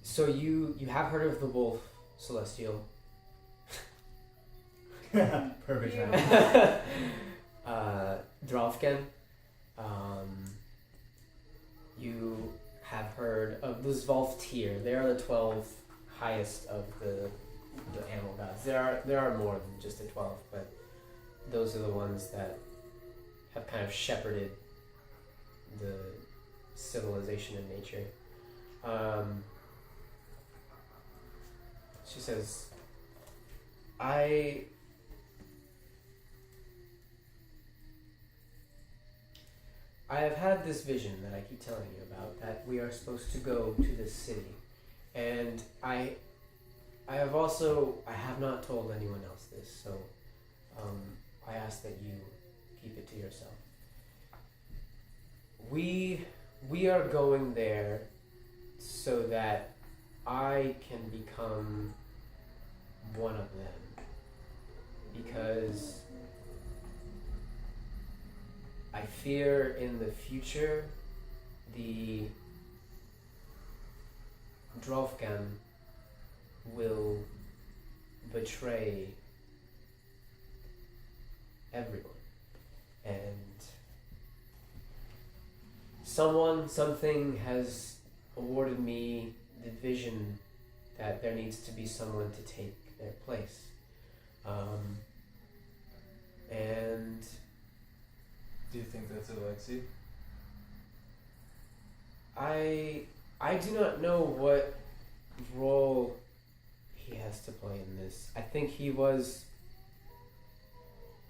So you have heard of the wolf celestial? Perfect time. Drolfken. You have heard of the Zvolftyr. They are the 12 highest of the animal gods. There are more than just the 12, but those are the ones that have kind of shepherded the civilization and nature. She says, I have had this vision that I keep telling you about, that we are supposed to go to this city. And I have not told anyone else this, so I ask that you keep it to yourself. We are going there so that I can become one of them. Because I fear in the future the Drovkan will betray everyone. And something has awarded me the vision that there needs to be someone to take their place. And Do you think that's Alexei? I do not know what role he has to play in this. I think he was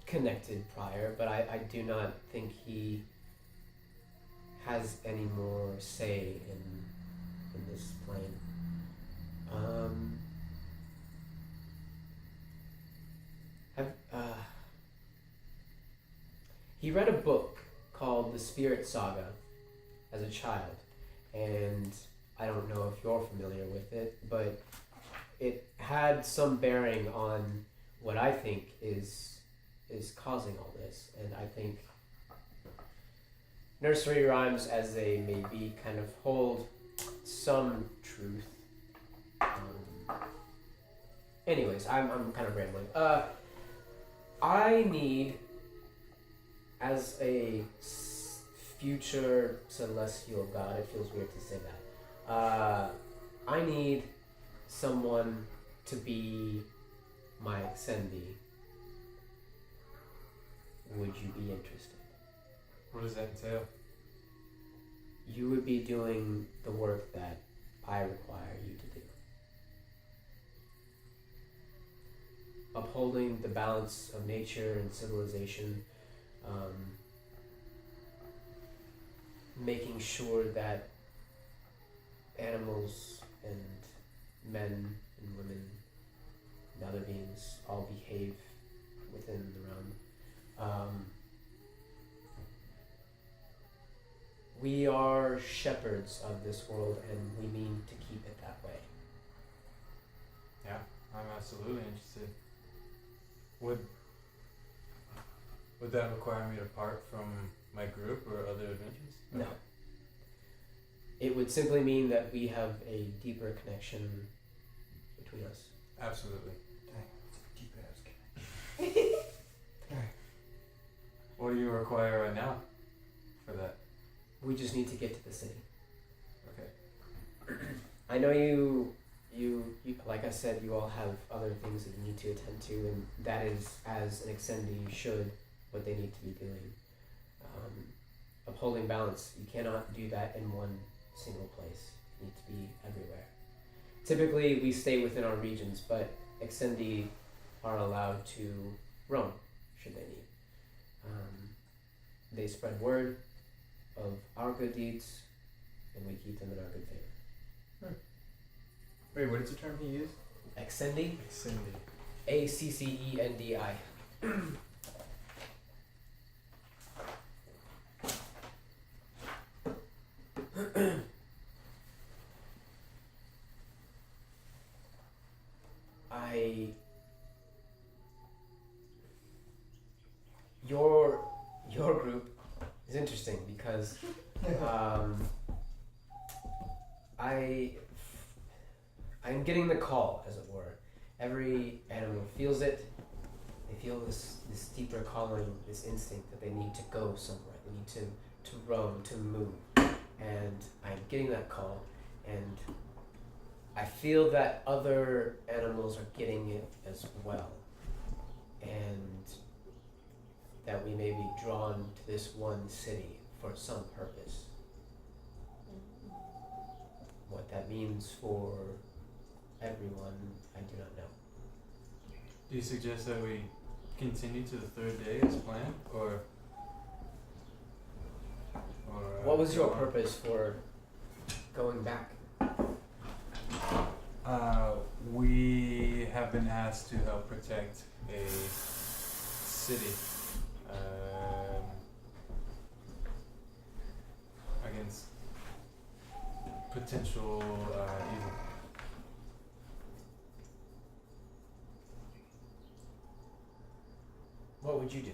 connected prior, but I do not think he has any more say in this plane. He read a book called The Spirit Saga as a child, and I don't know if you're familiar with it, but it had some bearing on what I think is causing all this, and I think nursery rhymes, as they may be, kind of hold some truth. Anyways, I'm kind of rambling. I need, as a future celestial god, it feels weird to say that, I need someone to be my Xendi. Would you be interested? What does that entail? You would be doing the work that I require you to do. Upholding the balance of nature and civilization, making sure that animals and men and women and other beings all behave within the realm. We are shepherds of this world, and we mean to keep it that way. Yeah, I'm absolutely interested. Would that require me to part from my group or other adventures? No. It would simply mean that we have a deeper connection between us. Absolutely. Deep ass connection. What do you require right now for that? We just need to get to the city. Okay. I know you, like I said, you all have other things that you need to attend to, and that is, as an Exendi should, what they need to be doing. Upholding balance, you cannot do that in one single place. You need to be everywhere. Typically, we stay within our regions, but Exendi are allowed to roam, should they need. They spread word of our good deeds, and we keep them in our good favor. Wait, what is the term he used? Exendi? Cindy. Accendi. Your group is interesting because I'm getting the call, as it were. Every animal feels it. They feel this deeper calling, this instinct that they need to go somewhere. They need to roam, to move. And I'm getting that call, and I feel that other animals are getting it as well. And that we may be drawn to this one city for some purpose. What that means for everyone, I do not know. Do you suggest that we continue to the third day as planned, or What was your purpose for going back? We have been asked to help protect a city against potential evil. What would you do?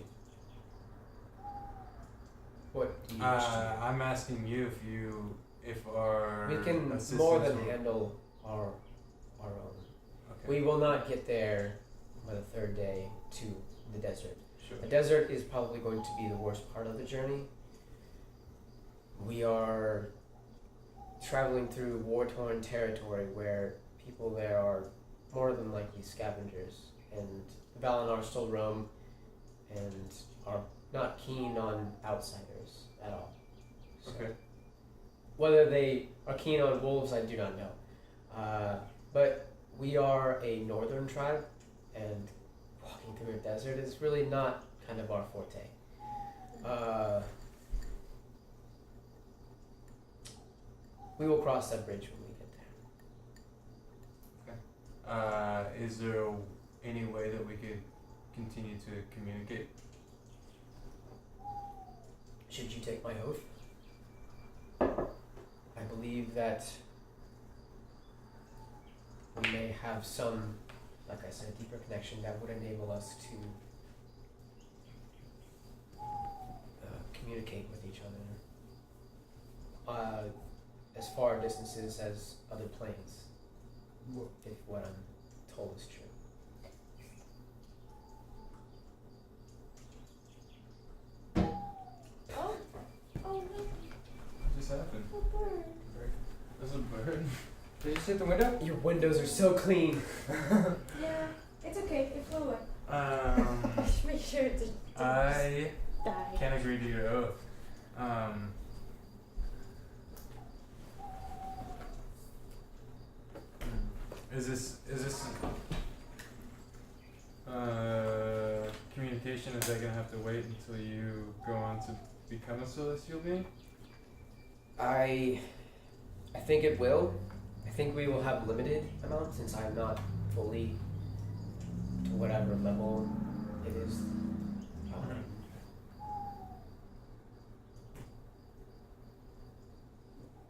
What do you wish to I'm asking you if our do? We can assistants more than will- handle our own. Okay. We will not get there by the third day to the desert. Sure. The desert is probably going to be the worst part of the journey. We are traveling through war-torn territory where people there are more than likely scavengers, and the Valinor still roam and are not keen on outsiders at all. So Okay. whether they are keen on wolves, I do not know. But we are a northern tribe, and walking through a desert is really not kind of our forte. We will cross that bridge when we get there. Is there any way that we could continue to communicate? Should you take my oath? I believe that we may have some, like I said, a deeper connection that would enable us to communicate with each other as far distances as other planes, if what I'm told is true. Oh, oh no, What just happened? a bird. There's a bird. Did you just hit the window? Your windows are so clean. Yeah, it's okay. It flew away. Um, Make sure it didn't I die. can't agree to your oath. Is this communication? Is that gonna have to wait until you go on to become a celestial being? I think it will. I think we will have limited amount since I'm not fully to whatever level it is.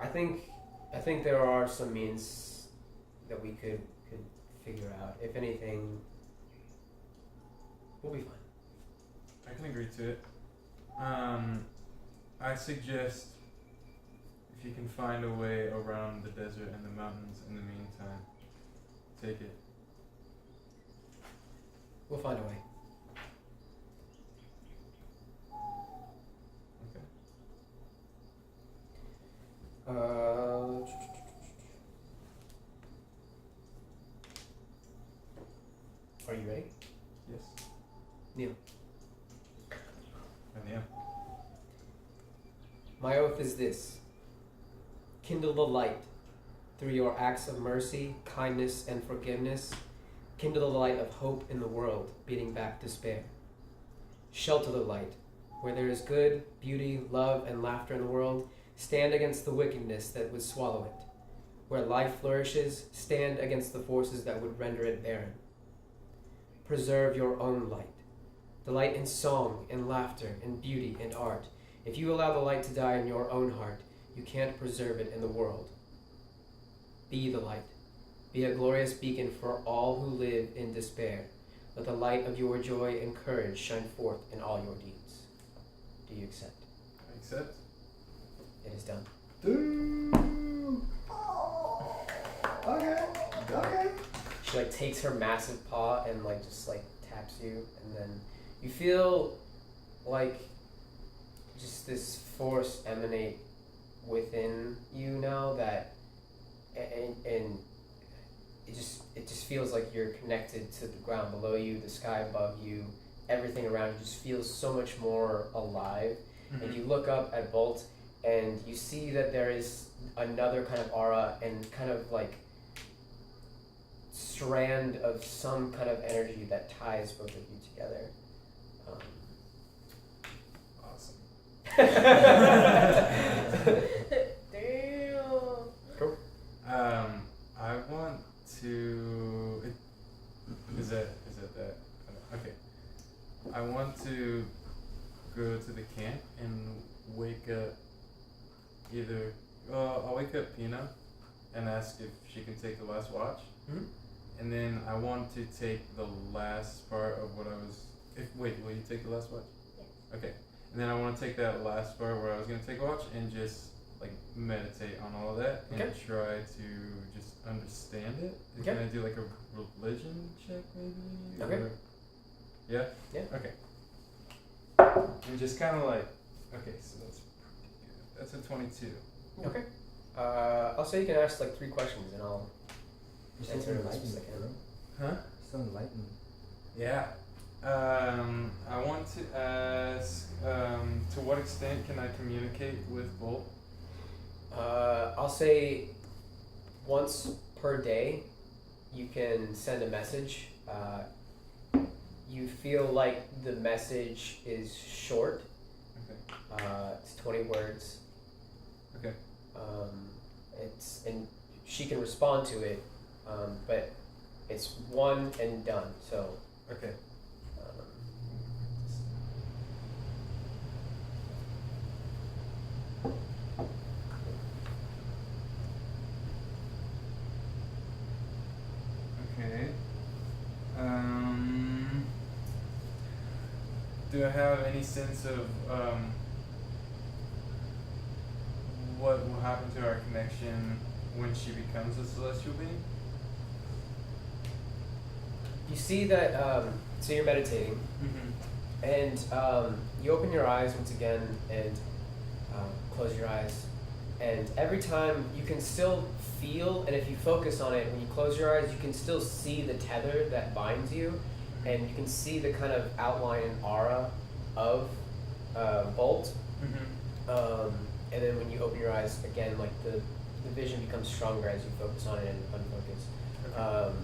I think there are some means that we could figure out. If anything, we'll be fine. I can agree to it. I suggest if you can find a way around the desert and the mountains in the meantime, take it. We'll find a way. Okay. Are you ready? Yes. Neil. And yeah. My oath is this. Kindle the light through your acts of mercy, kindness, and forgiveness. Kindle the light of hope in the world, beating back despair. Shelter the light. Where there is good, beauty, love, and laughter in the world, stand against the wickedness that would swallow it. Where life flourishes, stand against the forces that would render it barren. Preserve your own light. Delight in song, in laughter, in beauty, and art. If you allow the light to die in your own heart, you can't preserve it in the world. Be the light. Be a glorious beacon for all who live in despair. Let the light of your joy and courage shine forth in all your deeds. Do you accept? I accept. It is done. Okay. Okay. She takes her massive paw and just taps you, and then you feel just this force emanate within you now that and it just feels like you're connected to the ground below you, the sky above you, everything around you just feels so much more alive. And you look up at Bolt and you see that there is another kind of aura and kind of strand of some kind of energy that ties both of you together. Awesome. Damn. Cool. I want to. Is that that? Okay. I want to go to the camp and wake up. I'll wake up Pina and ask if she can take the last watch. Mhm. And then I want to take the last part of what I was. Will you take the last watch? Yeah. Okay. And then I want to take that last part where I was gonna take a watch and just like meditate on all of that and Okay. try to just understand it. Okay. Can I do like a religion check maybe? Okay. Or- yeah. Yeah. Okay. And just kind of like, okay, so that's pretty good. That's a 22. Okay. I'll say you can ask like 3 questions and I'll You're answer so them as enlightened, best I can. bro. Huh? So enlightened. Yeah. I want to ask, to what extent can I communicate with Bolt? I'll say once per day you can send a message. You feel like the message is short. Okay. It's 20 words. Okay. And she can respond to it, but it's one and done. So Okay. Okay. Do I have any sense of what will happen to our connection when she becomes a celestial being? you see that. So you're meditating. Mm-hmm. And you open your eyes once again and close your eyes. And every time you can still feel, and if you focus on it, when you close your eyes, you can still see the tether that binds you. And you can see the kind of outline and aura of Bolt. Mm-hmm. And then when you open your eyes again, like the vision becomes stronger as you focus on it and unfocus. Okay.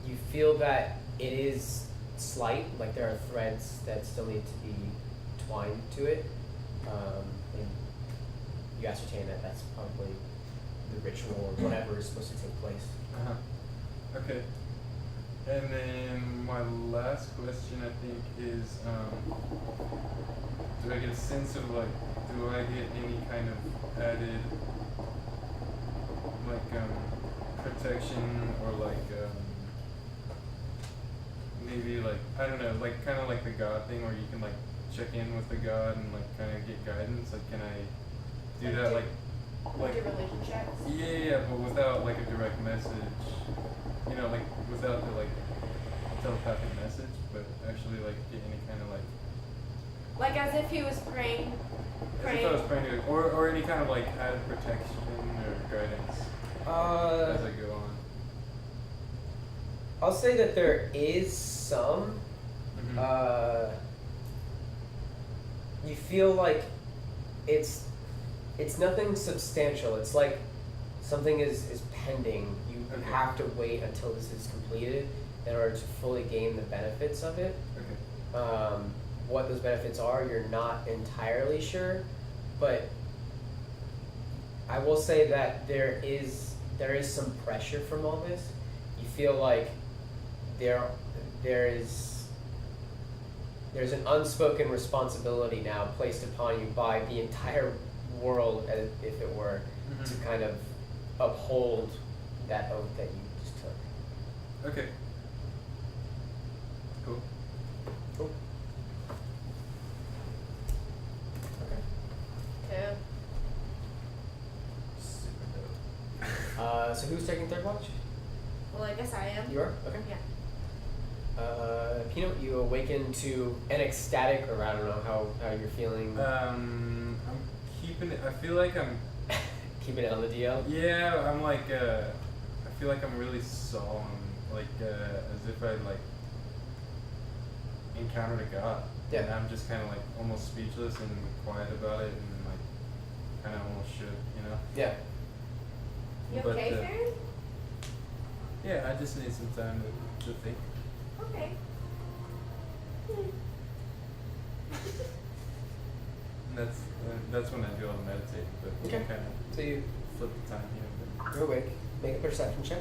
You feel that it is slight, like there are threads that still need to be twined to it. And you ascertain that that's probably the ritual or whatever is supposed to take place. Uh-huh. Okay. And then my last question, I think, is do I get a sense of like, do I get any kind of added like protection or like maybe like, I don't know, like kind of like the God thing where you can like check in with the God and like kind of get guidance? Like, can I do Like that? do- Like Your religion checks. yeah, but without like a direct message. You know, like without the like telepathic message, but actually like get any kind of like Like as if he was praying. as if I was praying to, or any kind of like added protection or guidance as I go on. I'll say that there is some. Mm-hmm. You feel like it's nothing substantial. It's like something is pending. You Okay. have to wait until this is completed in order to fully gain the benefits of it. Okay. What those benefits are, you're not entirely sure, but I will say that there is some pressure from all this. You feel like there's an unspoken responsibility now placed upon you by the entire world, as if it were, Mhm. to kind of uphold that oath that you just took. Okay. Cool. Cool. Okay. Super dope. So who's taking third watch? Well, I guess I am. You are? Okay. Yeah. Peanut, you awaken to an ecstatic, or I don't know how you're feeling. I'm keeping it. I feel like I'm. Keeping it on the DL. Yeah, I'm like. I feel like I'm really solemn, like as if I like encountered a god. Yeah. And I'm just kind of like almost speechless and quiet about it, and like kind of almost shook, you know. Yeah. You But, okay, Farron? Yeah, I just need some time to think. Okay. And that's when I do all the meditating, but Okay. kind of So you flip the time here and there. you're awake. Make a perception check.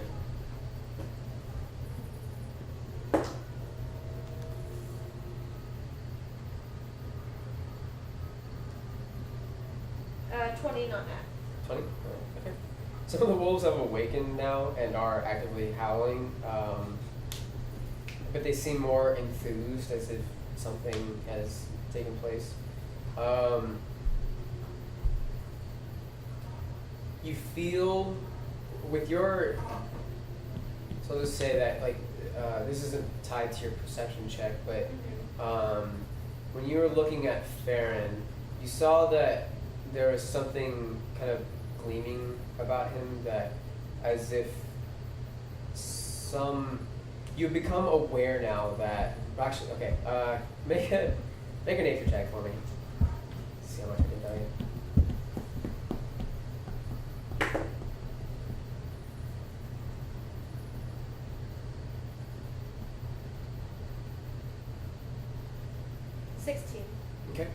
Uh, 20 on that. 20? Okay. Some of the wolves have awakened now and are actively howling, but they seem more enthused, as if something has taken place. You feel with your, so let's say that like this isn't tied to your perception check, but when you were looking at Farron, you saw that there was something kind of gleaming about him, that as if you become aware now that actually okay, make a nature check for me. See how much I can tell you. 16. Okay.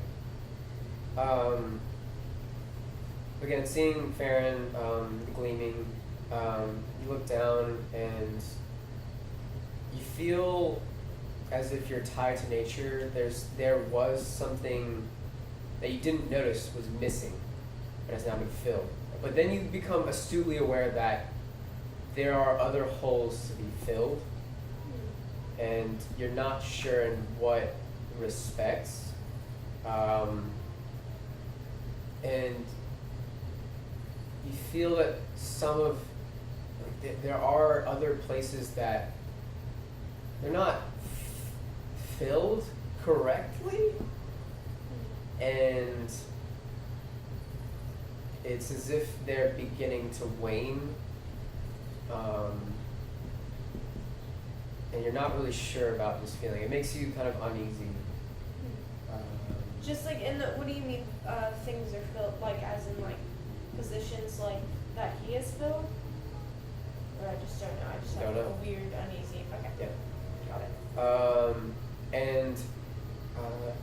Again, seeing Farron gleaming, you look down and you feel as if you're tied to nature. There was something that you didn't notice was missing, but has now been filled. But then you become astutely aware that there are other holes to be filled, and you're not sure in what respects. And you feel that there are other places that they're not filled correctly, and it's as if they're beginning to wane, and you're not really sure about this feeling. It makes you kind of uneasy. Just like in the, what do you mean things are filled, like as in like positions like that he is filled? Or I just don't know. I just have Don't know. a weird uneasy. Okay. Yeah. Got it. And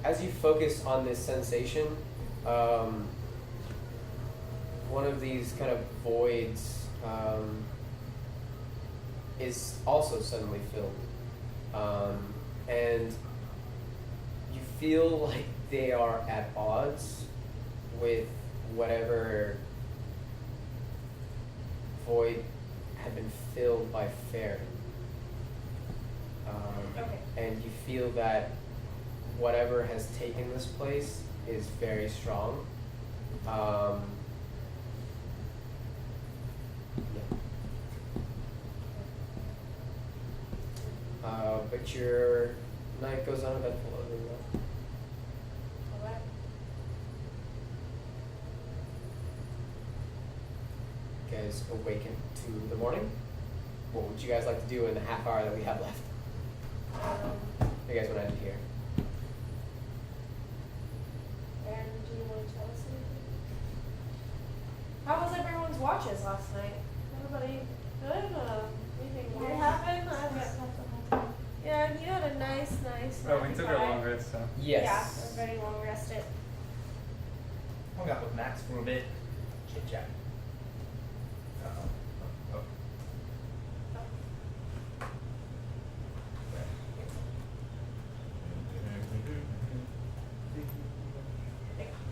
as you focus on this sensation, one of these kind of voids is also suddenly filled. And you feel like they are at odds with whatever void had been filled by Farron. Okay. And you feel that whatever has taken this place is very strong. Yeah. But your night goes uneventful other than that. Alright. You guys awaken to the morning. What would you guys like to do in the half hour that we have left? You guys want to end here? And do you want to tell us anything? How was everyone's watches last night? Everybody good? Anything weird happen? Yeah, you had a nice. Oh, we took our time. long rest, so. Yes. Yeah, everybody long rested. Hung out with Max for a bit. Chit chat.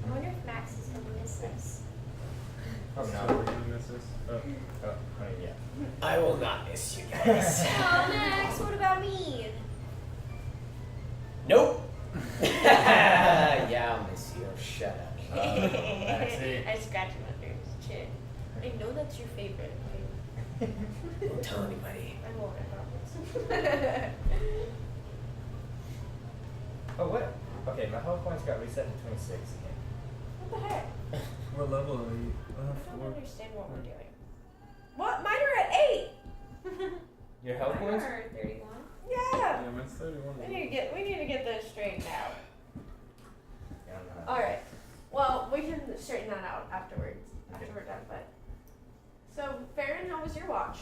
I wonder if Max is gonna miss us. Probably So not. we're gonna miss this. Oh. I mean, yeah. I will not miss you guys. Oh, Max, what about me? Nope. Yeah, I'll miss you. Shut up. That's it. I scratched him under his chin. I know that's your favorite. Don't tell anybody. I won't, I promise. Oh, what? Okay, my health points got reset to 26 again. What the heck? What level are you? I don't understand what we're doing. What? Mine are at 8! Your health Mine points? are 31. Yeah! Yeah, mine's 31. We need to get those straightened out. Yeah, I'm not. Alright. Well, we can straighten that out afterwards. Okay. After we're done, but. So, Farron, how was your watch?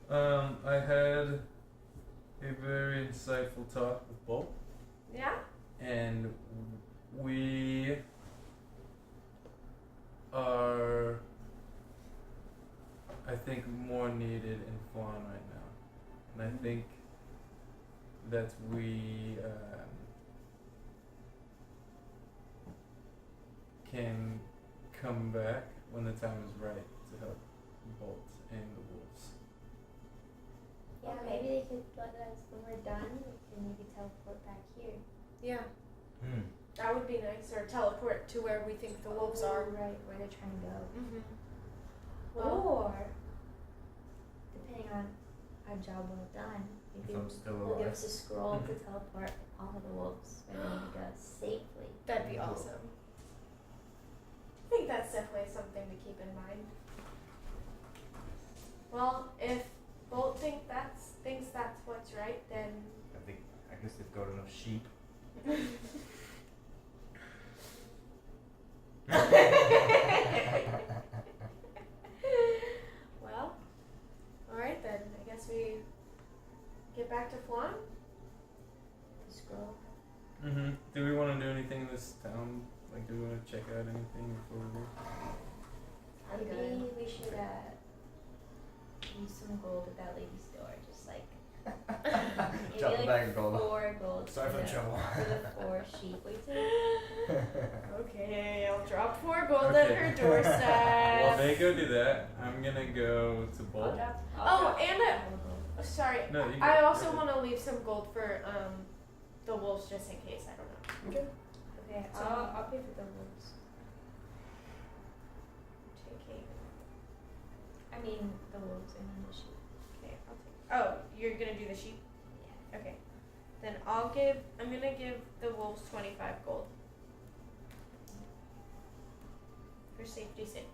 I had a very insightful talk with Bolt, Yeah? and we are, I think, more needed in Fawn right now. And I think that we can come back when the time is right to help Bolt and the wolves. Yeah, maybe they could let us, when we're done, we can maybe teleport back here. Yeah. That would be nice. Or teleport to where we think the wolves are. Right, where they're trying to go. Mm-hmm. Or, depending on our job well done, maybe If I'm still will give alive. us a scroll to teleport all of the wolves where they need to go safely. That'd be awesome. I think that's definitely something to keep in mind. Well, if Bolt thinks that's what's right, then I guess they've got enough sheep. well, alright then. I guess we get back to Flan. The scroll. Mm-hmm. Do we want to do anything in this town? Like, do we want to check out anything before we leave? I'm Maybe good. we should use some gold at that lady's door, just like maybe Drop a like bag of gold. 4 gold. Sorry for the trouble. For the 4 sheep. What do you say? Okay, I'll drop 4 gold Okay. at her doorstep. Well, they go do that. I'm gonna go to I'll Bolt. drop. Oh, and sorry, No, you I go. also want to leave some gold for the wolves just in case. I don't know. Okay, So- I'll pay for the wolves. Taking. I mean the wolves and then the sheep. Okay, I'll take. Oh, you're gonna do the sheep. Okay, then I'm gonna give the wolves 25 gold for safety's sake.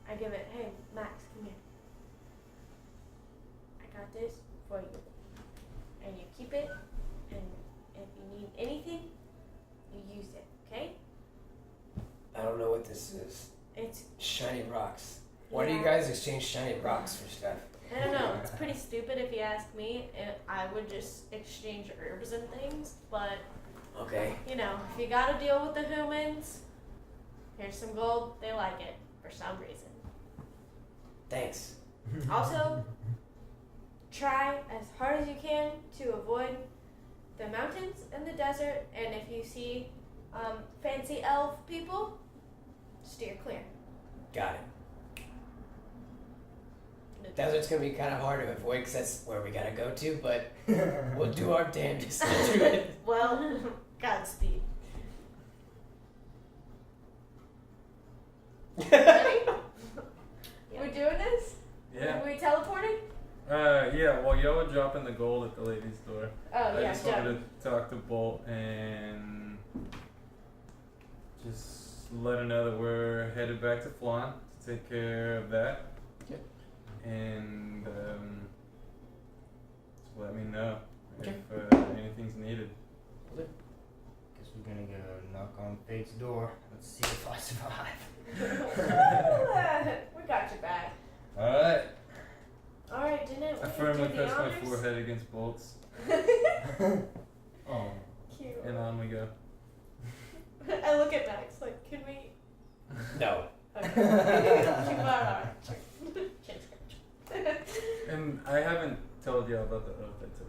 I give it. Hey, Max, come here. I got this for you, and you keep it. And if you need anything, you use it. Okay? I don't know what this is. It's Shiny rocks. Why do you Yeah. guys exchange shiny rocks for stuff? I don't know. It's pretty stupid if you ask me. And I would just exchange herbs and things, but Okay. you know, if you gotta deal with the humans, here's some gold. They like it for some reason. Thanks. Also, try as hard as you can to avoid the mountains and the desert. And if you see fancy elf people, steer clear. Got it. Desert's gonna be kind of hard to avoid because that's where we gotta go to, but we'll do our damnedest to do it. Well, Godspeed. Ready? We're doing this? Yeah. Are we teleporting? Yeah. Well, y'all were dropping the gold at the lady's door. Oh, I yeah, just done. wanted to talk to Bolt and just let her know that we're headed back to Flan to take care of that. Yep. And just let me know Okay. if anything's needed. Guess we're gonna go knock on Fate's door. Let's see if I survive. We got your back. Alright. Alright, didn't I we firmly do the press my honors? forehead against Bolt's, Oh. Cute. and on we go. I look at Max like, can we? No. Okay. Keep our chin scratch. And I haven't told y'all about the oath I took.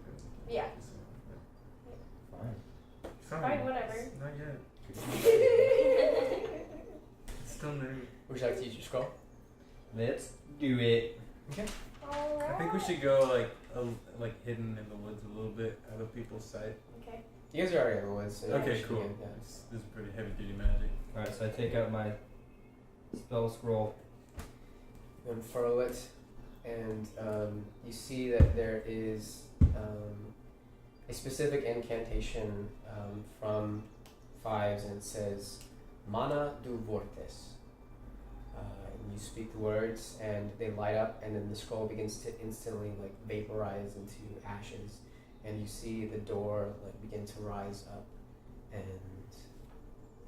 Yeah. Fine. Fine, whatever. Not yet. It's still new. Would you like to use your scroll? Let's do it. I think we should go like hidden in the woods a little bit, out of people's sight. Okay. You guys are already in the woods. So Okay, you should cool. be good, yeah. This is pretty heavy duty magic. Alright, so I take out my spell scroll. You unfurl it, and you see that there is a specific incantation from Fives, and it says Mana du Vortes. And you speak the words, and they light up, and then the scroll begins to instantly like vaporize into ashes, and you see the door like begin to rise up, and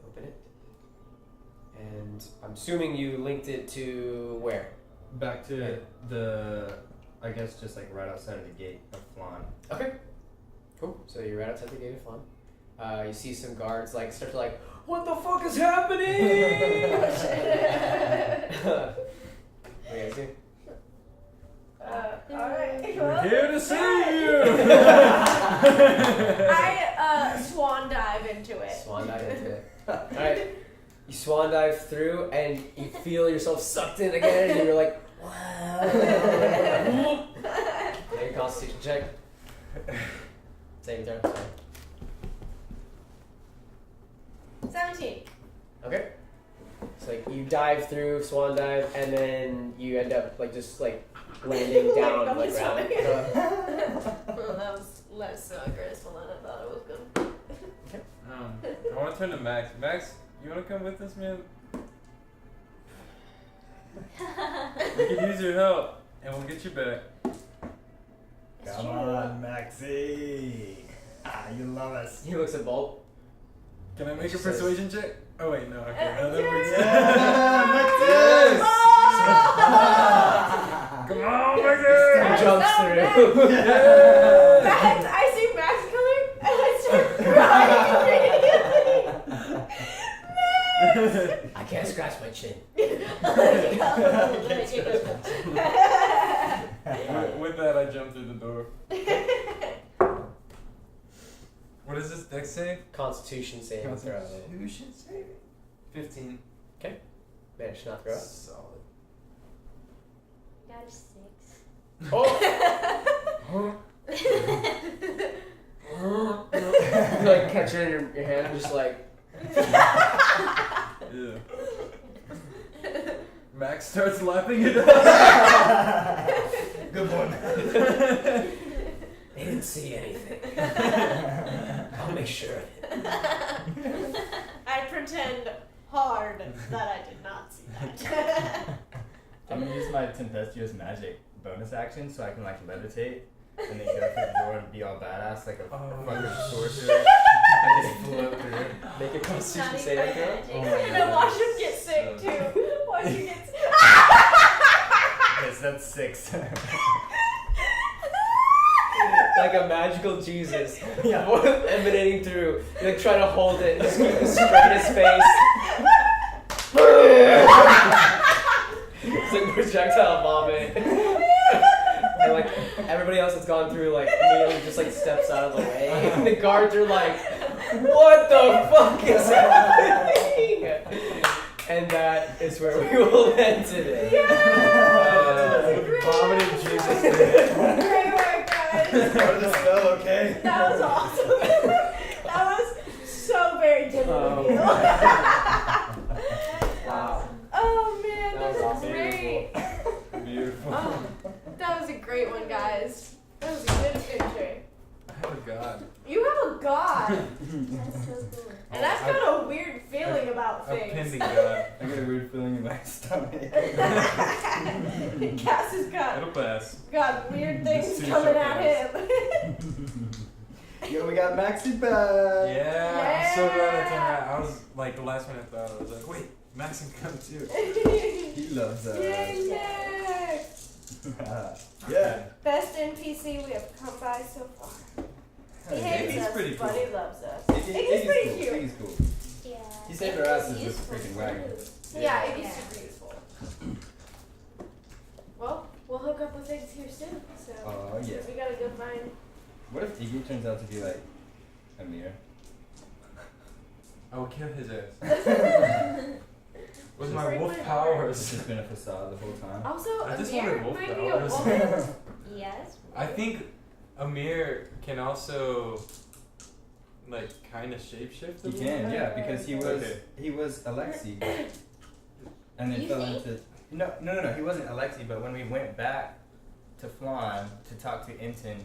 open it. And I'm assuming you linked it to where? Back to the, I guess just like right outside of the gate of Flan. Okay. Cool. So you're right outside the gate of Flan. You see some guards like start to like, what the fuck is happening? What do you guys do? Alright. We're here to see you! I swan dive into it. Swan dive into it. Alright. You swan dive through and you feel yourself sucked in again, and you're like, wow. Make a constitution check. Same turn. 17. Okay. So like you dive through, swan dive, and then you end up like just like landing down on the ground. Well, that was less graceful than I thought it was going to I want to turn to Max. Max, you want to come with us, man? We can use your help, and we'll get you back. It's Come true. on, Maxie. You love us. He looks at Bolt. Can I make a She says- persuasion check? Oh wait, no. Okay, no, that Yes! works. Yes! Come on, He Max! jumps so through. Max, I see Max coming, and I start crying immediately. I can't scratch my chin. With that, I jump through the door. What does this deck say? Constitution saving throw. Constitution saving. 15. Managed to not throw it. Solid. Got a 6. Oh! You like catch it in your hand and just like. Yeah. Max starts lapping it up. Good one. They didn't see anything. I'll make sure of it. I pretend hard that I did not see that. I'm gonna use my tempestuous magic bonus action so I can like levitate and then go through the door and be all badass like a fucking sorcerer. I just float through. Make a It's constitution not saving even throw. magic. Oh my And then watch him get So- sick too. Watch him get sick. Yes, that's 6. Like a magical Jesus. Yeah. Emanating through. You like try to hold it and just keep it straight in his face. It's like projectile vomit. And like everybody else that's gone through like immediately just like steps out of the way. And the guards are like, what the fuck is happening? And that is where we will end today. Vomited Jesus. Great work, guys. Part of the spell, okay? That was awesome. That was so very different of you. Wow. Oh man, That that was was awesome. great. Beautiful. Oh, that was a great one, guys. That was a good adventure. I have a god. You have a god, That's so cool. and I've got a weird feeling about A things. pending god. I get a weird feeling in my stomach. Cass has It'll pass. got weird things This too coming shall at pass. him. Yo, we got Maxie back. Yeah, I'm so glad I turned around. I was like, the last minute thought, I was like, wait, Max can come too. He loves us. Yay, Nick! Yeah. Best NPC we have come by so far. He hates Iggy's us, pretty but cool. he loves us. Iggy's pretty cool. cute. Iggy's cool. Yeah. He saved our asses with Useful the freaking wagon. too. Yeah, Iggy's Yeah. super useful. Well, we'll hook up with Iggs here soon, so. Oh yeah. We gotta go find. What if Iggy turns out to be like a mirror? I will kill his ass. With my Break wolf my It's powers. just been a facade the whole time. Also, I just Amir wanted wolf might be a powers. woman. Yes. I think Amir can also, like, kind of shapeshift a He little can, bit. yeah, because he was Okay. Alexi, and then You fell think? into no. He wasn't Alexi, but when we went back to Flan to talk to Inton,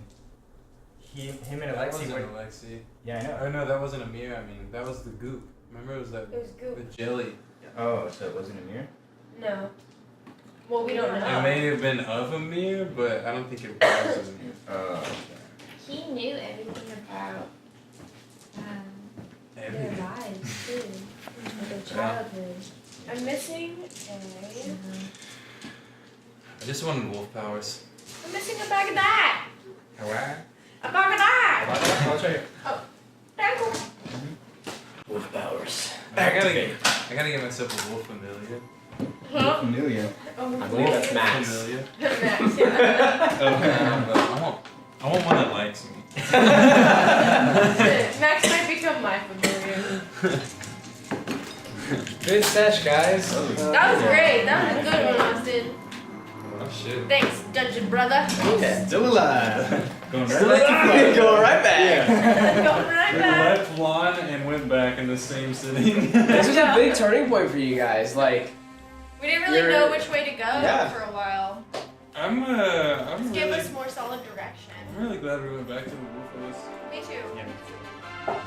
him and That Alexi wasn't were. Alexi. Yeah, I know. Oh no, that wasn't Amir. I mean, that was the goop. Remember, it was that It was goop. the jelly. Oh, so it wasn't Amir? No. Well, we don't know. It may have been of Amir, but I don't think it was Amir. Oh. He knew everything about their Everything. lives too, like their childhood. I'm missing a. I just wanted wolf powers. I'm missing a bag of that. Alright. A bag of that. I'll show you. Very cool. Wolf powers. I gotta get myself a wolf familiar. Huh? Familiar. Oh, I believe that's Max. Familiar. Max, yeah. But I want one that likes me. Max might become my familiar. Good sesh, guys. That was great. That was a good one, Austin. Oh shit. shit. Thanks, dungeon brother. Yeah, still alive. Going Still right back to alive. Going right back. Going right We back. left one and went back in the same sitting. This was a big turning point for you guys. Like, We didn't really You're- know which way to go Yeah. for a while. I'm Just give really, us more solid direction. I'm really glad we went back to the wolf. Me too. Yeah.